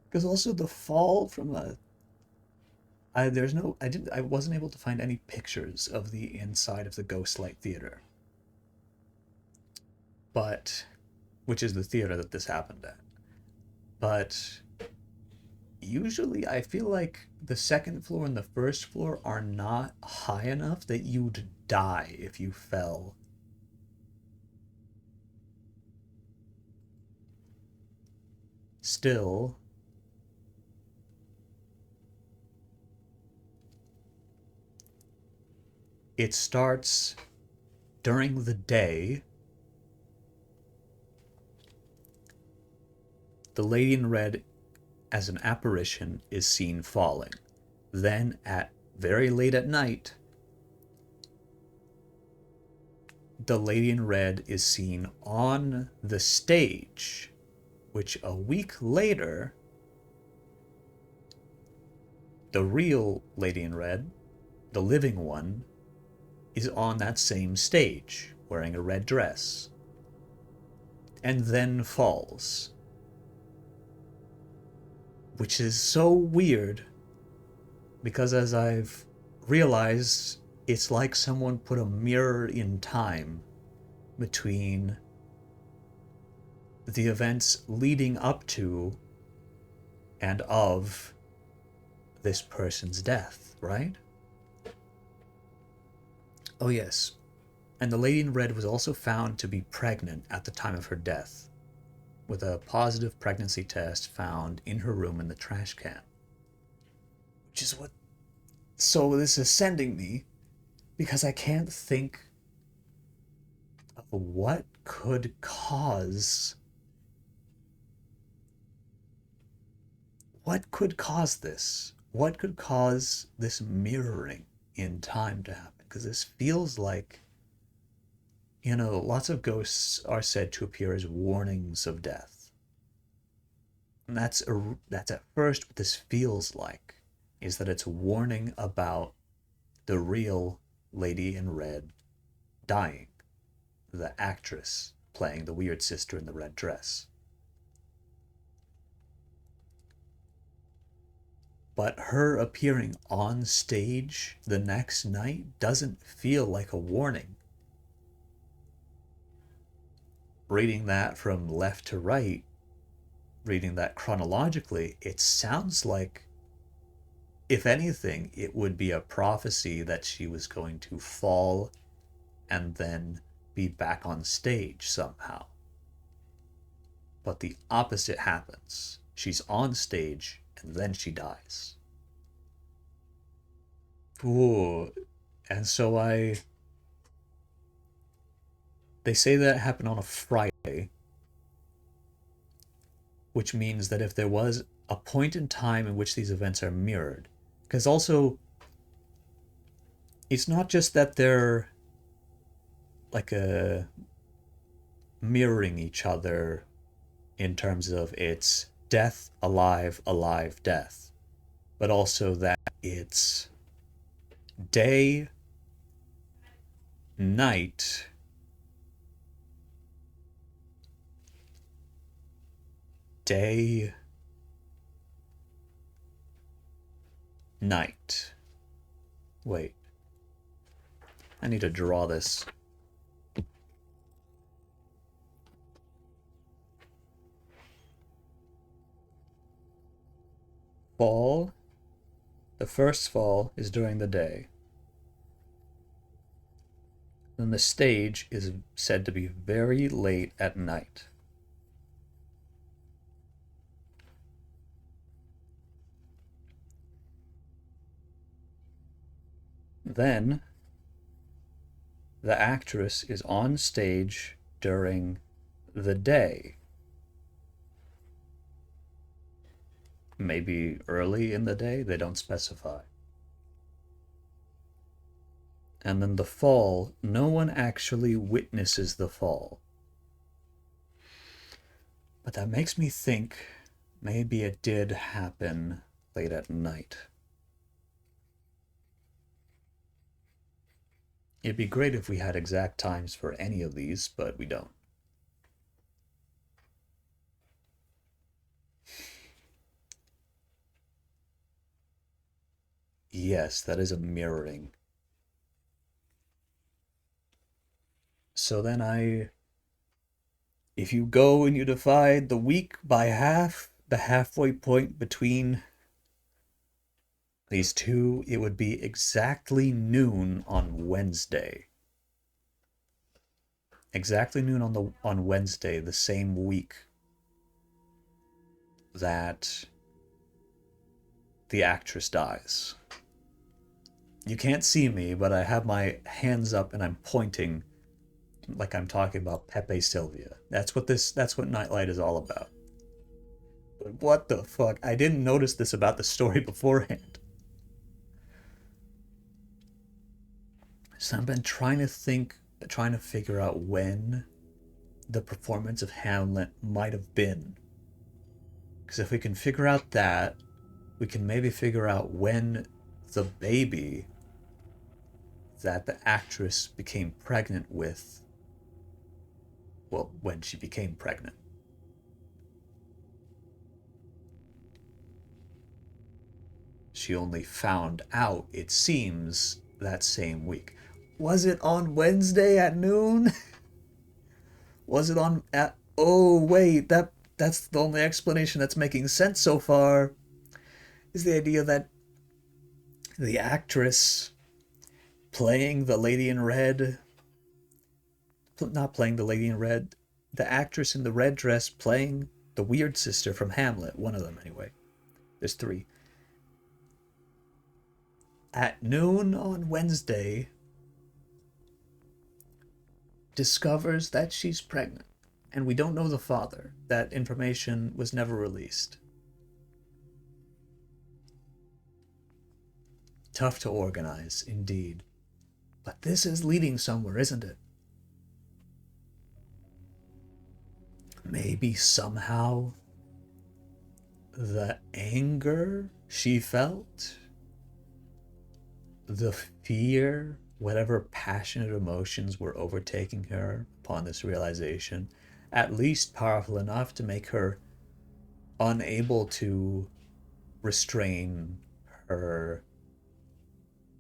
Because also the fall from a, I wasn't able to find any pictures of the inside of the Ghostlight Theater, but which is the theater that this happened at. But usually I feel like the second floor and the first floor are not high enough that you'd die if you fell. Still, it starts during the day. The lady in red, as an apparition, is seen falling. Then, at very late at night, the lady in red is seen on the stage, which a week later, the real lady in red, the living one, is on that same stage, wearing a red dress, and then falls. Which is so weird, because as I've realized, it's like someone put a mirror in time between the events leading up to and of this person's death, right? Oh, yes. And the lady in red was also found to be pregnant at the time of her death, with a positive pregnancy test found in her room in the trash can. Which is what. So this is sending me, because I can't think of what could cause. What could cause this? What could cause this mirroring in time to happen? Because this feels like, lots of ghosts are said to appear as warnings of death. And that's at first what this feels like, is that it's a warning about the real lady in red dying, the actress playing the weird sister in the red dress. But her appearing on stage the next night doesn't feel like a warning. Reading that from left to right, reading that chronologically, it sounds like, if anything, it would be a prophecy that she was going to fall and then be back on stage somehow. But the opposite happens. She's on stage and then she dies. Ooh. And so they say that it happened on a Friday, which means that if there was a point in time in which these events are mirrored, because also it's not just that they're like a mirroring each other in terms of it's death, alive, alive, death, but also that it's day, night, day, night. Wait. I need to draw this. Fall. The first fall is during the day. Then the stage is said to be very late at night. Then the actress is on stage during the day. Maybe early in the day, they don't specify. And then the fall, no one actually witnesses the fall. But that makes me think maybe it did happen late at night. It'd be great if we had exact times for any of these, but we don't. Yes, that is a mirroring. So then if you go and you divide the week by half, the halfway point between these two, it would be exactly noon on Wednesday. Exactly noon on Wednesday, the same week that the actress dies. You can't see me, but I have my hands up and I'm pointing like I'm talking about Pepe Sylvia. That's what Nightlight is all about. But what the fuck? I didn't notice this about the story beforehand. So I've been trying to figure out when the performance of Hamlet might have been. Because if we can figure out that, we can maybe figure out when the baby that the actress became pregnant with, well, when she became pregnant. She only found out, it seems, that same week. Was it on Wednesday at noon? Was it on at... Oh, wait, that's the only explanation that's making sense so far, is the idea that the actress playing the Lady in Red... Not playing the Lady in Red. The actress in the red dress playing the weird sister from Hamlet. One of them, anyway. There's three. At noon on Wednesday, discovers that she's pregnant. And we don't know the father. That information was never released. Tough to organize, indeed. But this is leading somewhere, isn't it? Maybe somehow the anger she felt, the fear, whatever passionate emotions were overtaking her upon this realization, at least powerful enough to make her unable to restrain her,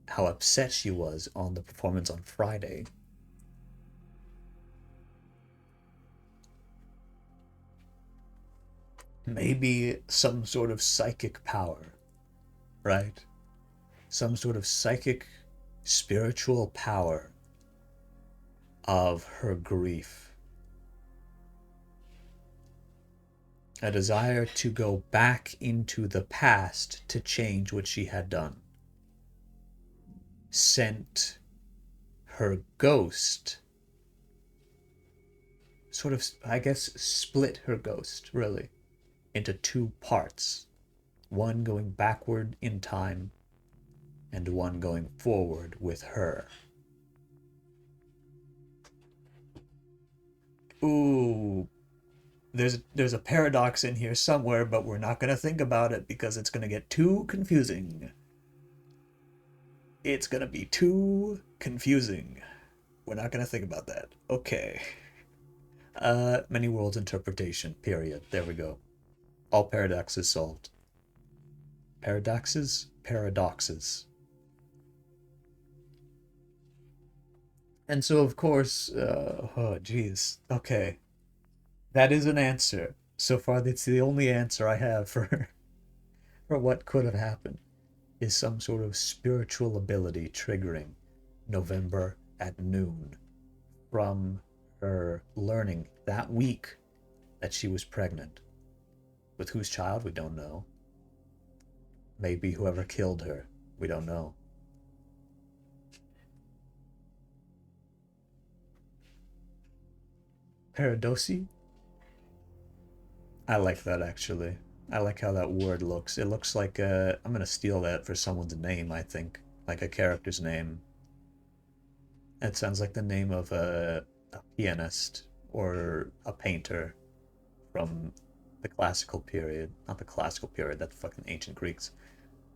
how upset she was on the performance on Friday. Maybe some sort of psychic power, right? Some sort of psychic, spiritual power of her grief. A desire to go back into the past to change what she had done. Sent her ghost, sort of, I guess, split her ghost, really, into two parts. One going backward in time, and one going forward with her. Ooh, there's a paradox in here somewhere, but we're not going to think about it because it's going to get too confusing. It's going to be too confusing. We're not going to think about that. Okay. Many worlds interpretation, period. There we go. All paradoxes solved. Paradoxes? Paradoxes. And so, of course, oh, geez. Okay. That is an answer. So far, that's the only answer I have for, for what could have happened, is some sort of spiritual ability triggering November at noon from her learning that week that she was pregnant. With whose child, we don't know. Maybe whoever killed her, we don't know. Paradosi? I like that actually. I like how that word looks. It looks like I'm gonna steal that for someone's name, I think. Like a character's name. It sounds like the name of a pianist or a painter from the classical period. Not the classical period, that's fucking ancient Greeks.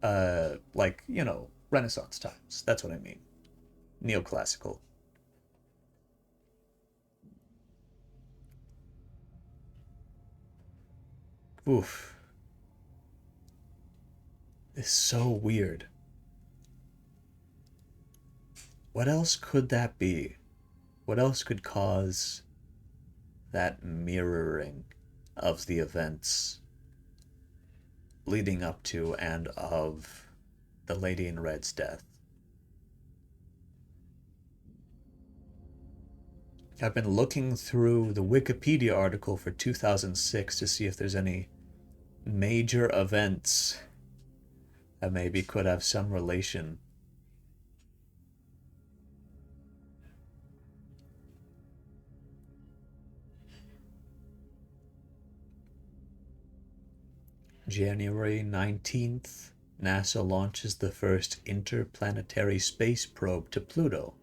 Like, you know, Renaissance times. That's what I mean. Neoclassical. Oof. It's so weird. What else could that be? What else could cause that mirroring of the events leading up to and of the Lady in Red's death? I've been looking through the Wikipedia article for 2006 to see if there's any major events that maybe could have some relation. January 19th, NASA launches the first interplanetary space probe to Pluto.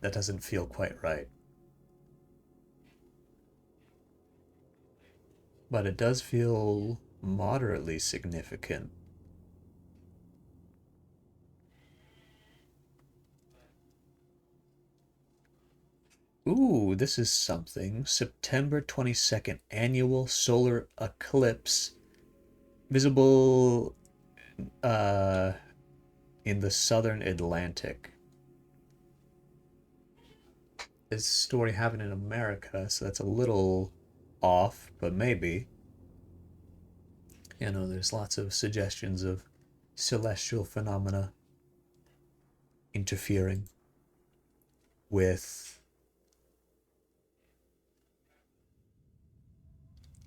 That doesn't feel quite right. But it does feel moderately significant. Ooh, this is something. September 22nd, annual solar eclipse. Visible uh, in the southern Atlantic. This story happened in America, so that's a little off, but maybe. You know, there's lots of suggestions of celestial phenomena interfering with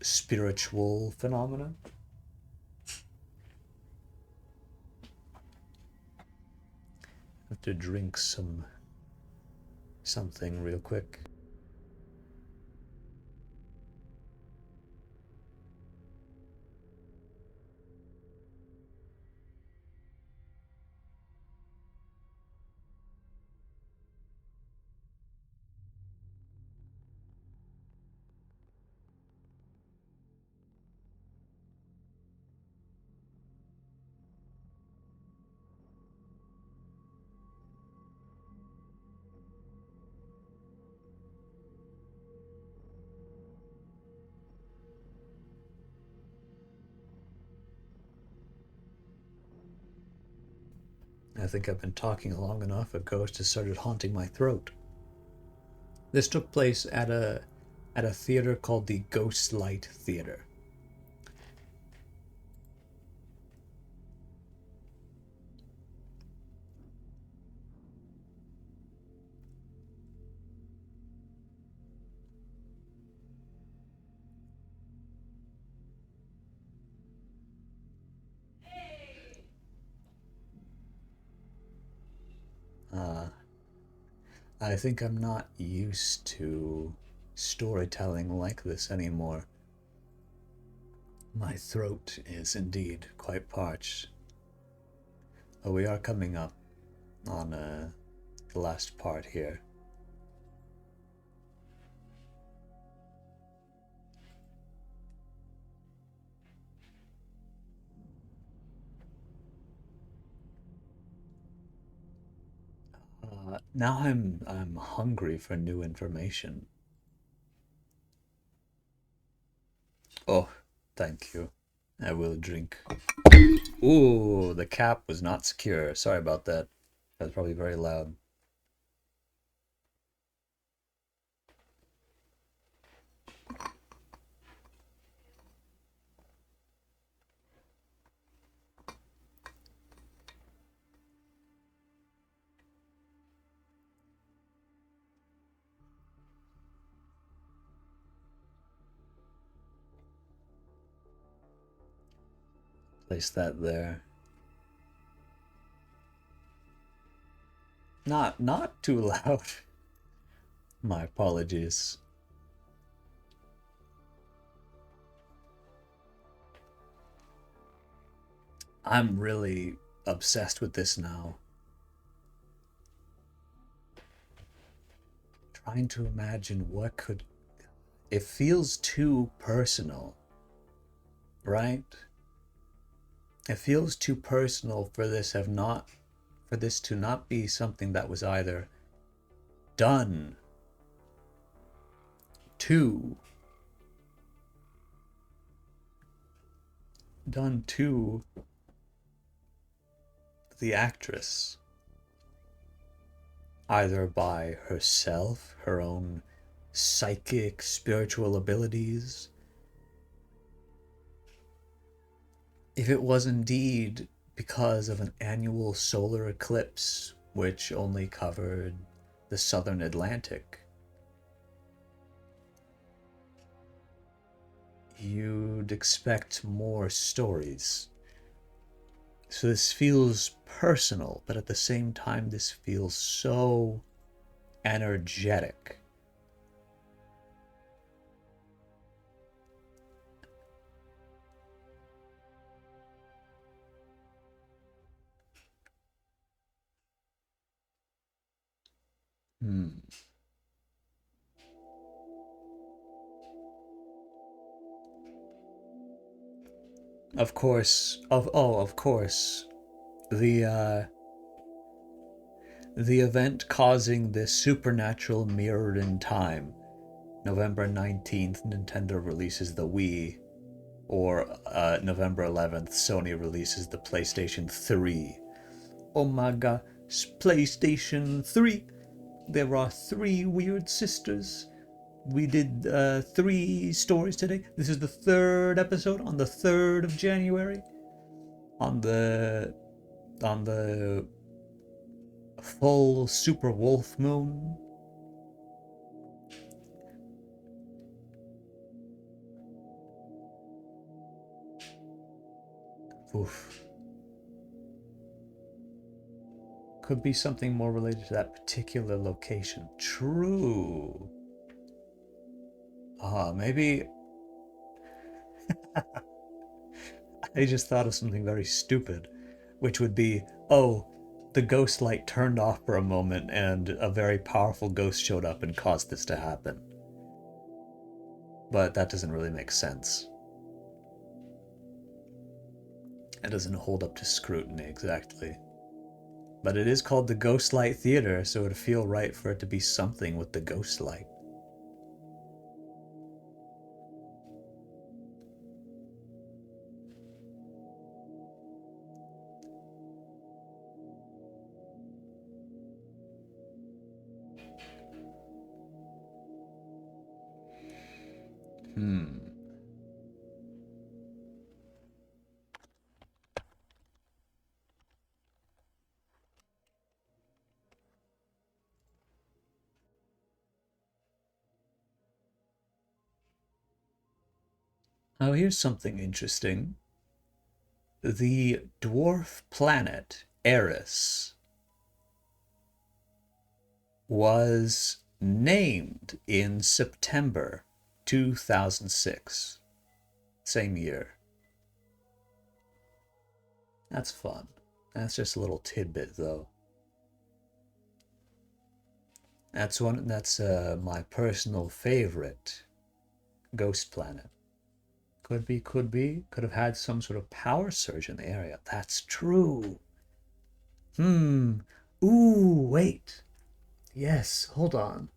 spiritual phenomena. I have to drink something real quick. I think I've been talking long enough. A ghost has started haunting my throat. This took place at a theater called the Ghost Light Theater. Uh, I think I'm not used to storytelling like this anymore. My throat is indeed quite parched. But we are coming up on the last part here. Now I'm hungry for new information. Oh, thank you. I will drink. Ooh, the cap was not secure. Sorry about that. That was probably very loud. Place that there. Not too loud. My apologies. I'm really obsessed with this now. Trying to imagine what could. It feels too personal, right? It feels too personal for this to not be something that was either done to done to the actress, either by herself, her own psychic, spiritual abilities. If it was indeed because of an annual solar eclipse which only covered the southern Atlantic, you'd expect more stories. So this feels personal, but at the same time, this feels so energetic. Hmm. Of course, of course, the uh, the event causing this supernatural mirror in time. November 19th, Nintendo releases the Wii, or November 11th, Sony releases the PlayStation 3. Oh my god, PlayStation 3! There are three weird sisters. We did 3 stories today. This is the 3rd episode on the 3rd of January. On the full super wolf moon. Oof. Could be something more related to that particular location. True. Maybe I just thought of something very stupid, which would be, oh, the ghost light turned off for a moment and a very powerful ghost showed up and caused this to happen. But that doesn't really make sense. It doesn't hold up to scrutiny exactly. But it is called the Ghostlight Theater, so it would feel right for it to be something with the ghost light. Hmm. Oh, here's something interesting. The dwarf planet Eris was named in September 2006. Same year. That's fun. That's just a little tidbit, though. That's my personal favorite ghost planet. Could have had some sort of power surge in the area. That's true. Hmm. Ooh, wait. Yes, hold on.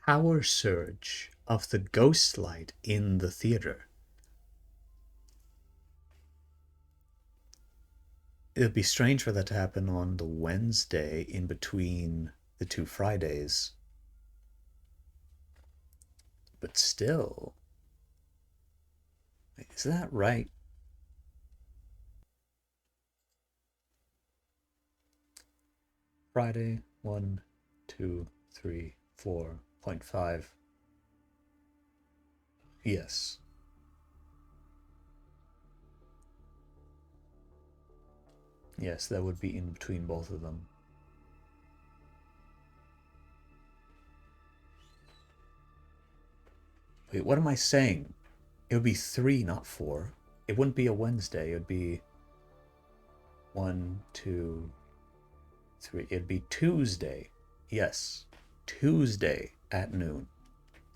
Power surge of the ghost light in the theater. It would be strange for that to happen on the Wednesday in between the two Fridays. But still, is that right? Friday, 1, 2, 3, 4.5. Yes. Yes, that would be in between both of them. Wait, what am I saying? It would be 3, not 4. It wouldn't be a Wednesday. It would be 1, 2, 3. It'd be Tuesday. Yes, Tuesday at noon.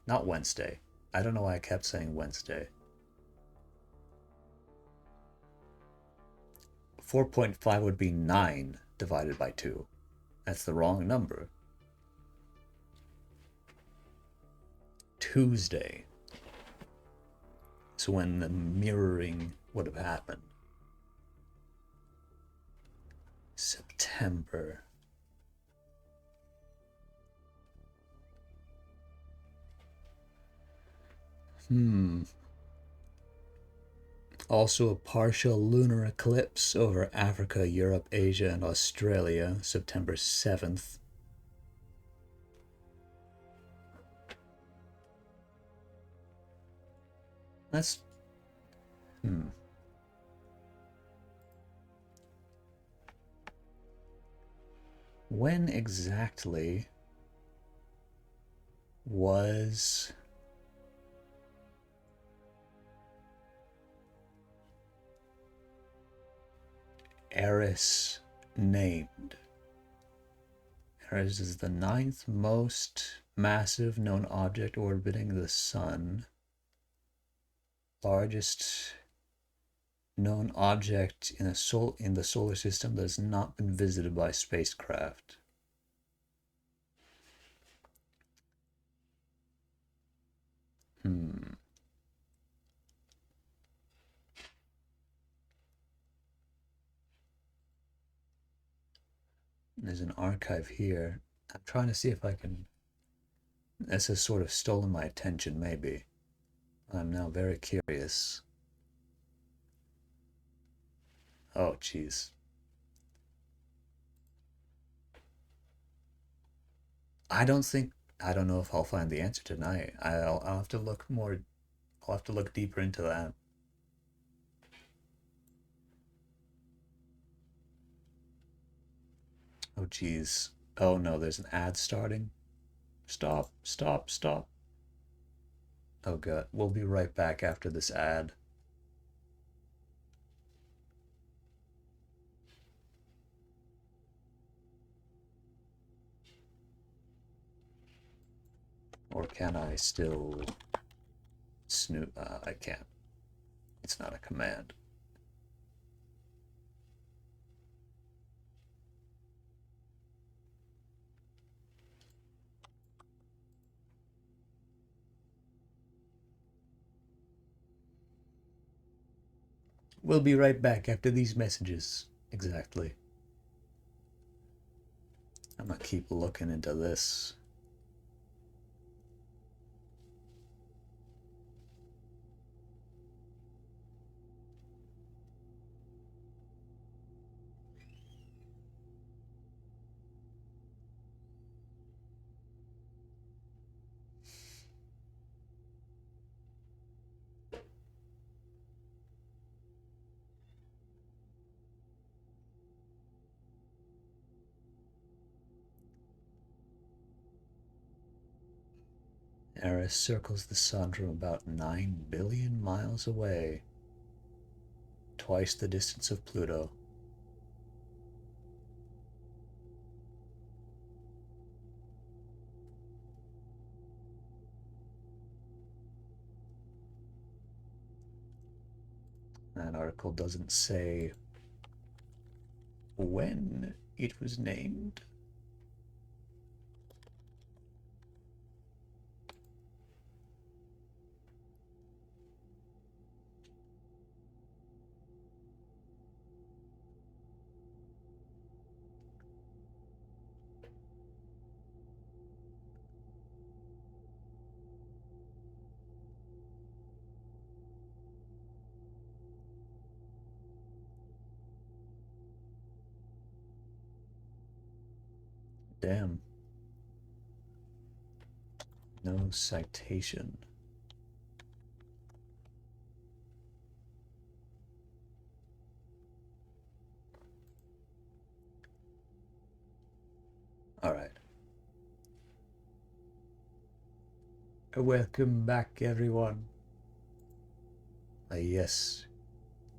Not Wednesday. I don't know why I kept saying Wednesday. 4.5 would be 9 divided by 2. That's the wrong number. Tuesday is when the mirroring would have happened. September. Also a partial lunar eclipse over Africa, Europe, Asia, and Australia, September 7th. That's... When exactly was Eris named? Eris is the 9th most massive known object orbiting the Sun. Largest known object in the solar system that has not been visited by spacecraft. There's an archive here. I'm trying to see if I can... This has sort of stolen my attention, maybe. I'm now very curious. Oh, jeez. I don't know if I'll find the answer tonight. I'll have to look more... I'll have to look deeper into that. Oh, jeez. Oh, no, there's an ad starting. Stop, stop, stop. Oh, God. We'll be right back after this ad. Or can I still snoop? I can't. It's not a command. We'll be right back after these messages. Exactly. I'm gonna keep looking into this. Eris circles the sun from about 9 billion miles away, twice the distance of Pluto. That article doesn't say when it was named. Damn. No citation. All right. Welcome back, everyone. Yes,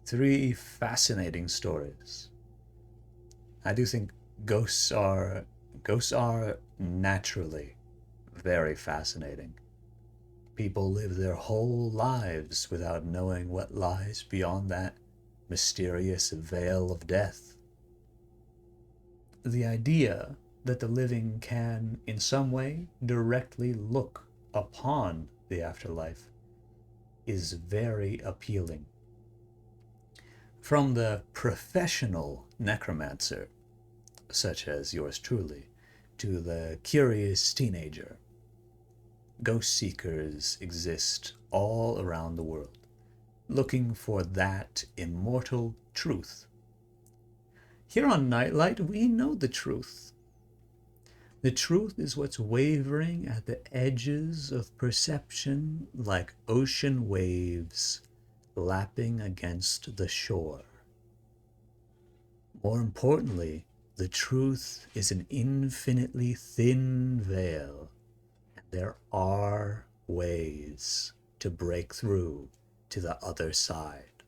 3 fascinating stories. I do think ghosts are naturally very fascinating. People live their whole lives without knowing what lies beyond that mysterious veil of death. The idea that the living can, in some way, directly look upon the afterlife is very appealing. From the professional necromancer, such as yours truly, to the curious teenager, ghost seekers exist all around the world, looking for that immortal truth. Here on Nightlight, we know the truth. The truth is what's wavering at the edges of perception like ocean waves lapping against the shore. More importantly, the truth is an infinitely thin veil, and there are ways to break through to the other side.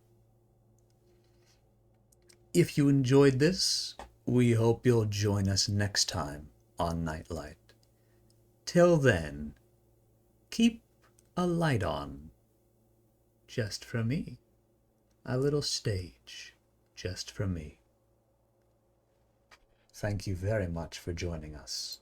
If you enjoyed this, we hope you'll join us next time on Nightlight. Till then, keep a light on, just for me. A little stage, just for me. Thank you very much for joining us.